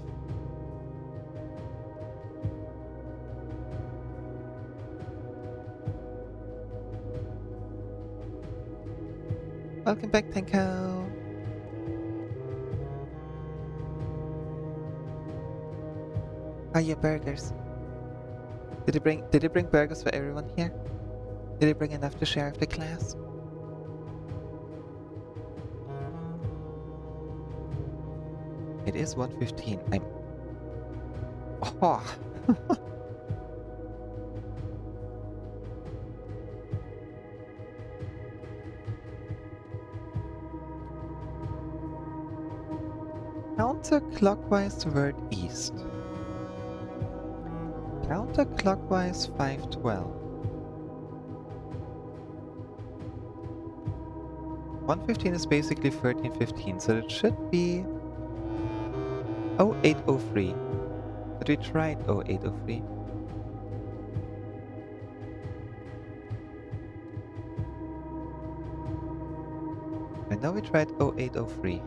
Welcome back, Tenko. Are your burgers? Did you bring burgers for everyone here? Did you bring enough to share with the class? It is 1:15. I'm... Oh! Counterclockwise word east. Counterclockwise 512. 1:15 is basically 13:15, so it should be 0803. But we tried 0803. I know we tried 0803.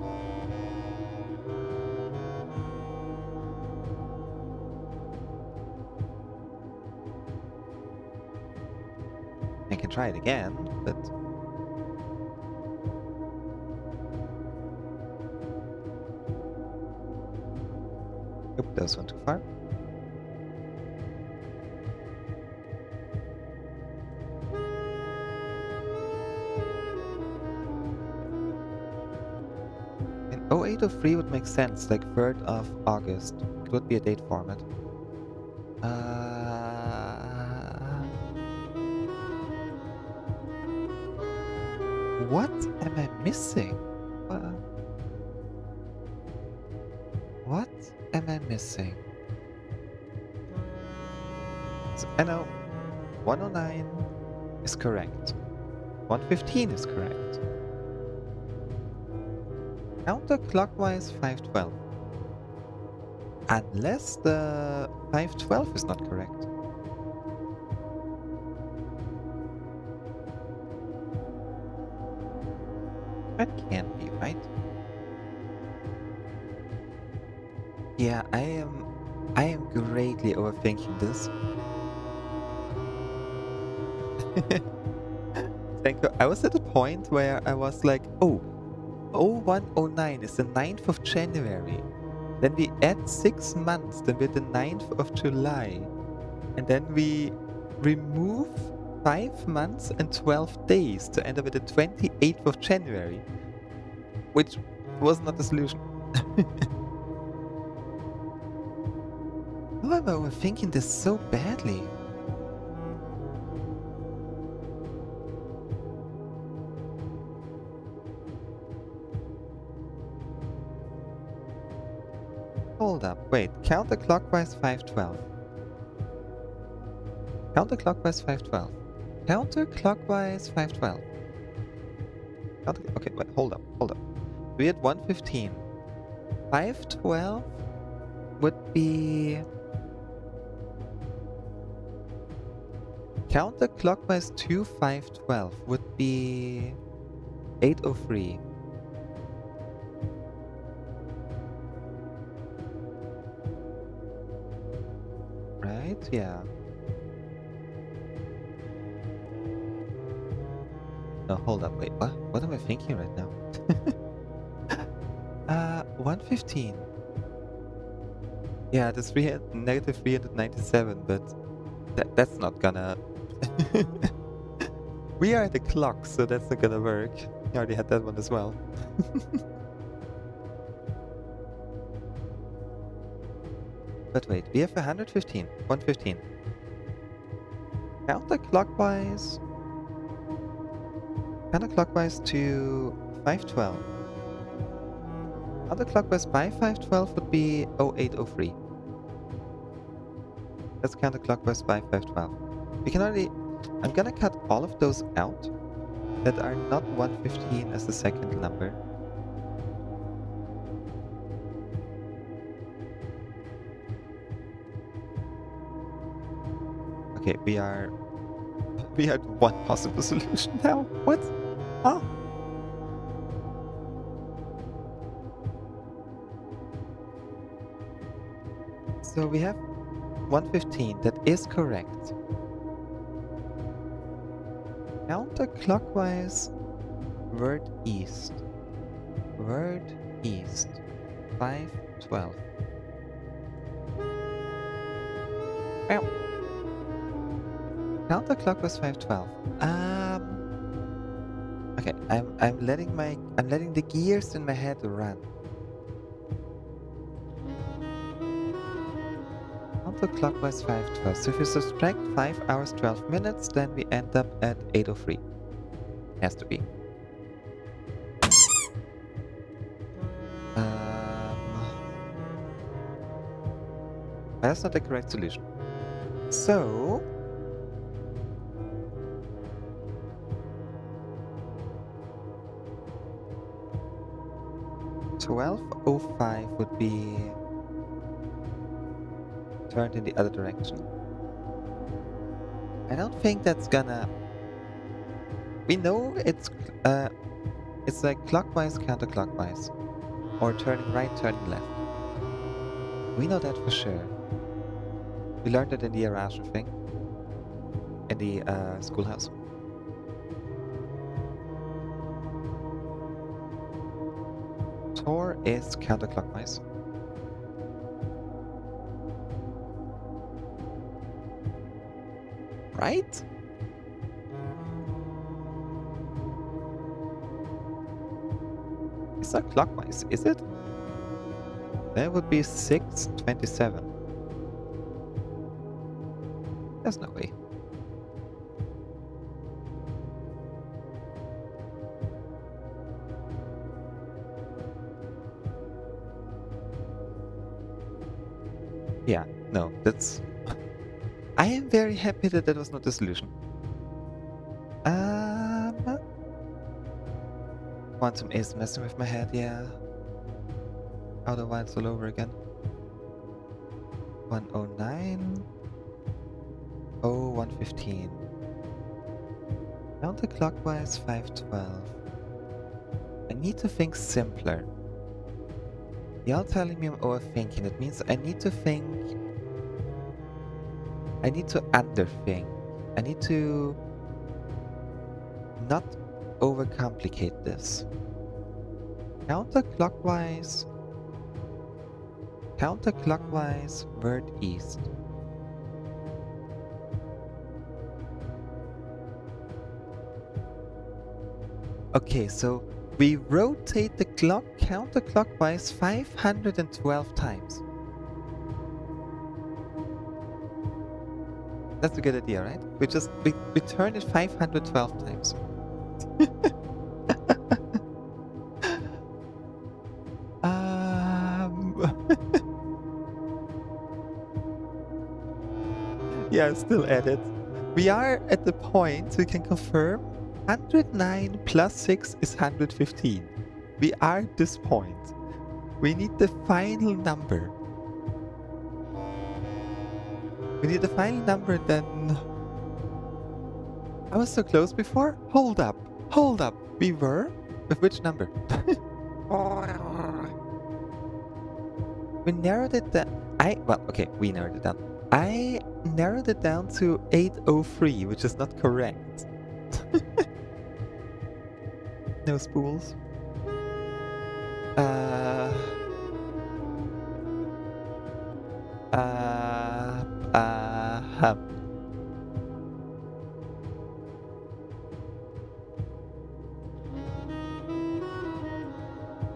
I can try it again, but... Oop, that was one too far. And 0803 would make sense, like 3rd of August. It would be a date format. What am I missing? What am I missing? So I know 109 is correct. 1:15 is correct. Counterclockwise 512. Unless the 512 is not correct. That can't be right. Yeah, I am greatly overthinking this. I was at a point where I was like, oh, 0109 is the 9th of January. Then we add 6 months, then we're the 9th of July. And then we remove 5 months and 12 days to end up at the 28th of January. Which was not the solution. Why am I overthinking this so badly? Hold up, wait, counterclockwise 512. Counterclockwise 512. Counterclockwise 512. Okay, wait, hold up. We're at 115. 512 would be... Counterclockwise to 512 would be 803. Right? Yeah. No, hold up, wait, what? What am I thinking right now? 115. Yeah, the negative 397, but that's not gonna... We are at the clock, so that's not gonna work. I already had that one as well. But wait, we have 115. 115. Counterclockwise... Counterclockwise to 512. Counterclockwise by 512 would be 0803. That's counterclockwise by 512. We can already... I'm gonna cut all of those out that are not 115 as the second number. Okay, we are at one possible solution now. What? Oh. So we have 115. That is correct. Counterclockwise, word east. Word east. 512. Ow. Counterclockwise 512. Okay, I'm letting the gears in my head run. Counterclockwise 512. So if you subtract 5 hours 12 minutes, then we end up at 803. Has to be. That's not the correct solution. So 1205 would be turned in the other direction. I don't think that's gonna... We know it's like clockwise, counterclockwise. Or turning right, turning left. We know that for sure. We learned it in the Erasmus thing. In the schoolhouse. Tor is counterclockwise. Right? It's not clockwise, is it? That would be 627. There's no way. Yeah, no, that's... I am very happy that that was not the solution. Quantum is messing with my head, yeah. Otherwise all over again. 109. Oh, 115. Counterclockwise 512. I need to think simpler. Y'all telling me I'm overthinking. That means I need to think... I need to underthink. I need to... not overcomplicate this. Counterclockwise... Counterclockwise, word east. Okay, so we rotate the clock counterclockwise 512 times. That's a good idea, right? We turn it 512 times. Yeah, still at it. We are at the point we can confirm 109 plus 6 is 115. We are at this point. We need the final number. We need the final number, then... I was so close before? Hold up. Hold up. We were? With which number? We narrowed it down. We narrowed it down. I narrowed it down to 803, which is not correct. No spools.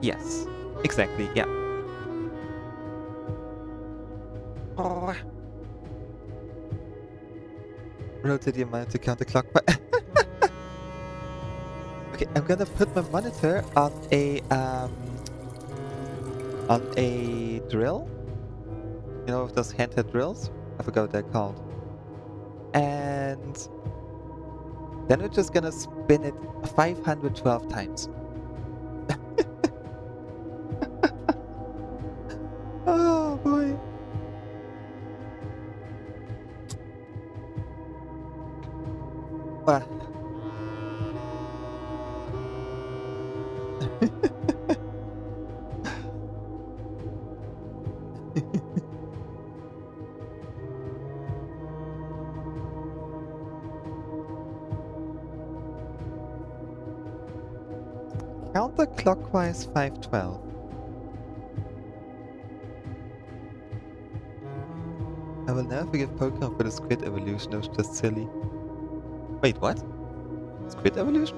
Yes, exactly, yeah. Rotate your monitor counterclockwise. Okay, I'm gonna put my monitor on a drill. You know, with those handheld drills? I forgot what they're called. And then we're just gonna spin it 512 times. Oh boy. Well. Counterclockwise 512. I will never forgive Pokemon for the Squid evolution, it was just silly. Wait, what? Squid evolution?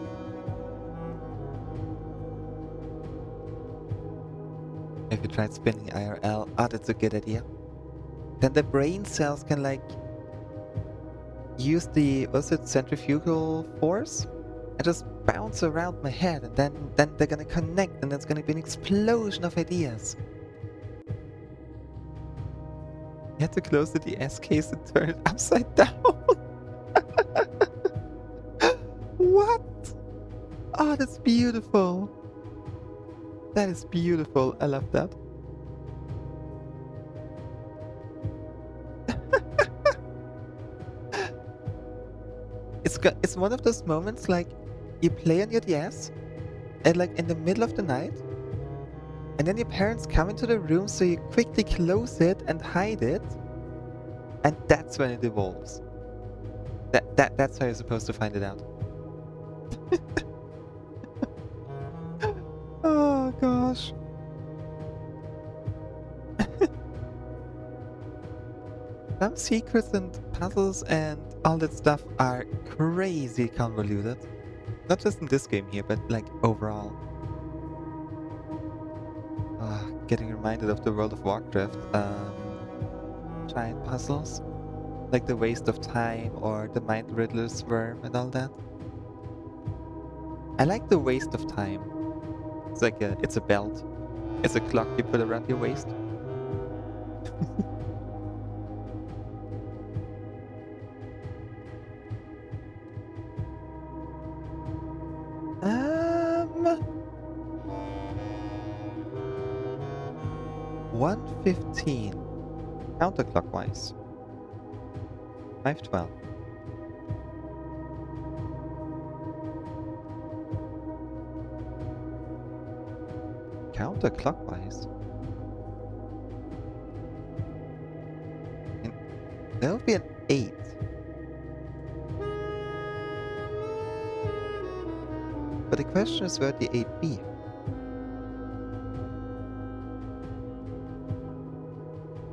Have you tried spinning IRL? Ah, that's a good idea. Then the brain cells can like use the, what's it, centrifugal force? And just bounce around my head, and then they're gonna connect, and there's gonna be an explosion of ideas. You had to close the DS case and turn it upside down. What? Oh, that's beautiful. That is beautiful. I love that. It's one of those moments like you play on your DS and like in the middle of the night, and then your parents come into the room, so you quickly close it and hide it, and that's when it evolves. That's how you're supposed to find it out. Oh gosh. Some secrets and puzzles and all that stuff are crazy convoluted. Not just in this game here, but like overall. Getting reminded of the World of Warcraft giant puzzles. Like the Waste of Time or the Mind Riddler's Worm and all that. I like the Waste of Time. It's like it's a belt. It's a clock you put around your waist. Um, 115 counterclockwise. 512. Counterclockwise? That would be an 8. But the question is where the 8 be?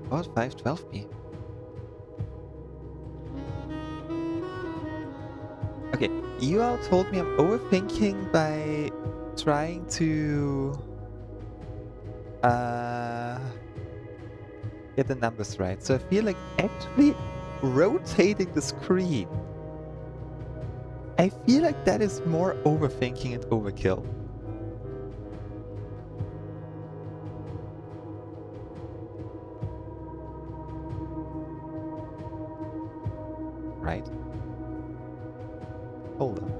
What would 512 be? Okay, you all told me I'm overthinking by trying to get the numbers right. So I feel like actually rotating the screen. I feel like that is more overthinking and overkill. Right? Hold on.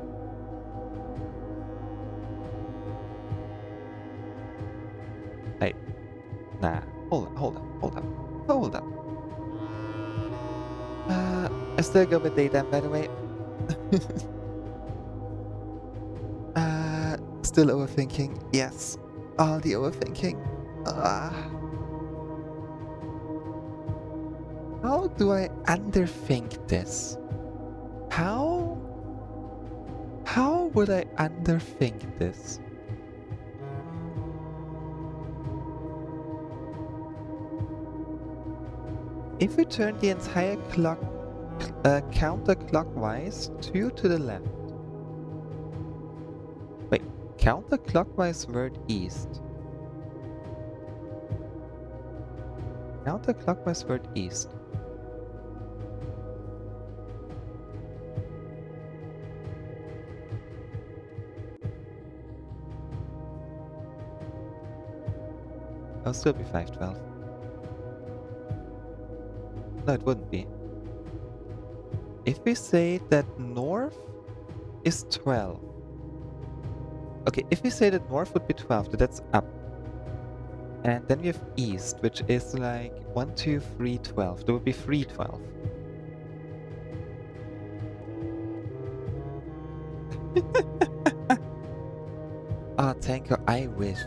Hey. Nah. Hold on. I still go with daytime, by the way. Still overthinking. Yes. All the overthinking. How do I underthink this? How would I underthink this? If we turn the entire clock counterclockwise, 2 to the left. Wait, counterclockwise word east. Counterclockwise word east. I'll still be 512. No, it wouldn't be. If we say that north is 12. Okay, if we say that north would be 12, that's up. And then we have east, which is like 1, 2, 3, 12. There would be 3, 12. Ah, Tanko, I wish.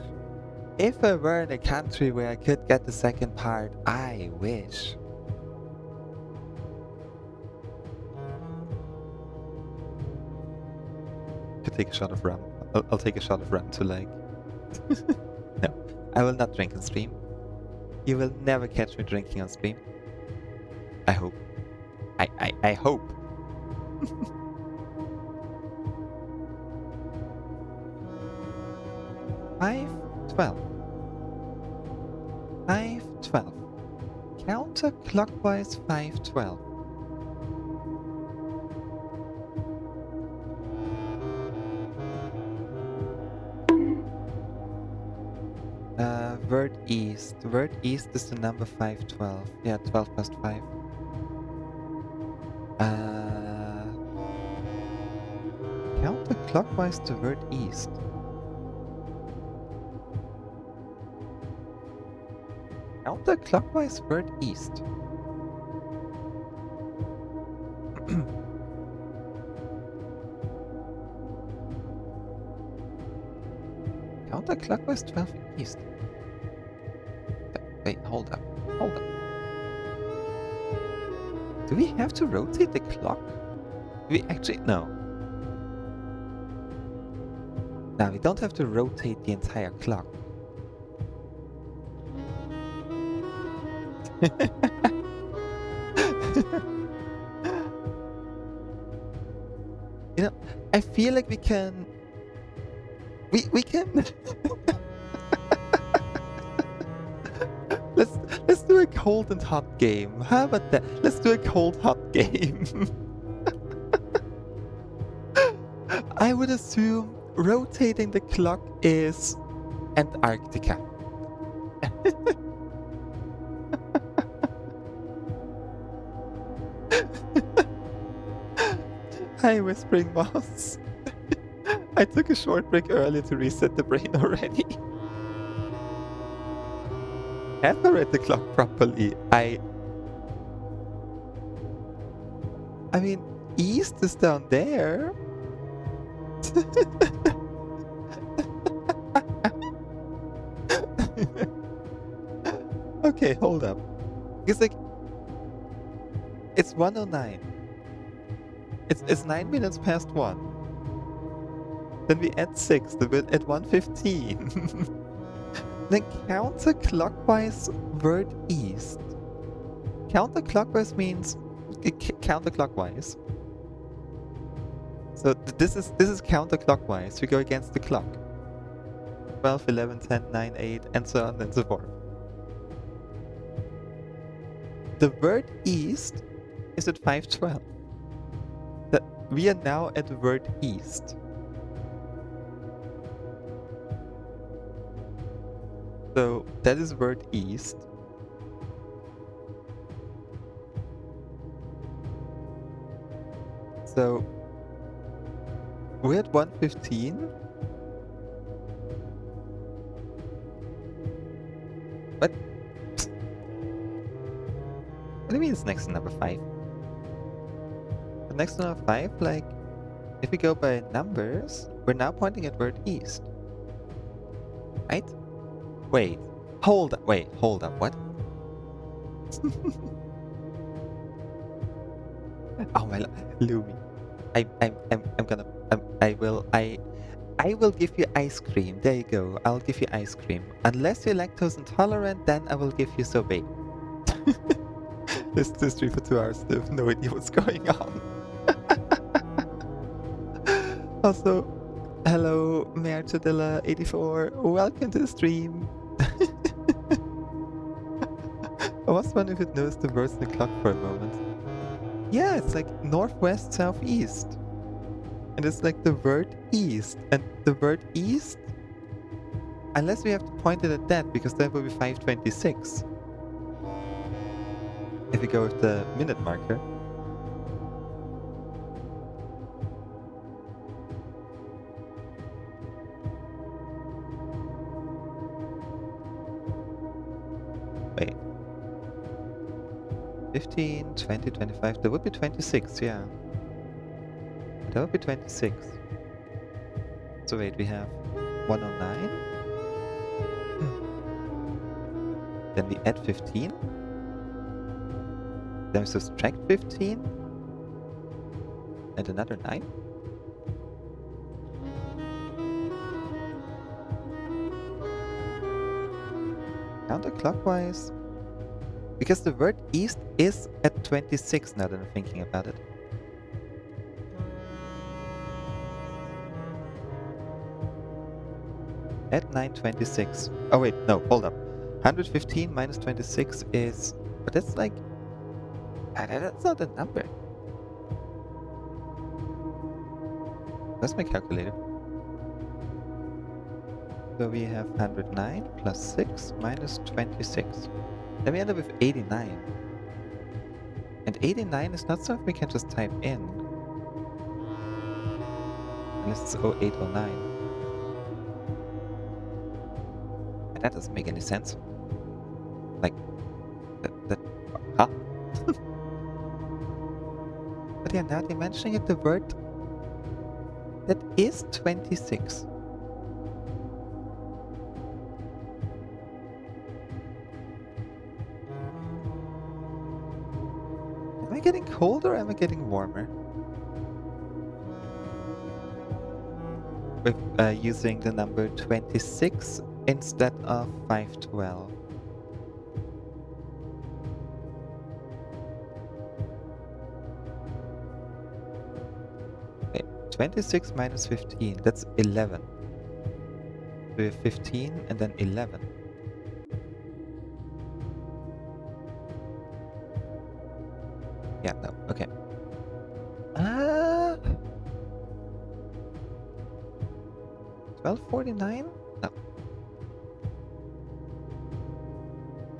If I were in a country where I could get the second part, I wish. Could take a shot of rum. I'll take a shot of rum to like... No, I will not drink on stream. You will never catch me drinking on stream. I hope. I hope. 512. 512. Counterclockwise 512. Word east. Word east is the number 512. Yeah, 12 plus 5. Counterclockwise to word east. Counterclockwise word east. Counterclockwise 12 east. Wait, hold up. Do we have to rotate the clock? Do we actually... No. No, we don't have to rotate the entire clock. You know, I feel like we can... We can... Let's do a cold and hot game. How about that? Let's do a cold hot game. I would assume rotating the clock is Antarctica. Hi, Whispering Mouse. I took a short break earlier to reset the brain already. Have I read the clock properly? I mean, east is down there. Okay, hold up. Because like, it's 1:09. It's 9 minutes past 1. Then we add 6, at 1:15. Then counterclockwise word east. Counterclockwise means counterclockwise. So this is counterclockwise. We go against the clock. 12, 11, 10, 9, 8, and so on and so forth. The word east is it 512? We are now at the word east. So that is word east. So we're at 115. What? What do you mean it's next to number 5? The next to number 5, like, if we go by numbers, we're now pointing at word east. Right? Wait. Hold up. Wait, hold up. What? Oh my Lumi. I will give you ice cream. There you go. I'll give you ice cream. Unless you're lactose intolerant, then I will give you sorbet. This stream for 2 hours. They have no idea what's going on. Also, hello, Merchadilla84. Welcome to the stream. I was wondering if it knows the words in the clock for a moment. Yeah, it's like northwest, southeast. And it's like the word east. And the word east, unless we have to point it at that, because that will be 526. If we go with the minute marker. Wait. 15, 20, 25. That would be 26, yeah. That would be 26. So wait, we have 109. Then we add 15. Then we subtract 15. And another 9. Counterclockwise. Because the word east is at 26 now that I'm thinking about it. At 926. Oh wait, no, hold up. 115 minus 26 is... But that's like... That's not a number. That's my calculator. So we have 109 plus 6 minus 26. Then we end up with 89. And 89 is not something we can just type in. Unless it's 0809. And that doesn't make any sense. Like, huh? But yeah, now they're mentioning it, the word that is 26. Am I getting colder or am I getting warmer? With using the number 26 instead of 512. Okay, 26 minus 15, that's 11. So we have 15 and then 11. Yeah, no, okay. 1249? No.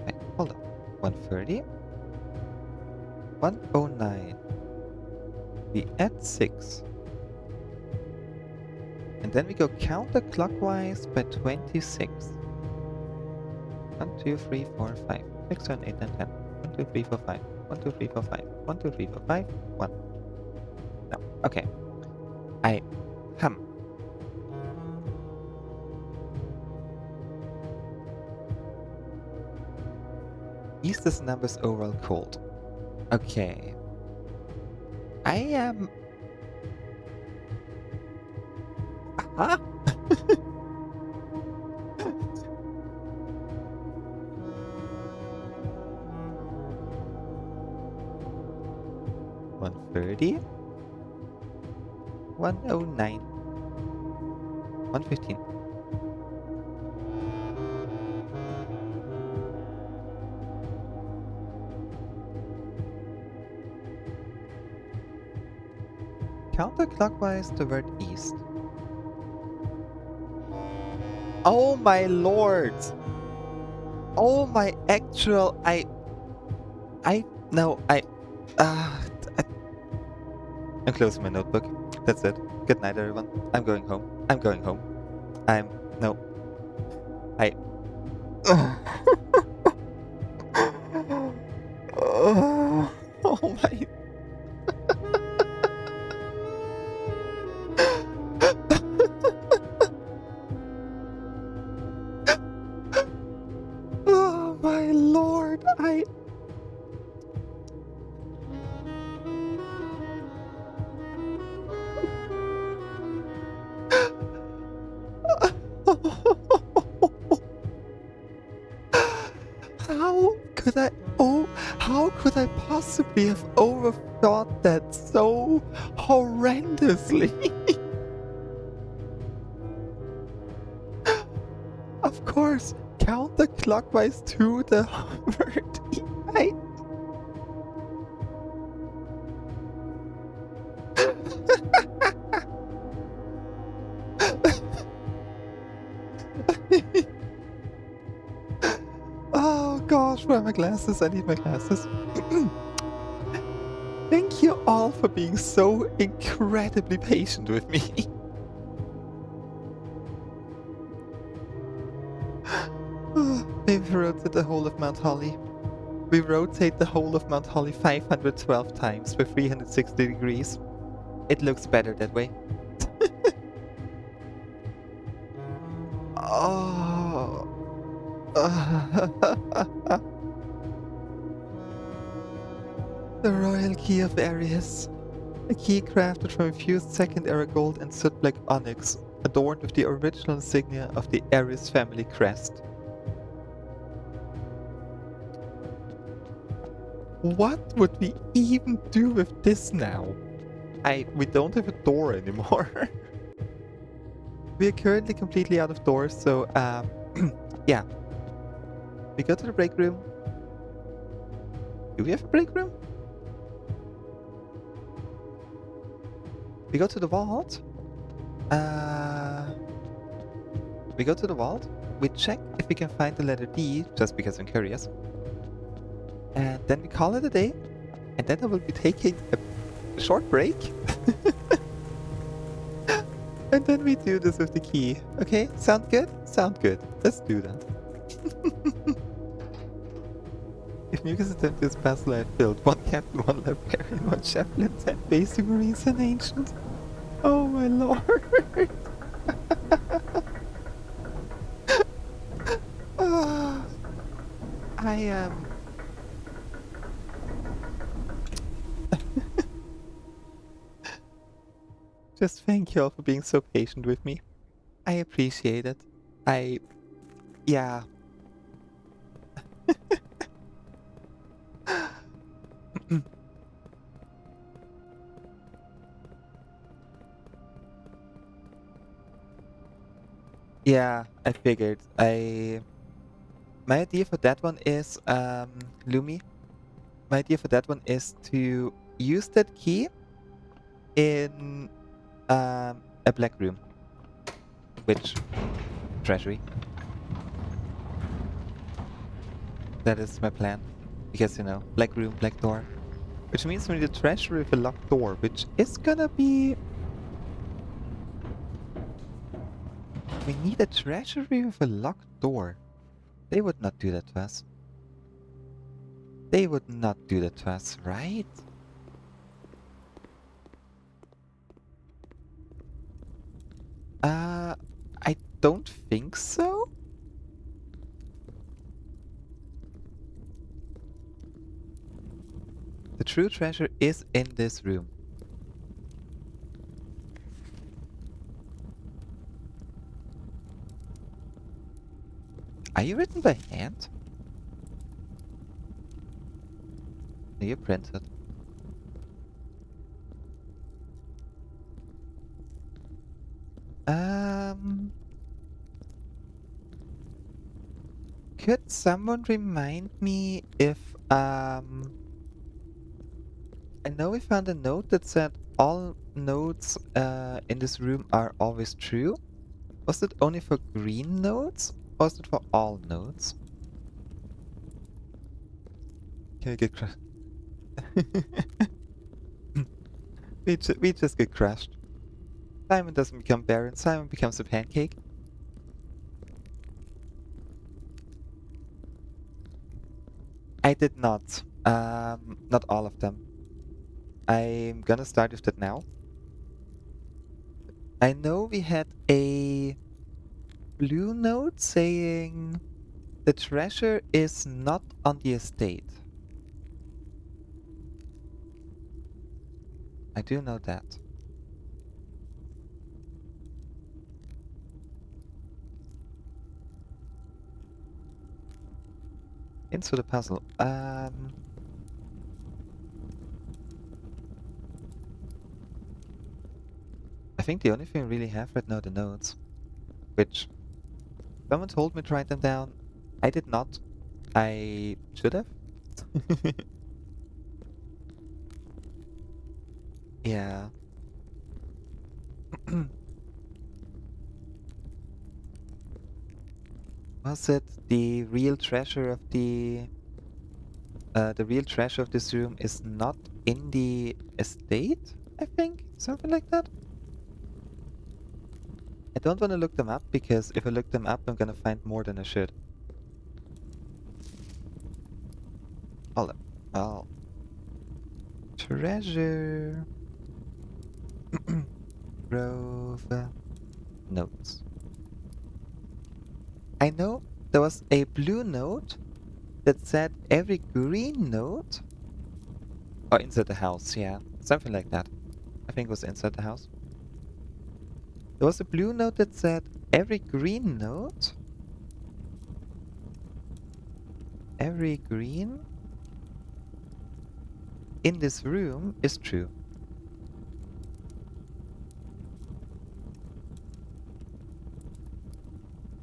Okay, hold on. 130. 109. We add 6. And then we go counterclockwise by 26. 1, 2, 3, 4, 5. 6, 7, 8, 9, 10. 1, 2, 3, 4, 5. 1, 2, 3, 4, 5. 1, 2, 3, 4, 5. 1. No. Okay. East is numbers overall cold. Okay. I am... Ah! $130. 109. 115. Counterclockwise toward east. Oh my lord! Oh my actual, no, uh, I'm closing my notebook. That's it. Good night, everyone. I'm going home. I'm going home. No, I, oh my. Oh my lord, How could I, how could I possibly have overthought that so horrendously? Of course, counterclockwise to the word I Oh gosh, where are my glasses? I need my glasses. Thank you all for being so incredibly patient with me. Maybe we rotate the whole of Mount Holly. We rotate the whole of Mount Holly 512 times by 360 degrees. It looks better that way. Oh. The Royal Key of Arius. A key crafted from infused second-era gold and soot black onyx, adorned with the original insignia of the Arius family crest. What would we even do with this now? We don't have a door anymore. We are currently completely out of doors, so yeah. We go to the break room. Do we have a break room? We go to the vault. We go to the vault. We check if we can find the letter D, just because I'm curious. And then we call it a day. And then I will be taking a short break. And then we do this with the key. Okay, sound good? Sound good. Let's do that. If Mucus attempt this puzzle I filled, one captain, one librarian, one chaplain, 10 basic marines and ancient. Oh my lord. I am... Just thank you all for being so patient with me. I appreciate it. Yeah. Yeah, I figured. My idea for that one is, Lumi, my idea for that one is to use that key in a black room. Which treasury? That is my plan. Because, you know, black room, black door. Which means we need a treasury with a locked door, which is gonna be... We need a treasury with a locked door. They would not do that to us. They would not do that to us, right? I don't think so. The true treasure is in this room. Are you written by hand? No, you printed. Could someone remind me if, I know we found a note that said all nodes in this room are always true. Was it only for green nodes? Or was it for all nodes? Can we get crushed? we just get crushed. Simon doesn't become Baron, Simon becomes a pancake. I did not. Not all of them. I'm gonna start with that now. I know we had a blue note saying the treasure is not on the estate. I do know that. Into the puzzle. I think the only thing we really have right now are the notes. Which someone told me to write them down. I did not. I should have. Yeah. Was it the real treasure of the real treasure of this room is not in the estate? I think? Something like that? I don't want to look them up because if I look them up, I'm gonna find more than I should. Hold up. Oh. Treasure. Grove. Notes. I know there was a blue note that said every green note. Or inside the house, yeah. Something like that. I think it was inside the house. There was a blue note that said every green note. Every green in this room is true.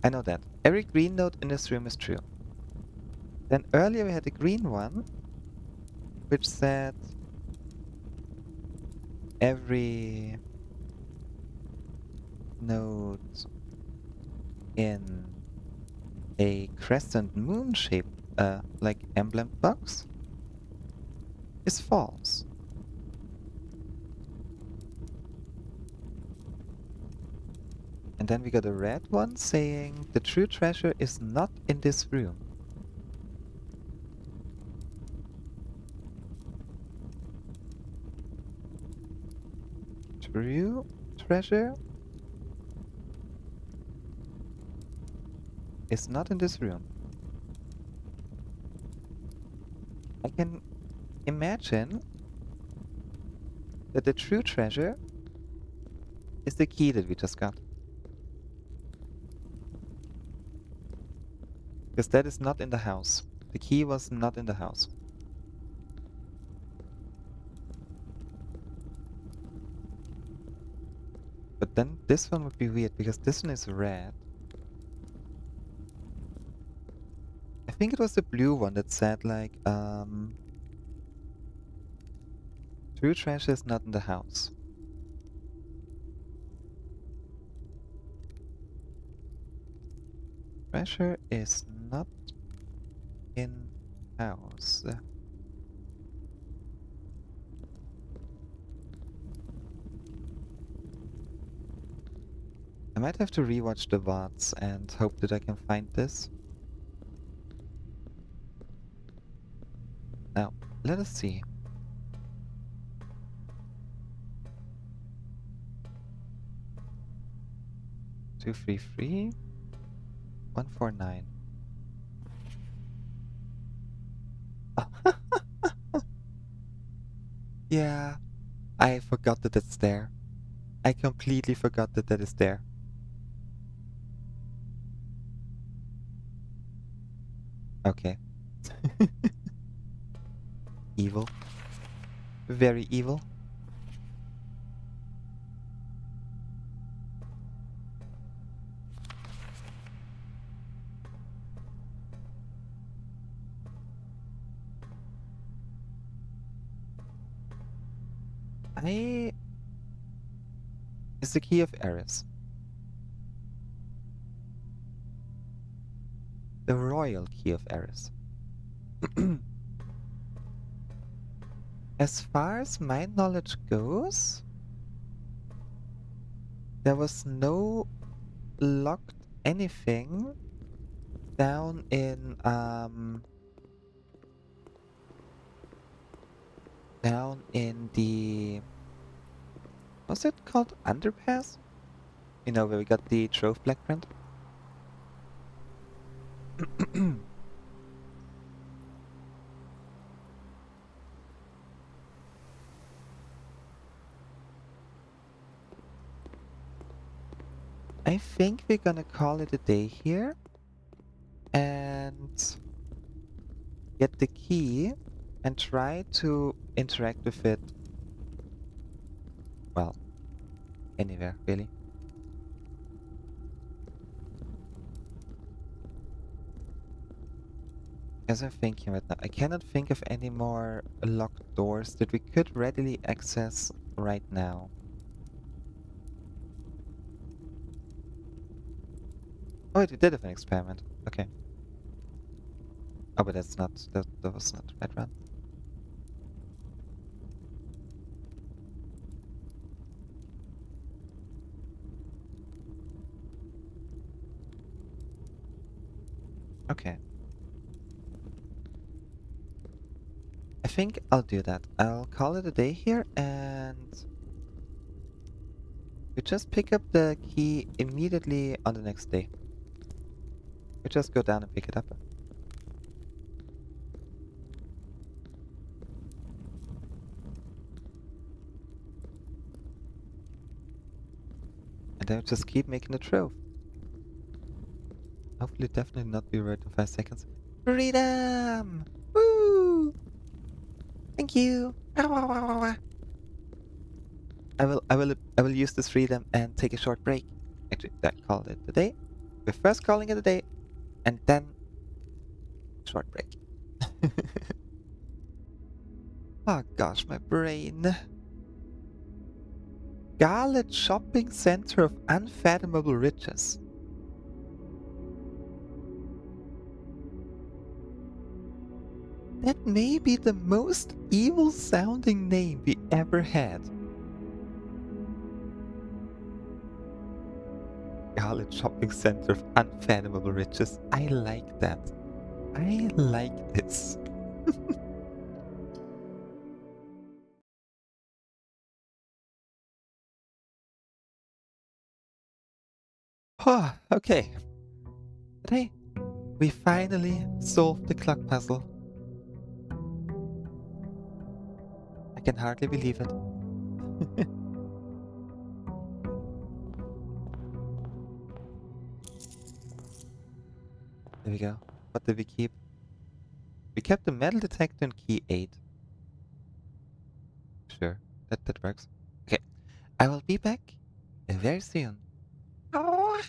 I know that. Every green note in this room is true. Then earlier we had a green one, which said every node in a crescent moon shape, like emblem box, is false. And then we got a red one saying the true treasure is not in this room. True treasure is not in this room. I can imagine that the true treasure is the key that we just got. Because that is not in the house. The key was not in the house. But then this one would be weird because this one is red. I think it was the blue one that said like, true treasure is not in the house. Treasure is not in house. I might have to rewatch the VODs and hope that I can find this. Now, let us see. Two, three, three, 149. Yeah, I forgot that it's there. I completely forgot that that is there. Okay. Evil. Very evil. is the key of Eris. The royal key of Eris. As far as my knowledge goes, there was no locked anything down in the, what's it called? Underpass? You know, where we got the Trove Blackprint? I think we're gonna call it a day here and get the key and try to interact with it, well, anywhere really. As I'm thinking right now, I cannot think of any more locked doors that we could readily access right now. Oh wait, we did have an experiment. Okay. Oh, but that's not, that was not the right run. Okay. I think I'll do that. I'll call it a day here and we just pick up the key immediately on the next day. We just go down and pick it up. And then we just keep making the trove. Hopefully definitely not be right in 5 seconds. Freedom! Woo! Thank you! I will use this freedom and take a short break. Actually, that called it a day. We're first calling it a day, and then short break. Oh gosh, my brain. Scarlet Shopping Center of Unfathomable Riches. That may be the most evil sounding name we ever had. Scarlet Shopping Center of Unfathomable Riches. I like that. I like this. Oh, okay. Today, we finally solved the clock puzzle. I can hardly believe it. There we go. What did we keep? We kept the metal detector and key 8. Sure, that works. Okay, I will be back very soon. Oh.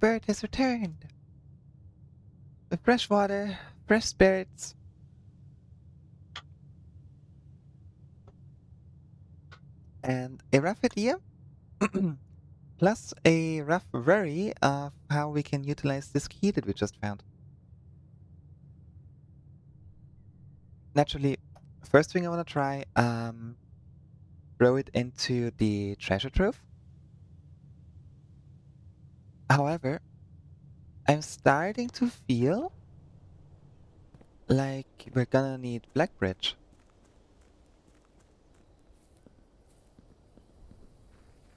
bird has returned. With fresh water, fresh spirits. And a rough idea, plus a rough worry of how we can utilize this key that we just found. Naturally, first thing I want to try, throw it into the treasure trove. However, I'm starting to feel like we're gonna need Blackbridge.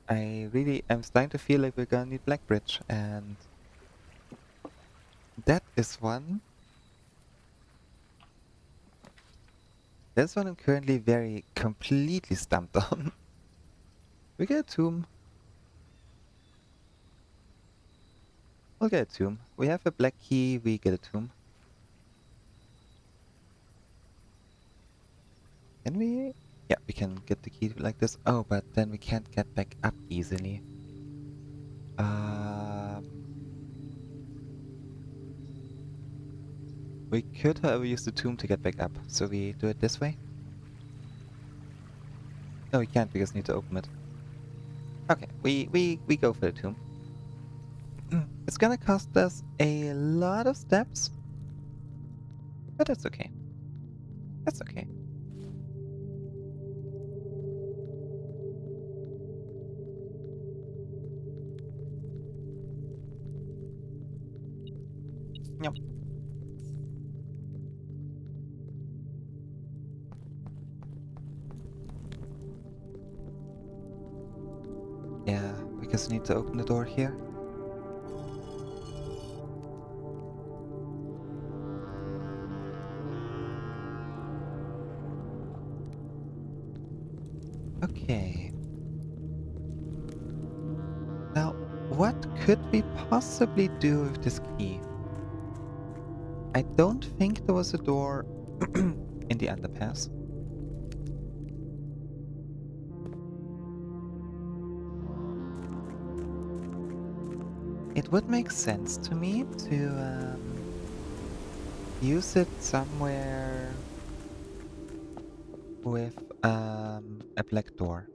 I'm starting to feel like we're gonna need Blackbridge, and that is one. That's one I'm currently very completely stumped on. We get a tomb. We'll get a tomb. We have a black key, we get a tomb. Can we? Yeah, we can get the key like this. Oh, but then we can't get back up easily. We could, however, use the tomb to get back up. So we do it this way. No, we can't because we need to open it. Okay, we go for the tomb. It's gonna cost us a lot of steps, but that's okay. That's okay. Yep. Yeah, because we need to open the door here. Okay. Now, what could we possibly do with this key? I don't think there was a door in the underpass. It would make sense to me to use it somewhere with a black door.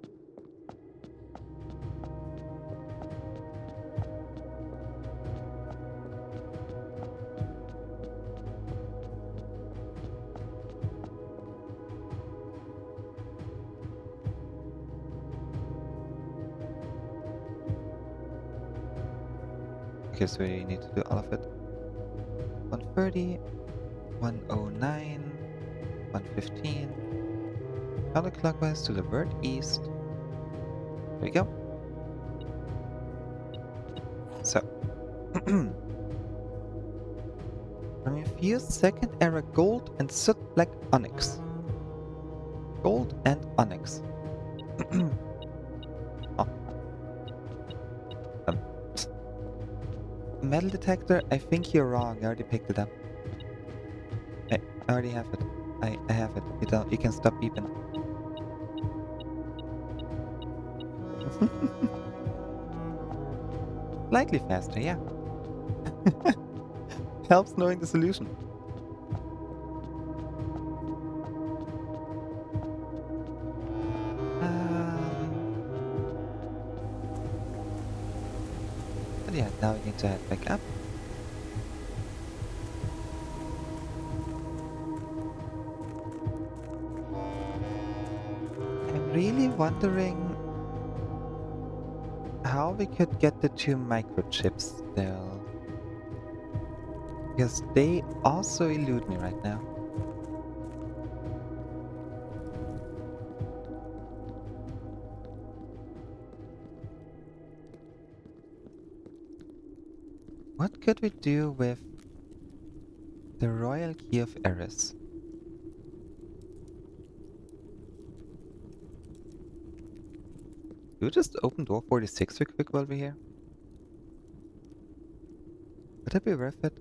Okay, so we need to do all of it. 130, 109, 115. Counterclockwise to the word east. There we go. So. From infused second era gold and soot black onyx. Gold and onyx. Oh. Metal detector, I think you're wrong. I already picked it up. I already have it. I have it. You can stop beeping. Slightly faster, yeah. Helps knowing the solution. But yeah, now we need to head back up. I'm really wondering how we could get the 2 microchips still. Because they also elude me right now. What could we do with the Royal Key of Eris? Do we just open door 46 real quick while we're here? Would that be worth it?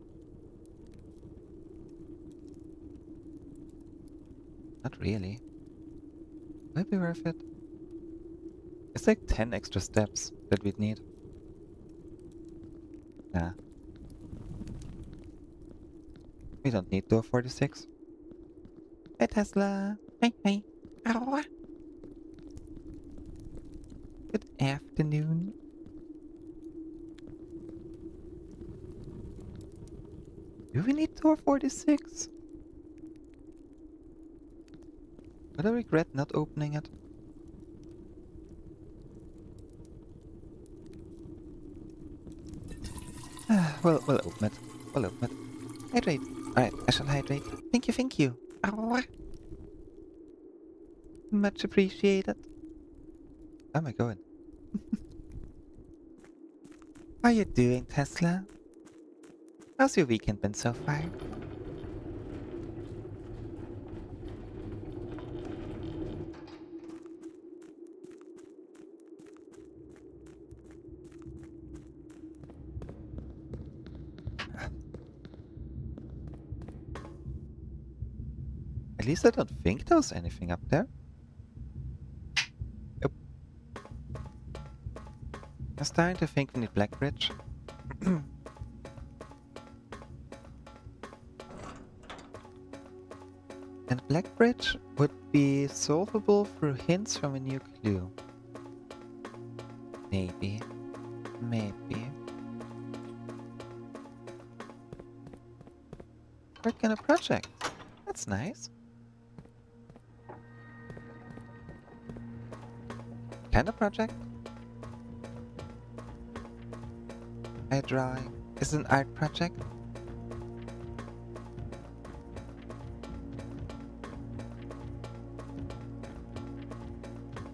Not really. Would it be worth it? It's like 10 extra steps that we'd need. Nah. We don't need door 46. Hey Tesla. Hey, hey. Ow. Good afternoon. Do we need door 46? Would I regret not opening it? We'll open it. We'll open it. Hydrate. Alright, I shall hydrate. Thank you, thank you. Ow. Much appreciated. Where am I going? How you doing, Tesla? How's your weekend been so far? At least I don't think there was anything up there. Yep. I'm starting to think we need Blackbridge. And Blackbridge would be solvable through hints from a new clue. Maybe. Maybe. Working on a project. That's nice. Kind of project? I drawing. Is it an art project?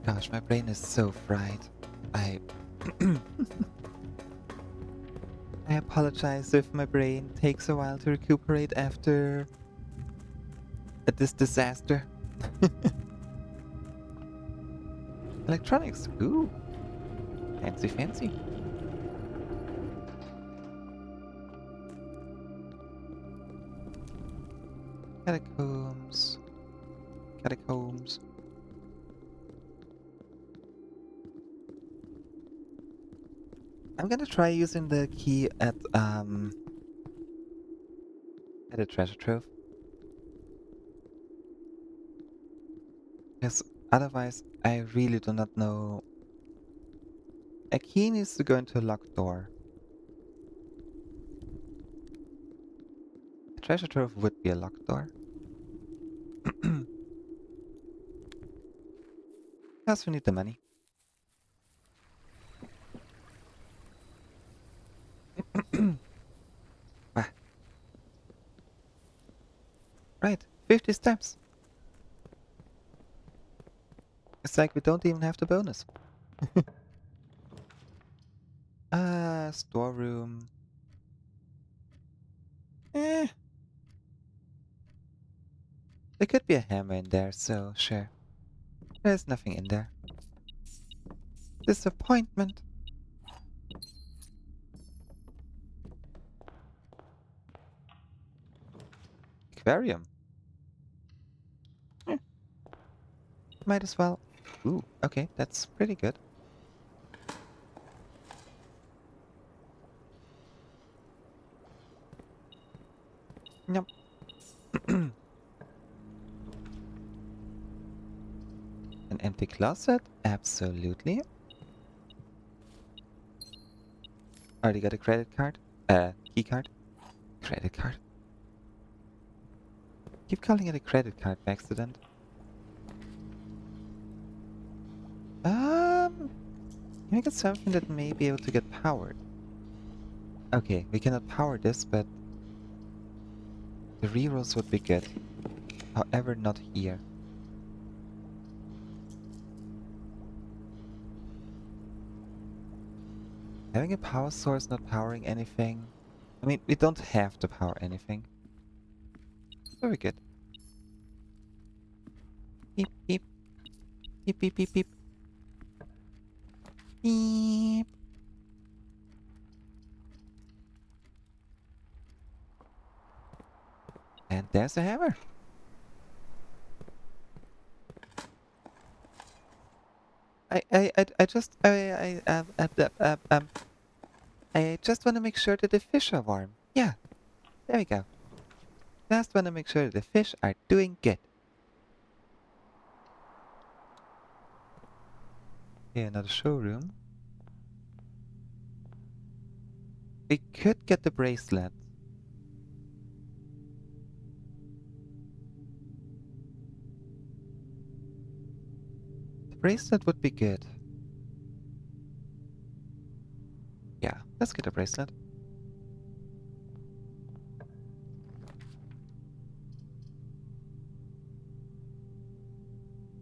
Gosh, my brain is so fried. I I apologize if my brain takes a while to recuperate after this disaster. Electronics. Ooh. Fancy, fancy. Catacombs. Catacombs. I'm gonna try using the key at a treasure trove. Because otherwise I really do not know. A key needs to go into a locked door. A treasure trove would be a locked door. Plus we need the money. Ah. Right, 50 steps. It's like we don't even have the bonus. Storeroom. Eh. There could be a hammer in there, so sure. There's nothing in there. Disappointment. Aquarium. Eh, might as well. Ooh, okay, that's pretty good. Yep. An empty closet? Absolutely. Already got a credit card? Key card? Credit card. Keep calling it a credit card by accident. Can we get something that may be able to get powered? Okay, we cannot power this, but the rerolls would be good. However, not here. Having a power source not powering anything. I mean, we don't have to power anything. Very good. Beep, beep. Beep, beep, beep, beep. Beep. And there's the hammer. I just, I just want to make sure that the fish are warm. Yeah, there we go. Just want to make sure that the fish are doing good. Here, another showroom. We could get the bracelet. The bracelet would be good. Yeah, let's get a bracelet.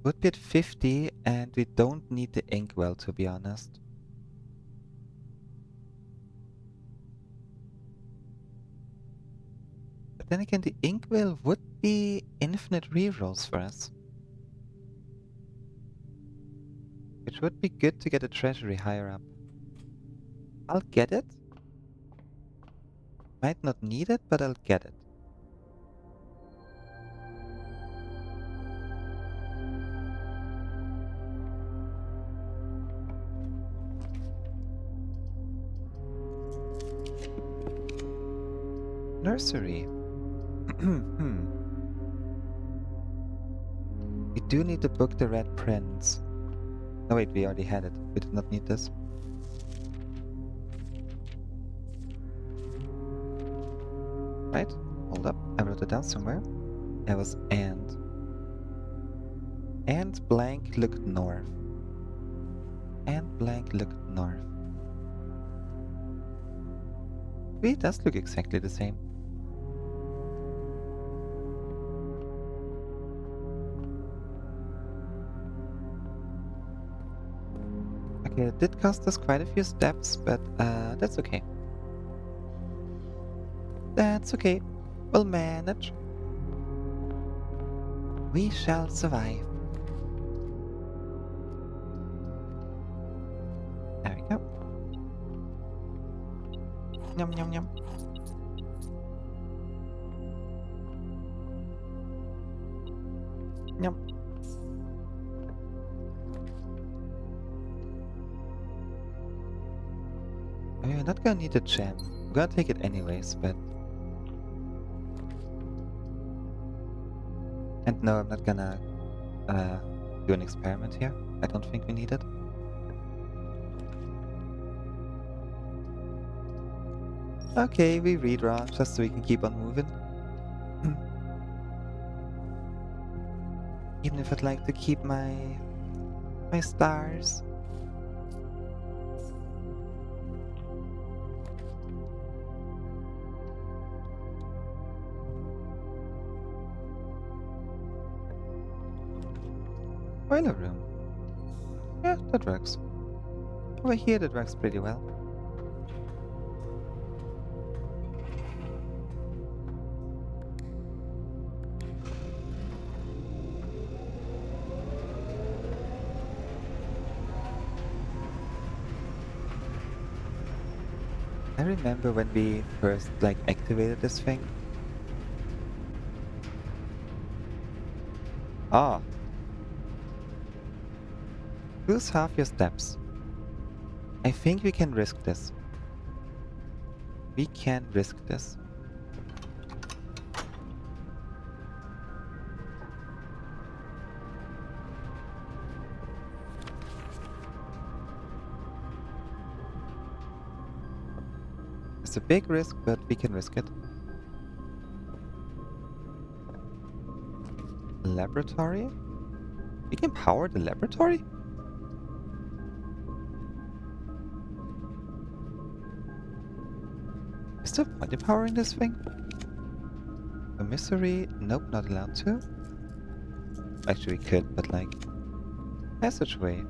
Would be at 50 and we don't need the inkwell, to be honest. But then again, the inkwell would be infinite rerolls for us. Which would be good to get a treasury higher up. I'll get it. Might not need it, but I'll get it. Nursery. We do need to book the Red Prince. No wait, we already had it. We did not need this. Right? Hold up. I wrote it down somewhere. It was and. And blank looked north. And blank looked north. It does look exactly the same. Okay, it did cost us quite a few steps, but that's okay. That's okay. We'll manage. We shall survive. There we go. Yum yum yum. Yum. We're not gonna need a gem. I'm gonna take it anyways, but... And no, I'm not gonna do an experiment here. I don't think we need it. Okay, we redraw just so we can keep on moving. Even if I'd like to keep my stars. Boiler room. Yeah, that works. Over here that works pretty well. I remember when we first activated this thing. Ah. Lose half your steps. I think we can risk this. We can risk this. It's a big risk, but we can risk it. Laboratory? We can power the laboratory? Is there a point in powering this thing? Commissary? Nope, not allowed to. Actually, we could, but passageway.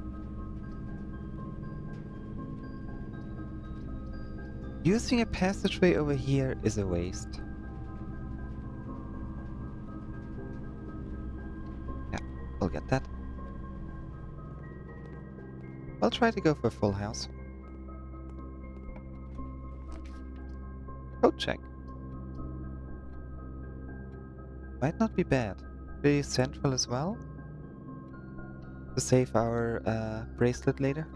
Using a passageway over here is a waste. Yeah, we'll get that. I'll try to go for a full house. Code check. Might not be bad. Pretty central as well. To save our bracelet later.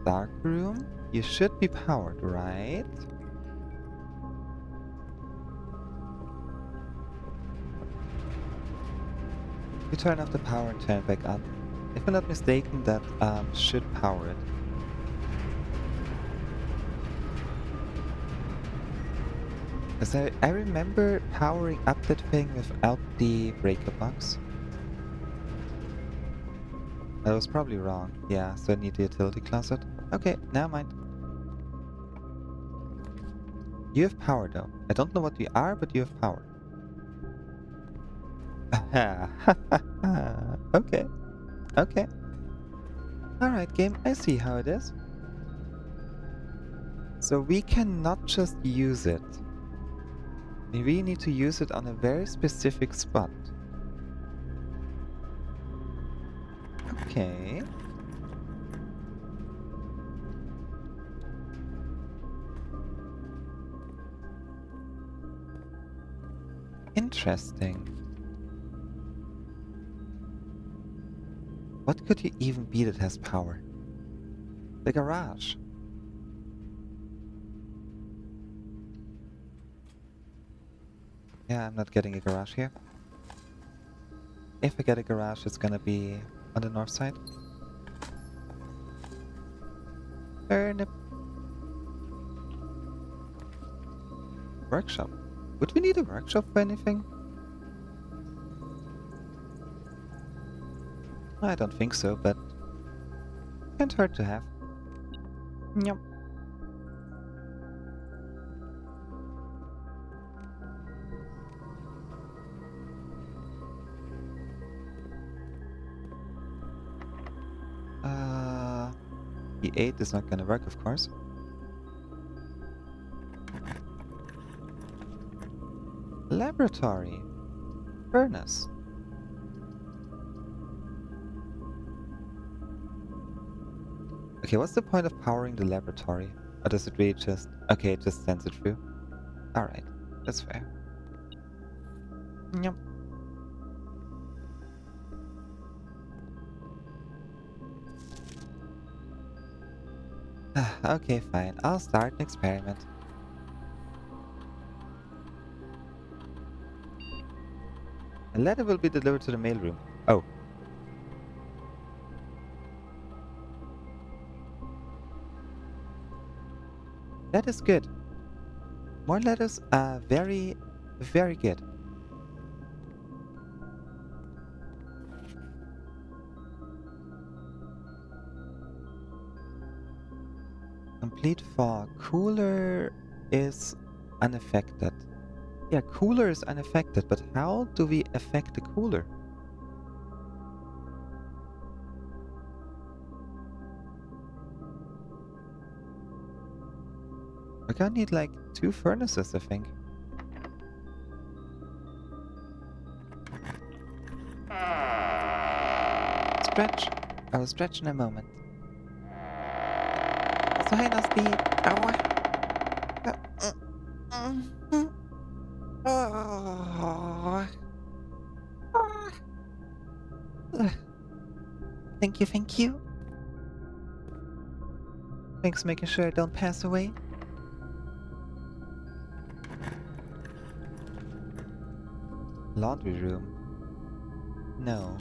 dark room. You should be powered, right? You turn off the power and turn it back on. If I'm not mistaken, that should power it. Because I remember powering up that thing without the breaker box. I was probably wrong. Yeah, so I need the utility closet. Okay, never mind. You have power though. I don't know what you are, but you have power. Okay. Okay. Alright, game, I see how it is. So we cannot just use it. We really need to use it on a very specific spot. Okay. Interesting. What could you even be that has power? The garage. Yeah, I'm not getting a garage here. If I get a garage, it's gonna be on the north side. Turnip. Workshop. Would we need a workshop for anything? I don't think so, but can't hurt to have. Yep. The 8 is not gonna work, of course. Laboratory. Furnace. Okay, what's the point of powering the laboratory? Or does it really just... Okay, it just sends it through. Alright, that's fair. Yep. Okay, fine. I'll start an experiment. A letter will be delivered to the mailroom. Oh. That is good. More letters are very, very good. Complete fog. Cooler is unaffected. Yeah, cooler is unaffected, but how do we affect the cooler? We're gonna need like 2 furnaces, I think. Stretch. I will stretch in a moment. So high speed. Thank you, thank you. Thanks for making sure I don't pass away. Laundry room. No.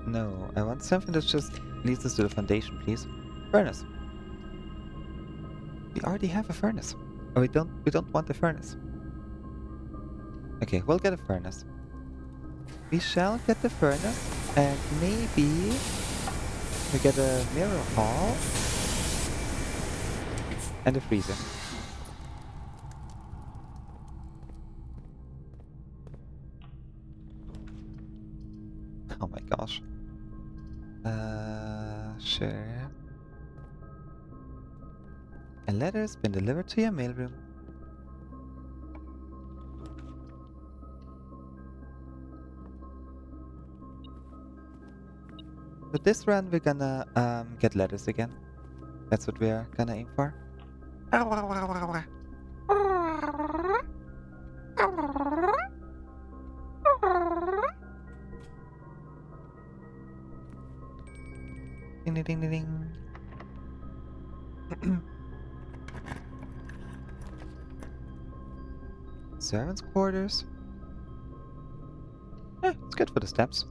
No, I want something that just leads us to the foundation, please. Furnace. We already have a furnace. Oh, we don't want a furnace. Okay, we'll get a furnace. We shall get the furnace, and maybe we get a mirror hall and a freezer. Oh my gosh. Sure. A letter has been delivered to your mailroom. With this run, we're gonna get letters again. That's what we're gonna aim for. ding ding ding ding. Servants' quarters. Eh, it's good for the steps.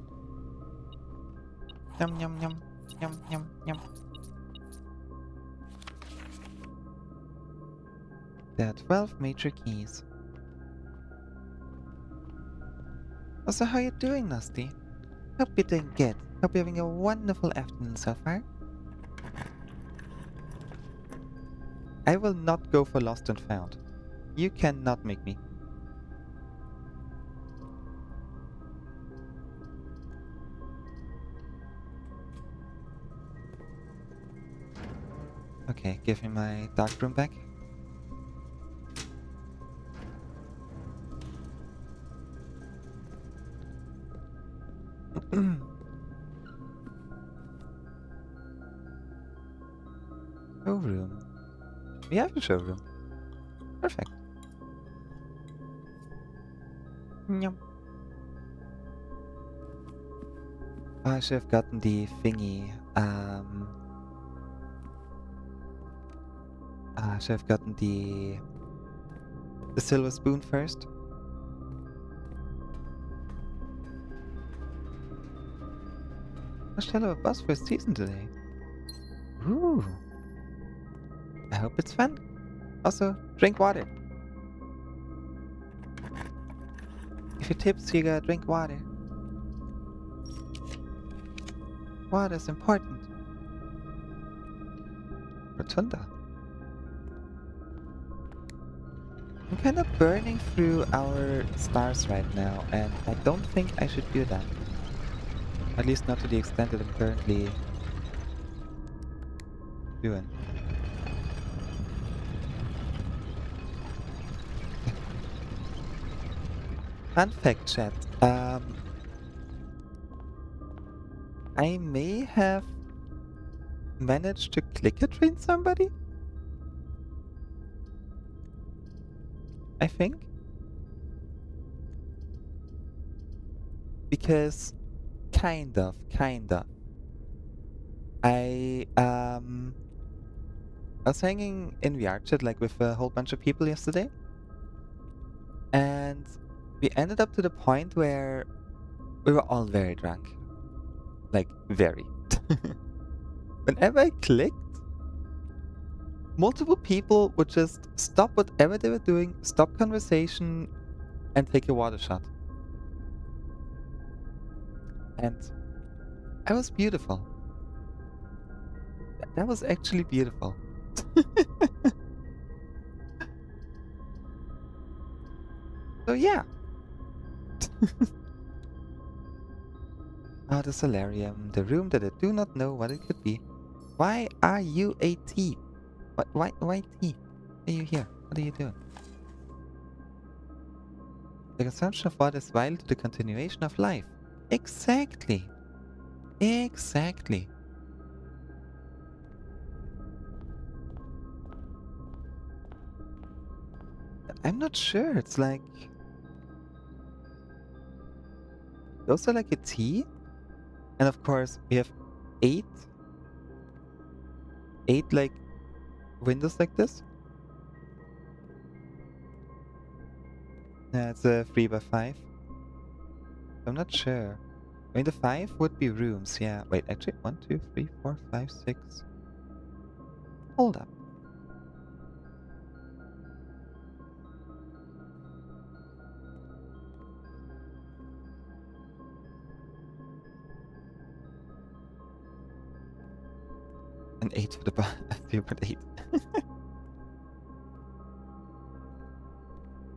Yum yum yum yum yum yum. There are 12 major keys. So how you doing, Nasty? Hope you're doing good. Hope you're having a wonderful afternoon so far. I will not go for lost and found. You cannot make me. Okay, give me my dark room back. Showroom. We have a showroom. Perfect. Yum. Oh, I should have gotten the thingy. I should have gotten the silver spoon first. I should have a boss for a season today. Ooh. I hope it's fun. Also, drink water. If you're tipsy, you gotta drink water. Water's important. Rotunda. I'm kind of burning through our stars right now, and I don't think I should do that. At least not to the extent that I'm currently doing. Fun fact, chat. I may have managed to clicker train somebody? I think. Because kind of. I was hanging in VR chat like with a whole bunch of people yesterday. And we ended up to the point where we were all very drunk. Like, very. Whenever I clicked, multiple people would just stop whatever they were doing, stop conversation, and take a water shot. And that was beautiful. That was actually beautiful. So yeah. Ah, the solarium, the room that I do not know what it could be. Why are you a thief? Why thief? Why are you here? What are you doing? The consumption of water is vital to the continuation of life. Exactly. Exactly. I'm not sure. It's like... Those are like a T. And of course, we have eight like windows like this. Yeah, it's a 3x5. I'm not sure. I mean, the 5 would be rooms, yeah. Wait, actually, 1, 2, 3, 4, 5, 6. Hold up. An 8 for the bar. 0.8.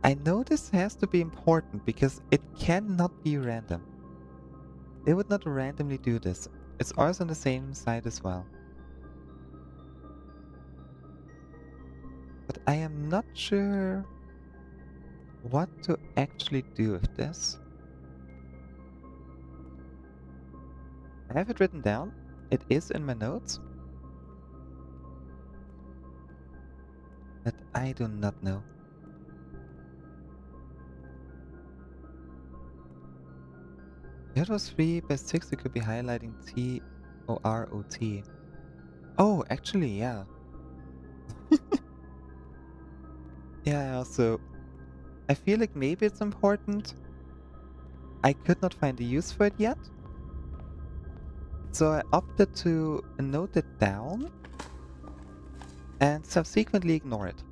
I know this has to be important because it cannot be random. They would not randomly do this. It's always on the same side as well. But I am not sure what to actually do with this. I have it written down. It is in my notes. But I do not know. If it was 3 by 6, it could be highlighting T-O-R-O-T. Oh, actually, yeah. Yeah, so I feel like maybe it's important. I could not find a use for it yet. So I opted to note it down and subsequently ignore it.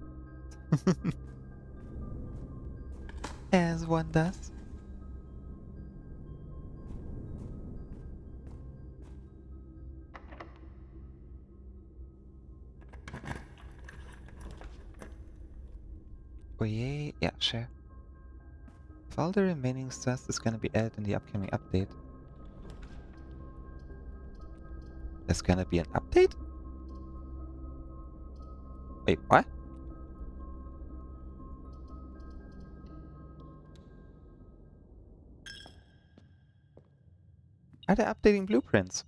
As one does. Oh yay, yeah, sure. If all the remaining stuff is gonna be added in the upcoming update. There's gonna be an update? Wait, what? Are they updating blueprints?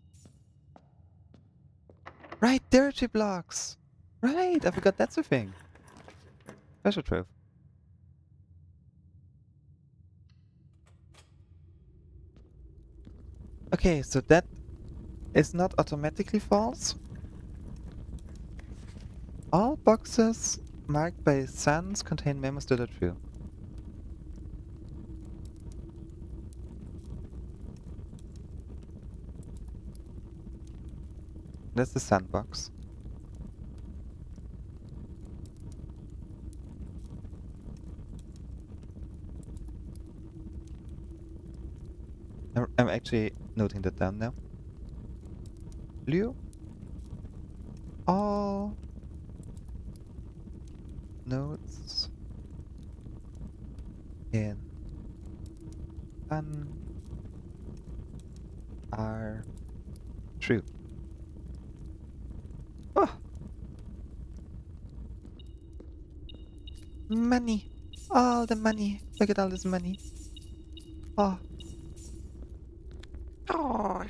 Right, dirty blocks! Right, I forgot that's a thing. Treasure trove. Okay, so that is not automatically false. All boxes marked by suns contain memos that are true. That's the sun box. I'm actually noting that down now. Blue. All notes in sun are true. Oh, money. All the money. Look at all this money. Oh. Oh.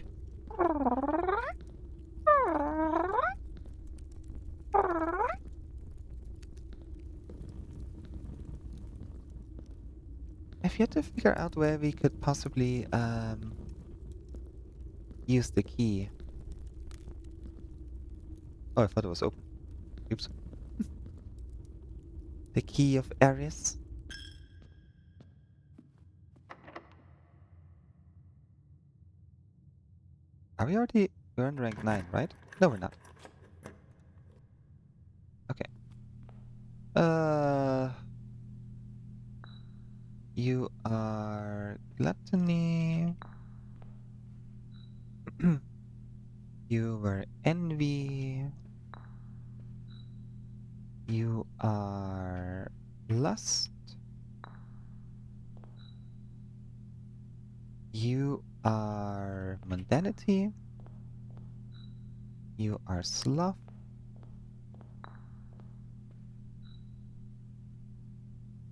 I've yet to figure out where we could possibly use the key. Oh, I thought it was open. Oops. The key of Aries. Are we already... We're in rank 9, right? No, we're not. Okay. You are gluttony. You were envy. You are lust. You are mundanity. You are sloth.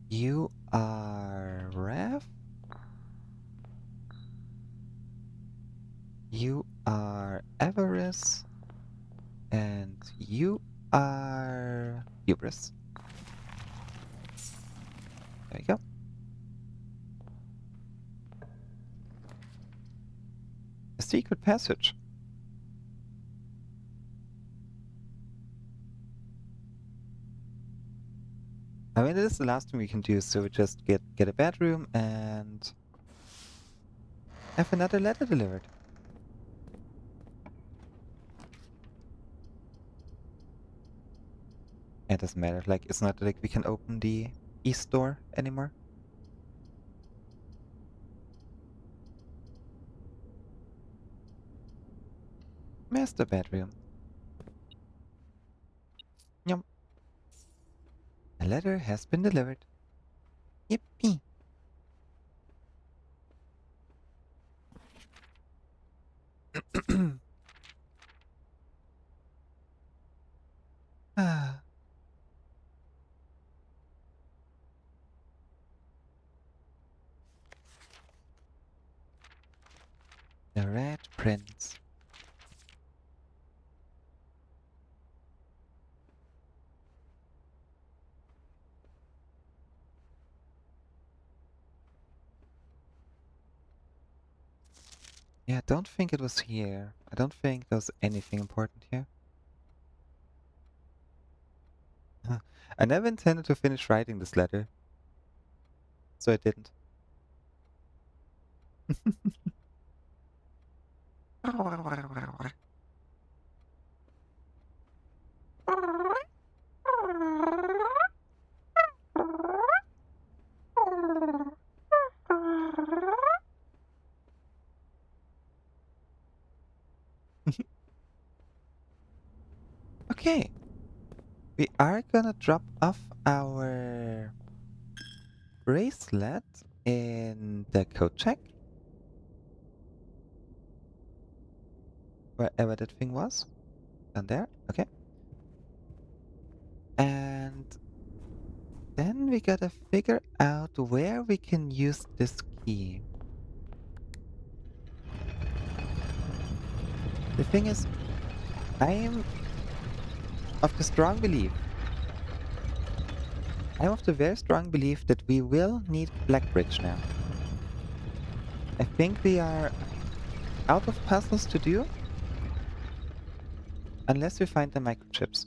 You are wrath. You are avarice. And you are hubris. There you go. A secret passage. I mean, this is the last thing we can do, so we just get a bedroom and have another letter delivered. It doesn't matter, like, it's not like we can open the east door anymore. Master bedroom. Yum. A letter has been delivered. Yippee. Ah. The Red Prince. Yeah, I don't think it was here. I don't think there was anything important here. I never intended to finish writing this letter, so I didn't. Okay, we are gonna drop off our bracelet in the code check, wherever that thing was. Down there, okay. And then we gotta figure out where we can use this key. The thing is, I'm of the strong belief, I'm of the very strong belief that we will need Blackbridge now. I think we are out of puzzles to do, unless we find the microchips.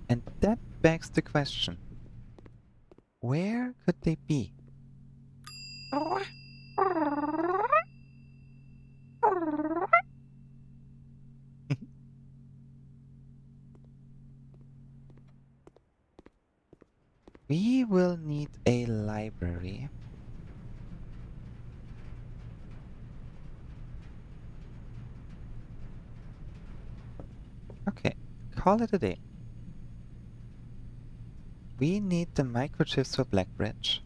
And that begs the question, where could they be? We will need a library. Okay, call it a day. We need the microchips for Blackbridge.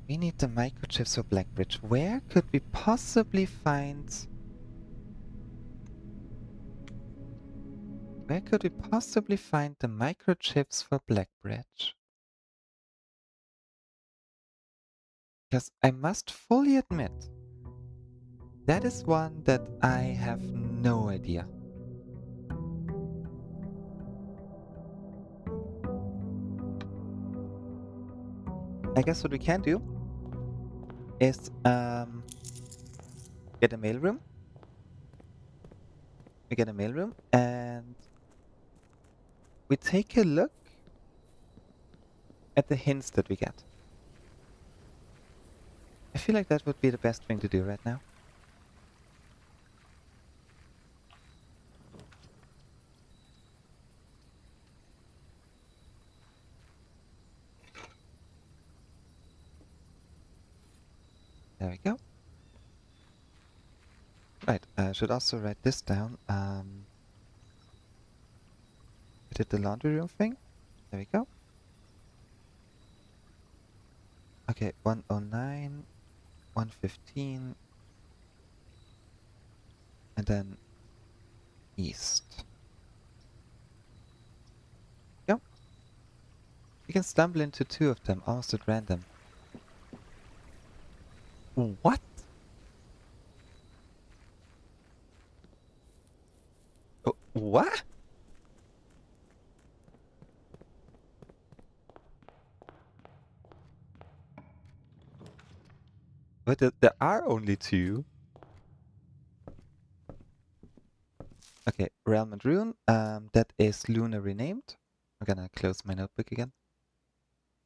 We need the microchips for Blackbridge. Where could we possibly find... Where could we possibly find the microchips for Blackbridge? Because I must fully admit, that is one that I have no idea. I guess what we can do is get a mailroom. We get a mailroom and we take a look at the hints that we get. I feel like that would be the best thing to do right now. There we go. Right, I should also write this down. We did the laundry room thing. There we go. Okay, 109, 115, and then east. Yep. You can stumble into two of them almost at random. What? Oh, what? But there are only two. Okay, Realm and Rune. That is Luna renamed. I'm gonna close my notebook again.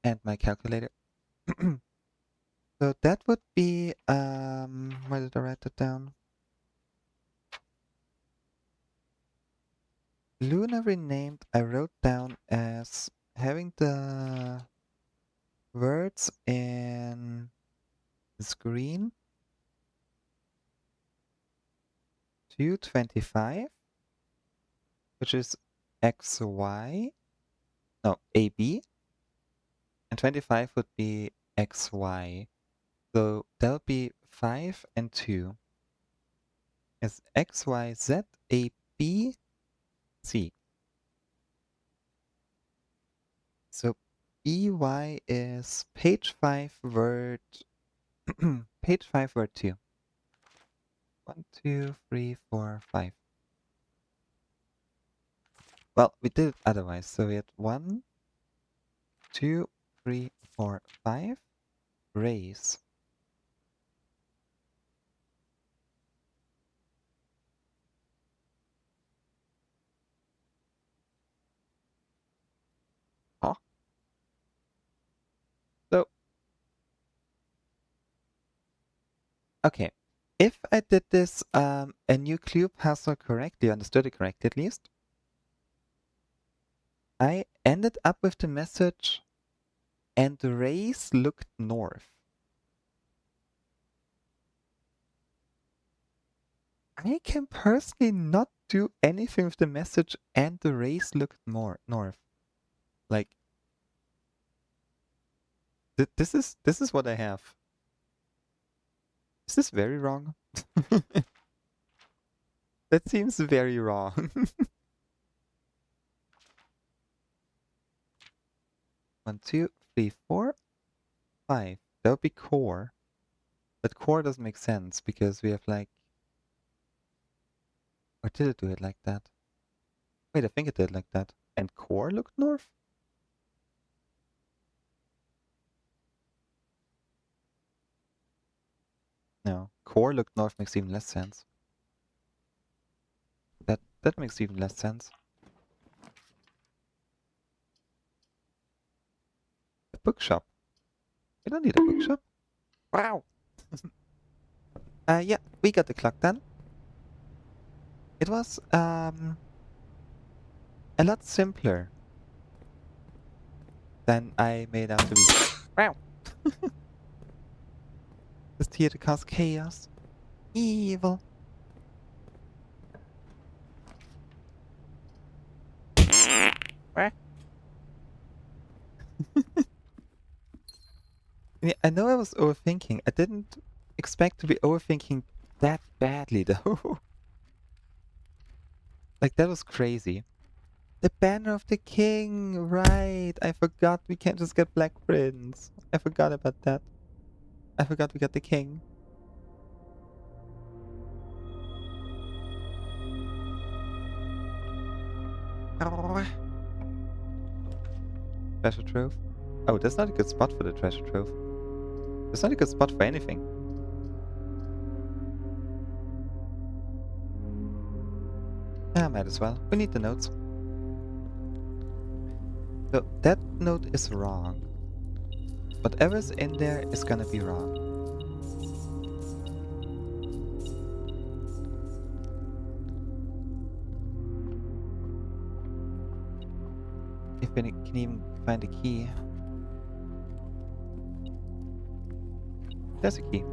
And my calculator. So that would be, where did I write that down? Luna renamed, I wrote down as having the words in screen 225, which is XY, no, AB, and 25 would be XY. So that'll be 5 and 2 is XYZABC. So EY is page 5 word page 5 word 2. 1, 2, 3, 4, 5. Well, we did it otherwise. So we had 1, 2, 3, 4, 5. Raise. Okay. If I did this a new clue puzzle correctly, understood it correctly at least, I ended up with the message, and the rays looked north. I can personally not do anything with the message, and the rays looked more north. Like, this is what I have. Is this very wrong? That seems very wrong. 1, 2, 3, 4, 5. That would be core. But core doesn't make sense because we have like... Or did it do it like that? Wait, I think it did like that. And core looked north? No. Core looked north makes even less sense. That makes even less sense. A bookshop. We don't need a bookshop. Wow. Yeah, we got the clock done. It was a lot simpler than I made out to be. Wow. Just here to cause chaos. Evil. Yeah, I know I was overthinking. I didn't expect to be overthinking that badly though. Like that was crazy. The banner of the king, right? I forgot we can't just get Black Prince. I forgot about that. I forgot we got the king. Treasure trove. Oh, that's not a good spot for the treasure trove. It's not a good spot for anything. Yeah, might as well. We need the notes. So that note is wrong. Whatever's in there is gonna be wrong. If we can even find a key. There's a key.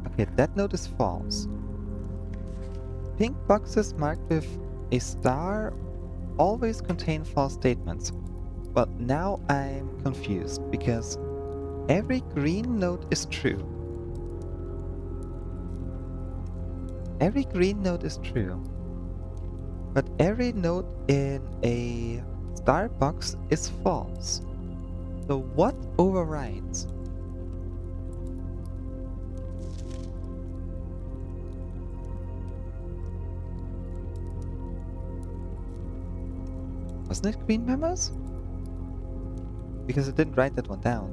Okay, that note is false. Pink boxes marked with a star always contain false statements. Well, now I'm confused because every green note is true. Every green note is true. But every note in a star box is false. So what overrides? Wasn't it green memos? Because I didn't write that one down.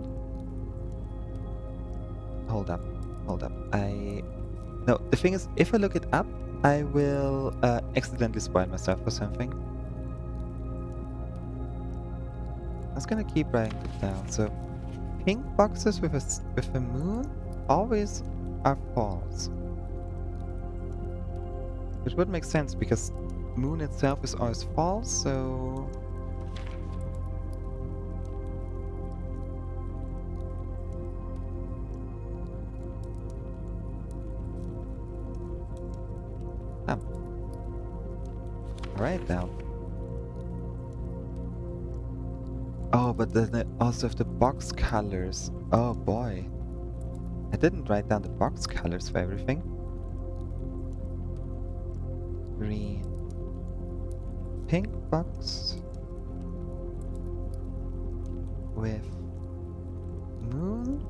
Hold up. No, the thing is, if I look it up, I will accidentally spoil myself for something. I was gonna keep writing it down. So, pink boxes with a moon always are false. Which would make sense because moon itself is always false, so... Right now. Oh, but then I also have the box colors. Oh boy. I didn't write down the box colors for everything. Green. Pink box. With moon.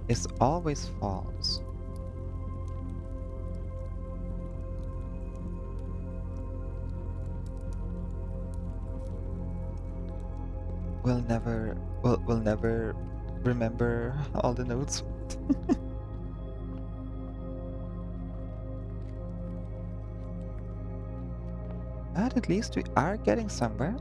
Is always false. We'll never remember all the notes. But at least we are getting somewhere.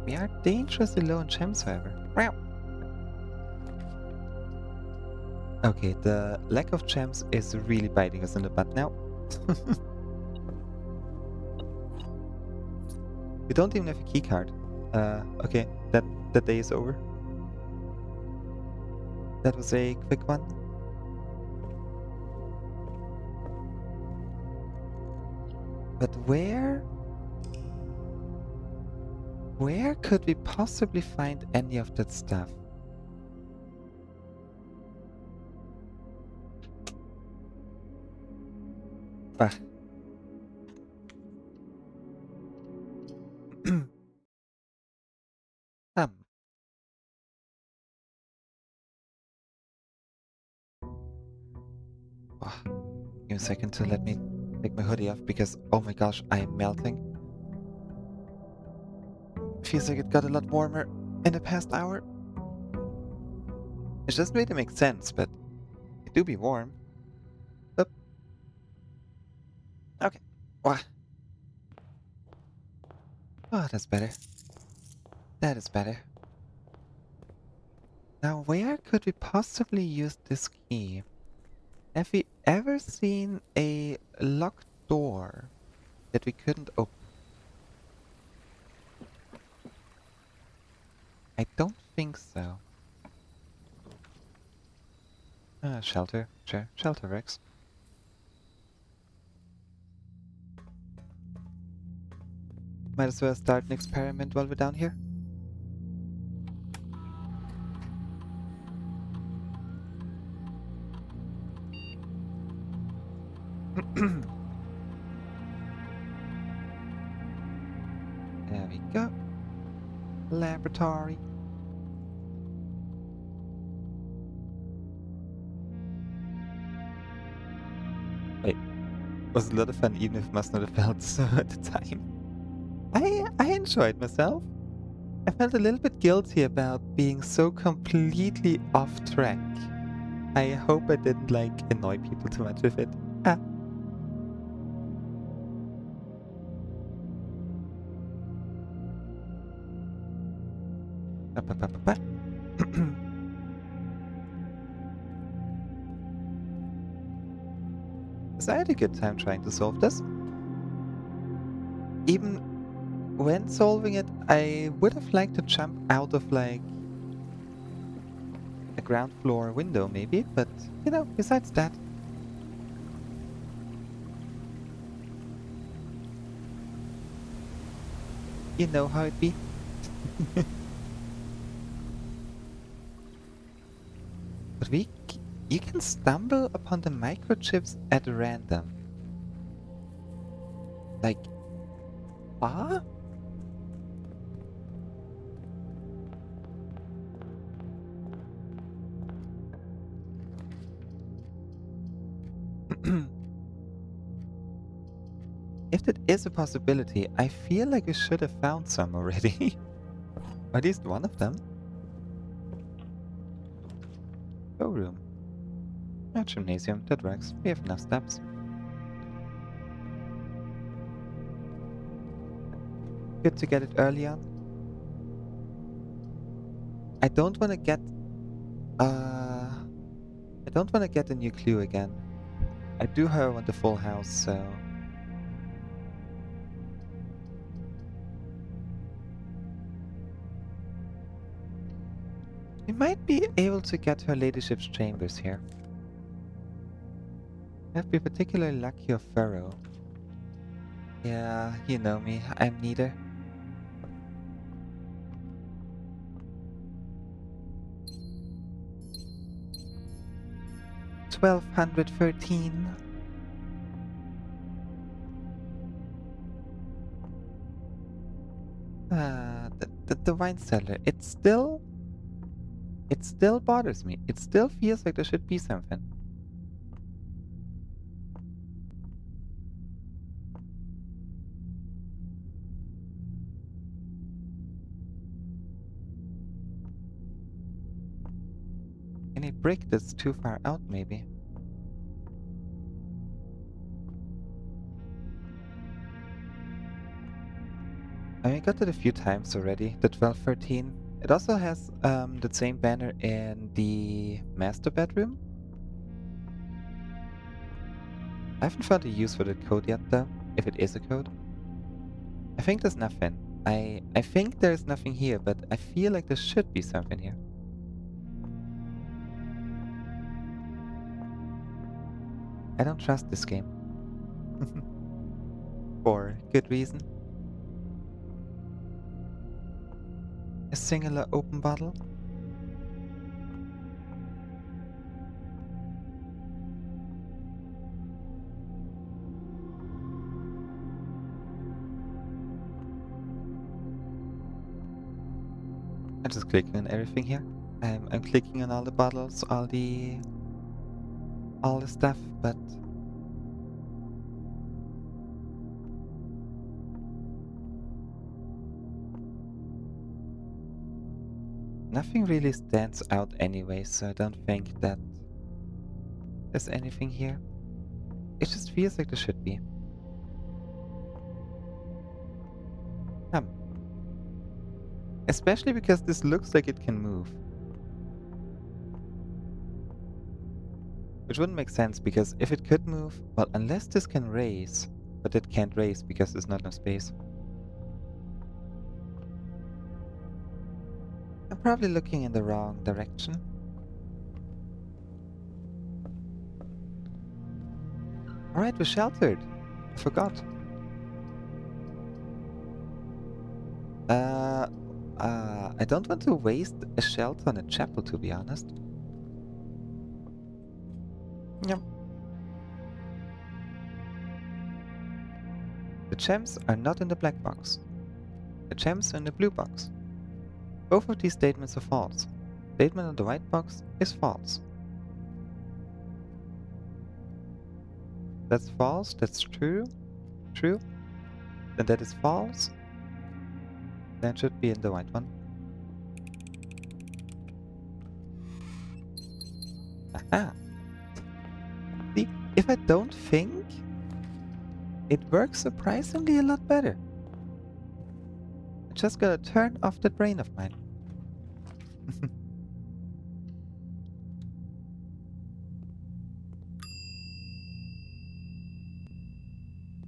We are dangerously low on gems, however. Wow. Okay, the lack of gems is really biting us in the butt now. We don't even have a key card. Okay, that day is over. That was a quick one. But where could we possibly find any of that stuff? Ah. um. Oh, give me a second to let me take my hoodie off because, oh my gosh, I am melting. Feels like it got a lot warmer in the past hour. It just really makes sense, but it do be warm. Oop. Okay. Wow. Oh, that's better. That is better. Now, where could we possibly use this key? Have we ever seen a locked door that we couldn't open? I don't think so. Shelter. Sure. Shelter works. Might as well start an experiment while we're down here. There we go. Laboratory. Wait, was a lot of fun even if it must not have felt so at the time. I enjoyed myself. I felt a little bit guilty about being so completely off track. I hope I didn't annoy people too much with it. Ah. So I had a good time trying to solve this. Even when solving it, I would have liked to jump out of a ground floor window maybe, but you know, besides that. You know how it be. But you can stumble upon the microchips at random. Like, ah? If that is a possibility, I feel like we should have found some already. Or at least one of them. Showroom. A gymnasium, that works. We have enough steps. Good to get it early on. I don't want to get... I don't want to get a new clue again. I do, however, want the full house, so... We might be able to get her ladyship's chambers here. Have been particularly lucky or thorough. Yeah, you know me, I'm neither. $1,213. The wine cellar. It still bothers me. It still feels like there should be something. Any brick that's too far out, maybe. I mean, I got it a few times already, the 1213. It also has the same banner in the master bedroom. I haven't found a use for the code yet though, if it is a code. I think there's nothing. I think there's nothing here, but I feel like there should be something here. I don't trust this game. For good reason. A singular open bottle? I'm just clicking on everything here. I'm clicking on all the bottles, all the stuff, but nothing really stands out anyway, so I don't think that there's anything here. It just feels like there should be. Especially because this looks like it can move. Which wouldn't make sense, because if it could move, well, unless this can raise, but it can't raise because there's not enough space. I'm probably looking in the wrong direction. Alright, we're sheltered. I forgot. I don't want to waste a shelter on a chapel, to be honest. Yep. The gems are not in the black box. The gems are in the blue box. Both of these statements are false. Statement on the white box is false. That's false, that's true. True. Then that is false. Then it should be in the white one. Aha! See, if I don't think, it works surprisingly a lot better. I just gotta turn off that brain of mine.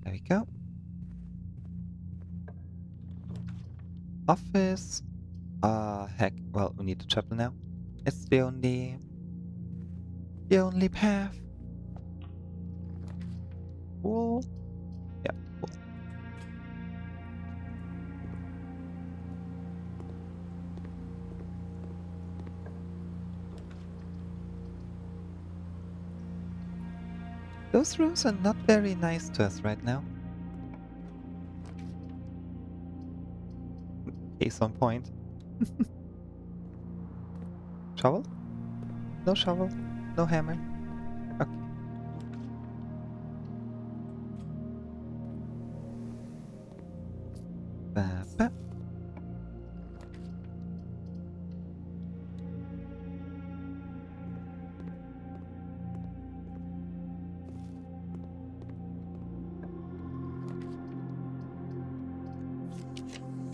There we go. Office. Heck. Well, we need the chapel now. It's the only path. Cool. Yeah, cool. Those rooms are not very nice to us right now. Case on point. Shovel? No shovel. No hammer. Okay. Ba.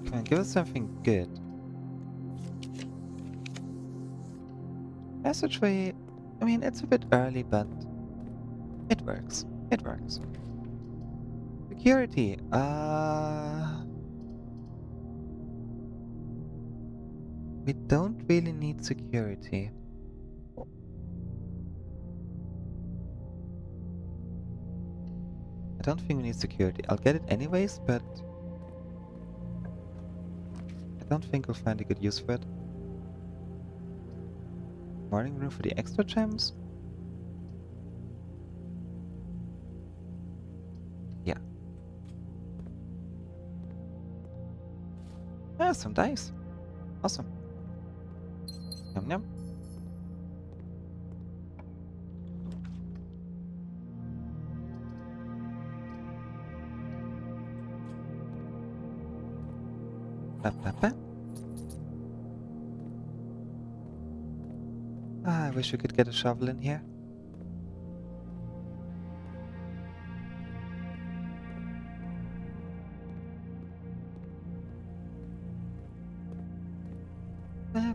Come on, give us something good. Passageway, I mean, it's a bit early, but it works. It works. Security, we don't really need security. I don't think we need security. I'll get it anyways, but I don't think we'll find a good use for it. Morning room for the extra gems? Yeah. Ah, some dice. Awesome. Yum yum. Ba, ba, ba. Ah, I wish we could get a shovel in here.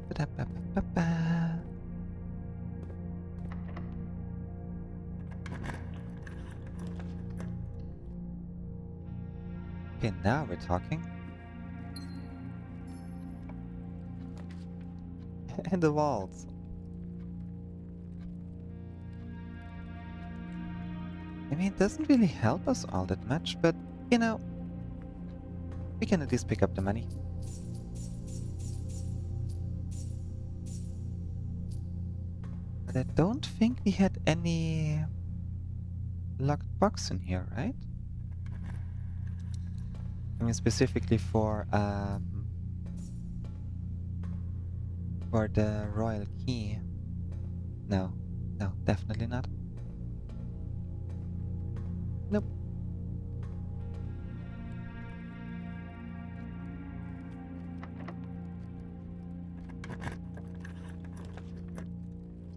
Ba-da-ba-ba-ba-ba. Okay, now we're talking. And the walls. I mean, it doesn't really help us all that much, but, you know, we can at least pick up the money. But I don't think we had any locked box in here, right? I mean, specifically for the royal key. No, no, definitely not. Nope.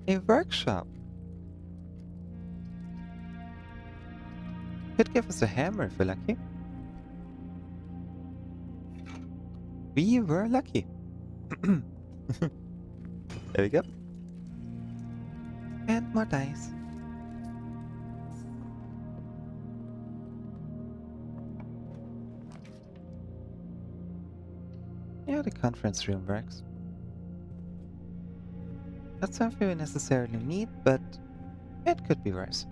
A workshop. Could give us a hammer if we're lucky. We were lucky. There we go. And more dice. Yeah, the conference room works. Not something we necessarily need, but it could be worse.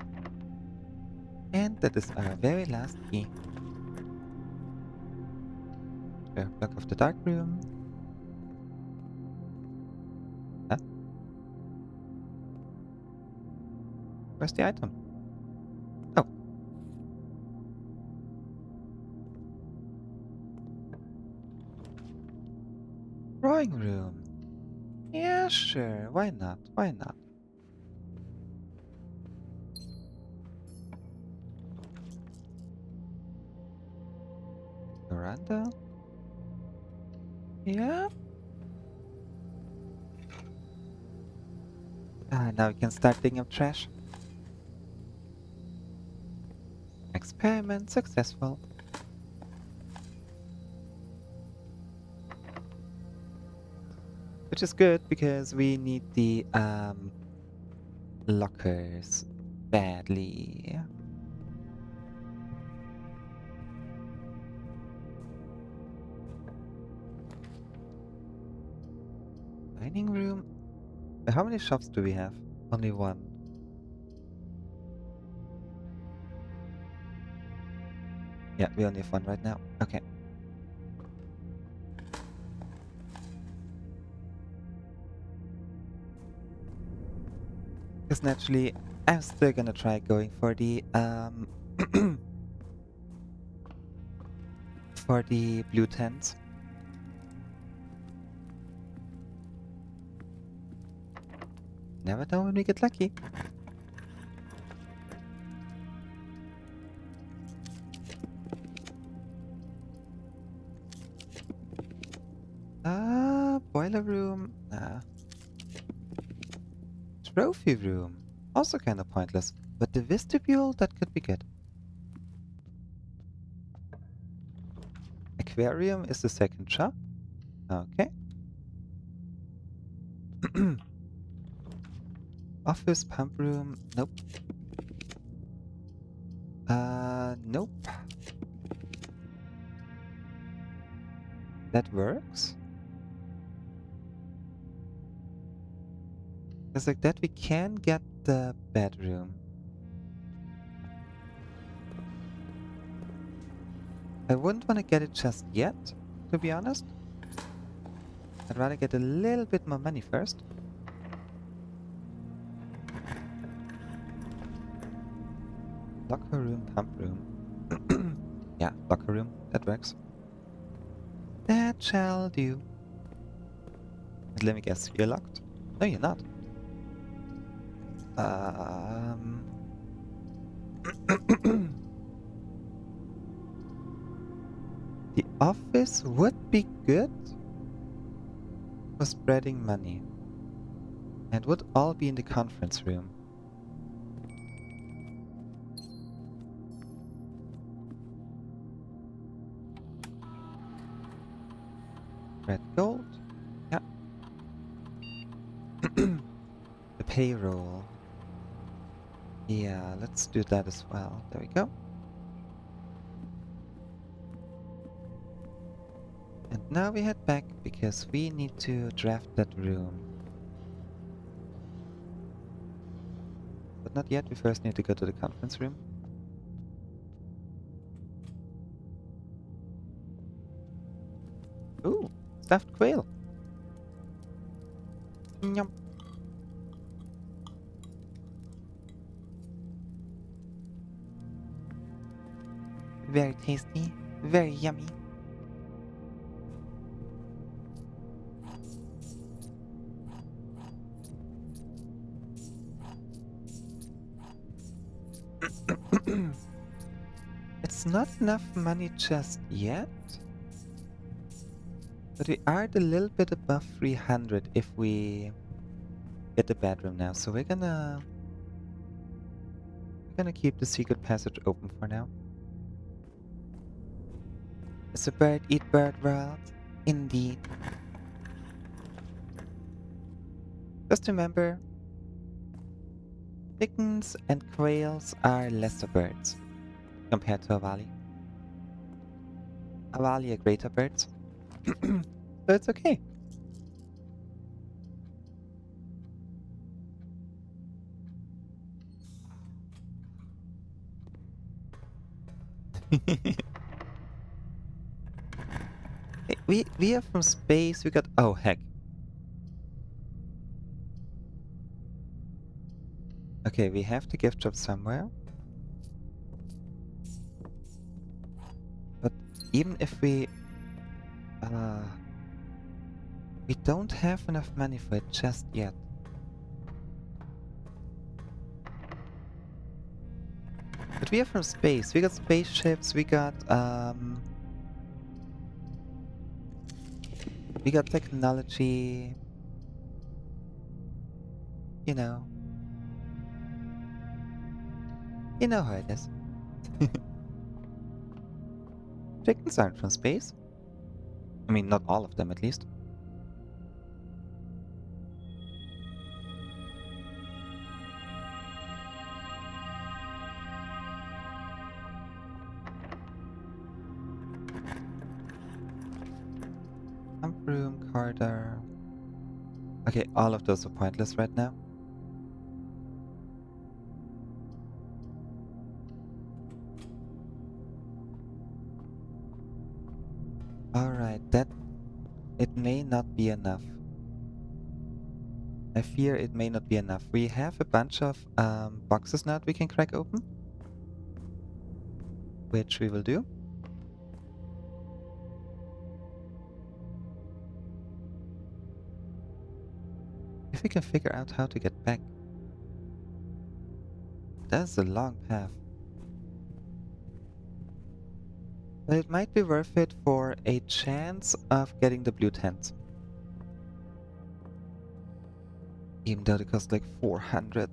And that is our very last key. The block of the dark room. Huh? Where's the item? Oh. Drawing room. Yeah, sure. Why not? Why not? Veranda? Yeah. Now we can start digging up trash. Experiment successful. Which is good because we need the lockers badly. Dining room. How many shops do we have? Only one. Yeah, we only have one right now. Okay. Because naturally, I'm still gonna try going for the for the blue tents. Never know when we get lucky. Boiler room. Trophy room. Also kind of pointless. But the vestibule, that could be good. Aquarium is the second shop. Okay. Office pump room. Nope. Nope. That works. Because like that we can get the bedroom. I wouldn't want to get it just yet, to be honest. I'd rather get a little bit more money first. Locker room, pump room. Yeah, locker room. That works. That shall do. And let me guess, you're locked? No, you're not. The office would be good for spreading money. And would all be in the conference room. Red gold. Yeah. payroll. Yeah, let's do that as well. There we go. And now we head back because we need to draft that room. But not yet, we first need to go to the conference room. Ooh, stuffed quail. Yum. Very tasty, very yummy. It's not enough money just yet. But we are a little bit above 300 if we get the bedroom now. So we're gonna keep the secret passage open for now. It's a bird eat bird world, indeed. Just remember, chickens and quails are lesser birds compared to Avali. Avali are greater birds. So it's okay. Hey, we are from space, we got... Oh, heck. Okay, we have the gift shop somewhere. But even if we... we don't have enough money for it just yet. But we are from space. We got spaceships, we got technology. You know. You know how it is. Chickens aren't from space. I mean, not all of them at least. Pump room, corridor. Okay, all of those are pointless right now. Alright, it may not be enough. I fear it may not be enough. We have a bunch of boxes now that we can crack open. Which we will do. If we can figure out how to get back. That's a long path. But it might be worth it for a chance of getting the blue tent. Even though it costs like 400.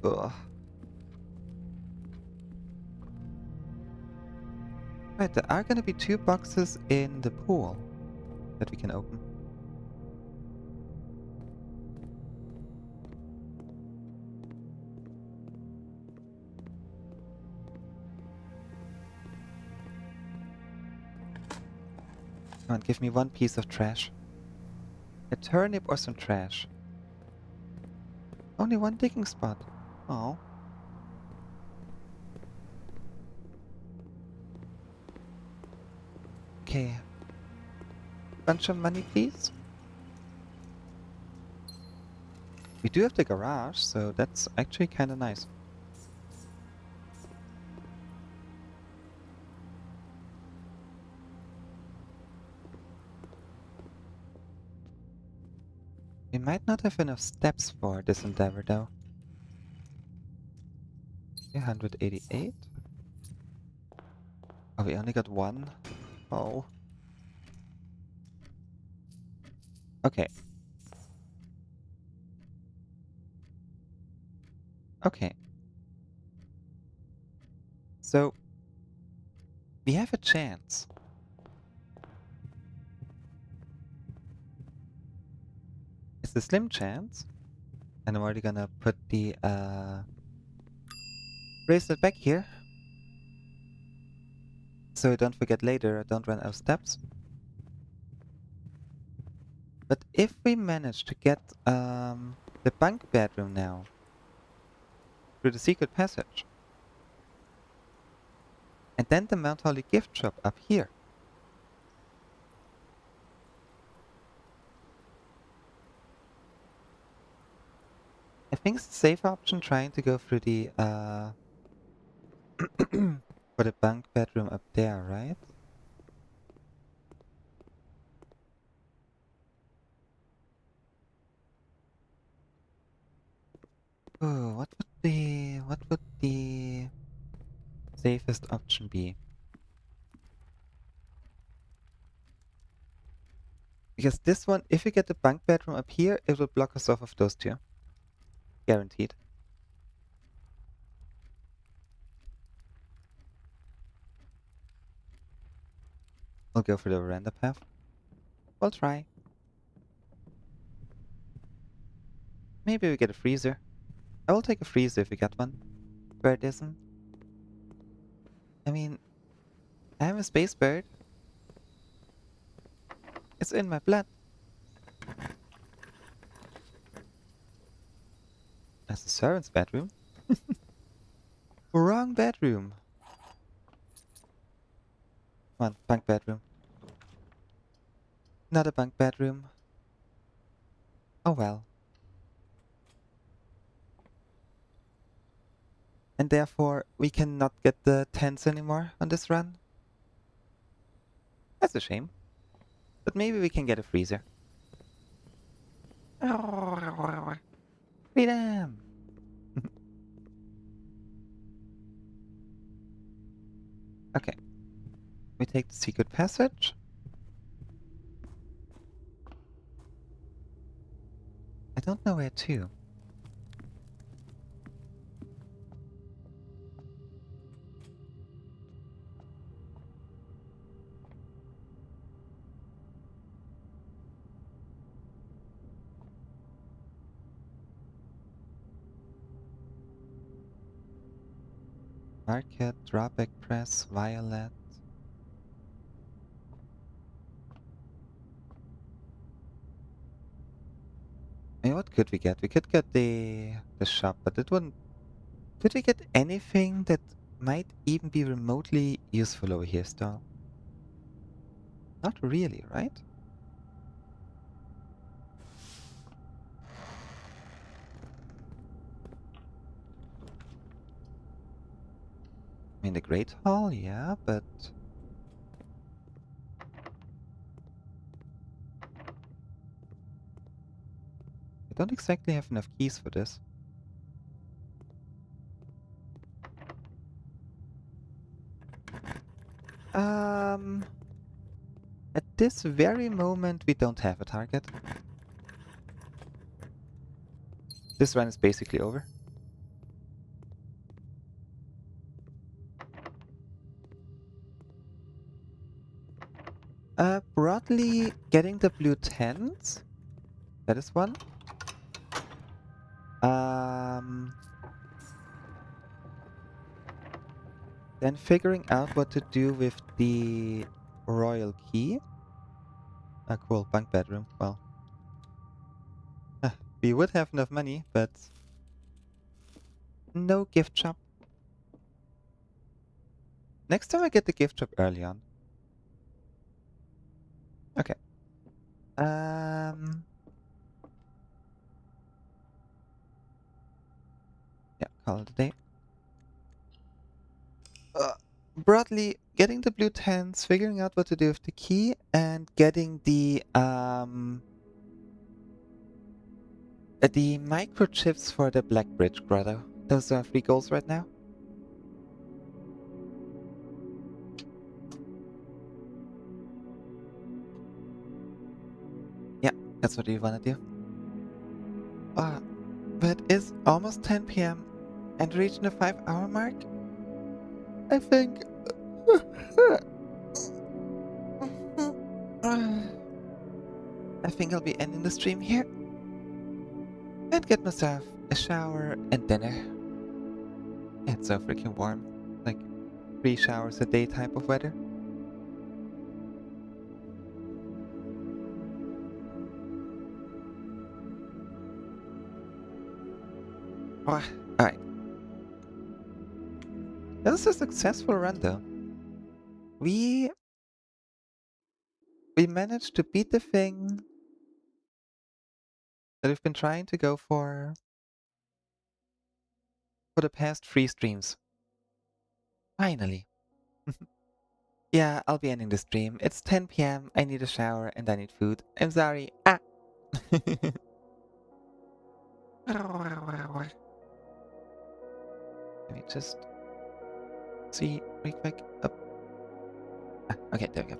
Ugh. Right, there are gonna be 2 boxes in the pool that we can open. Come on, give me one piece of trash. A turnip or some trash. Only one digging spot. Oh. Okay. Bunch of money, please. We do have the garage, so that's actually kind of nice. We might not have enough steps for this endeavor, though. 188. Oh, we only got one? Oh. Okay. Okay. So, we have a chance. It's a slim chance. And I'm already gonna put the bracelet back here. So I don't forget later, I don't run out of steps. But if we manage to get the bunk bedroom now through the secret passage, and then the Mount Holly gift shop up here, I think it's a safe option trying to go through the for the bunk bedroom up there, right? Oh, what would the safest option be? Because this one, if we get the bunk bedroom up here, it will block us off of those two. Guaranteed. We'll go for the veranda path. We'll try. Maybe we get a freezer. I will take a freezer if we get one. Where it isn't. I mean, I am a space bird. It's in my blood. That's the servant's bedroom. Wrong bedroom. Come on, bunk bedroom. Not a bunk bedroom. Oh well. And therefore, we cannot get the tents anymore on this run. That's a shame. But maybe we can get a freezer. Freedom! Okay. We take the secret passage. I don't know where to. Market, drawback press, violet. I mean, what could we get? We could get the shop, but it wouldn't. Could we get anything that might even be remotely useful over here still? Not really, right? I mean, the Great Hall, yeah, but I don't exactly have enough keys for this. At this very moment, we don't have a target. This run is basically over. Broadly, getting the blue tents. That is one. Then figuring out what to do with the royal key. Ah, cool. Bunk bedroom. Well, we would have enough money, but no gift shop. Next time I get the gift shop early on. Okay. Yeah, call it a day. Broadly, getting the blue tents, figuring out what to do with the key, and getting the microchips for the Black Bridge Grotto. Those are 3 goals right now. Yeah, that's what we wanna do. But it's almost 10 p.m. and reaching the 5-hour mark. I think. I think I'll be ending the stream here. and get myself a shower and dinner. It's so freaking warm. Like 3 showers a day type of weather. Alright. That was a successful run though. We managed to beat the thing that we've been trying to go for the past 3 streams. Finally. Yeah, I'll be ending the stream. It's 10 p.m. I need a shower and I need food. I'm sorry. Ah! Let me just see real quick. Up. Okay, there we go.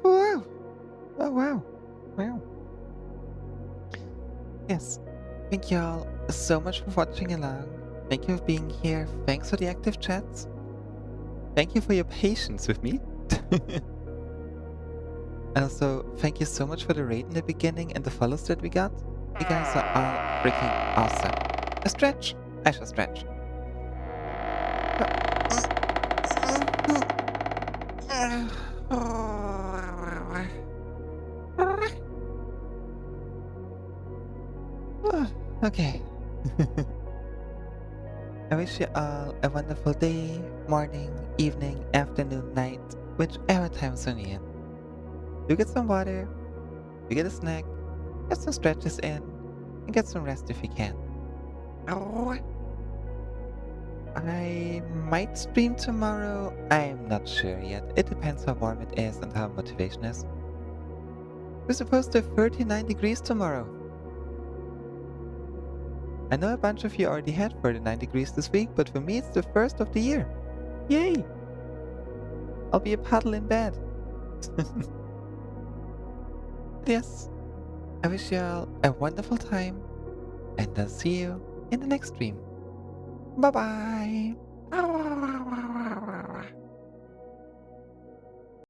Wow. Oh, wow. Wow. Yes. Thank you all so much for watching along. Thank you for being here. Thanks for the active chats. Thank you for your patience with me. And also, thank you so much for the raid in the beginning and the follows that we got. You guys are all freaking awesome. A stretch. I shall stretch. Okay. I wish you all a wonderful day, morning, evening, afternoon, night, whichever time zone you're in. You get some water, you get a snack, get some stretches in, and get some rest if you can. I might stream tomorrow. I'm not sure yet. It depends how warm it is and how motivation is. We're supposed to have 39 degrees tomorrow. I know a bunch of you already had 39 degrees this week, but for me it's the first of the year. Yay! I'll be a puddle in bed. Yes, I wish you all a wonderful time, and I'll see you in the next stream. Bye bye!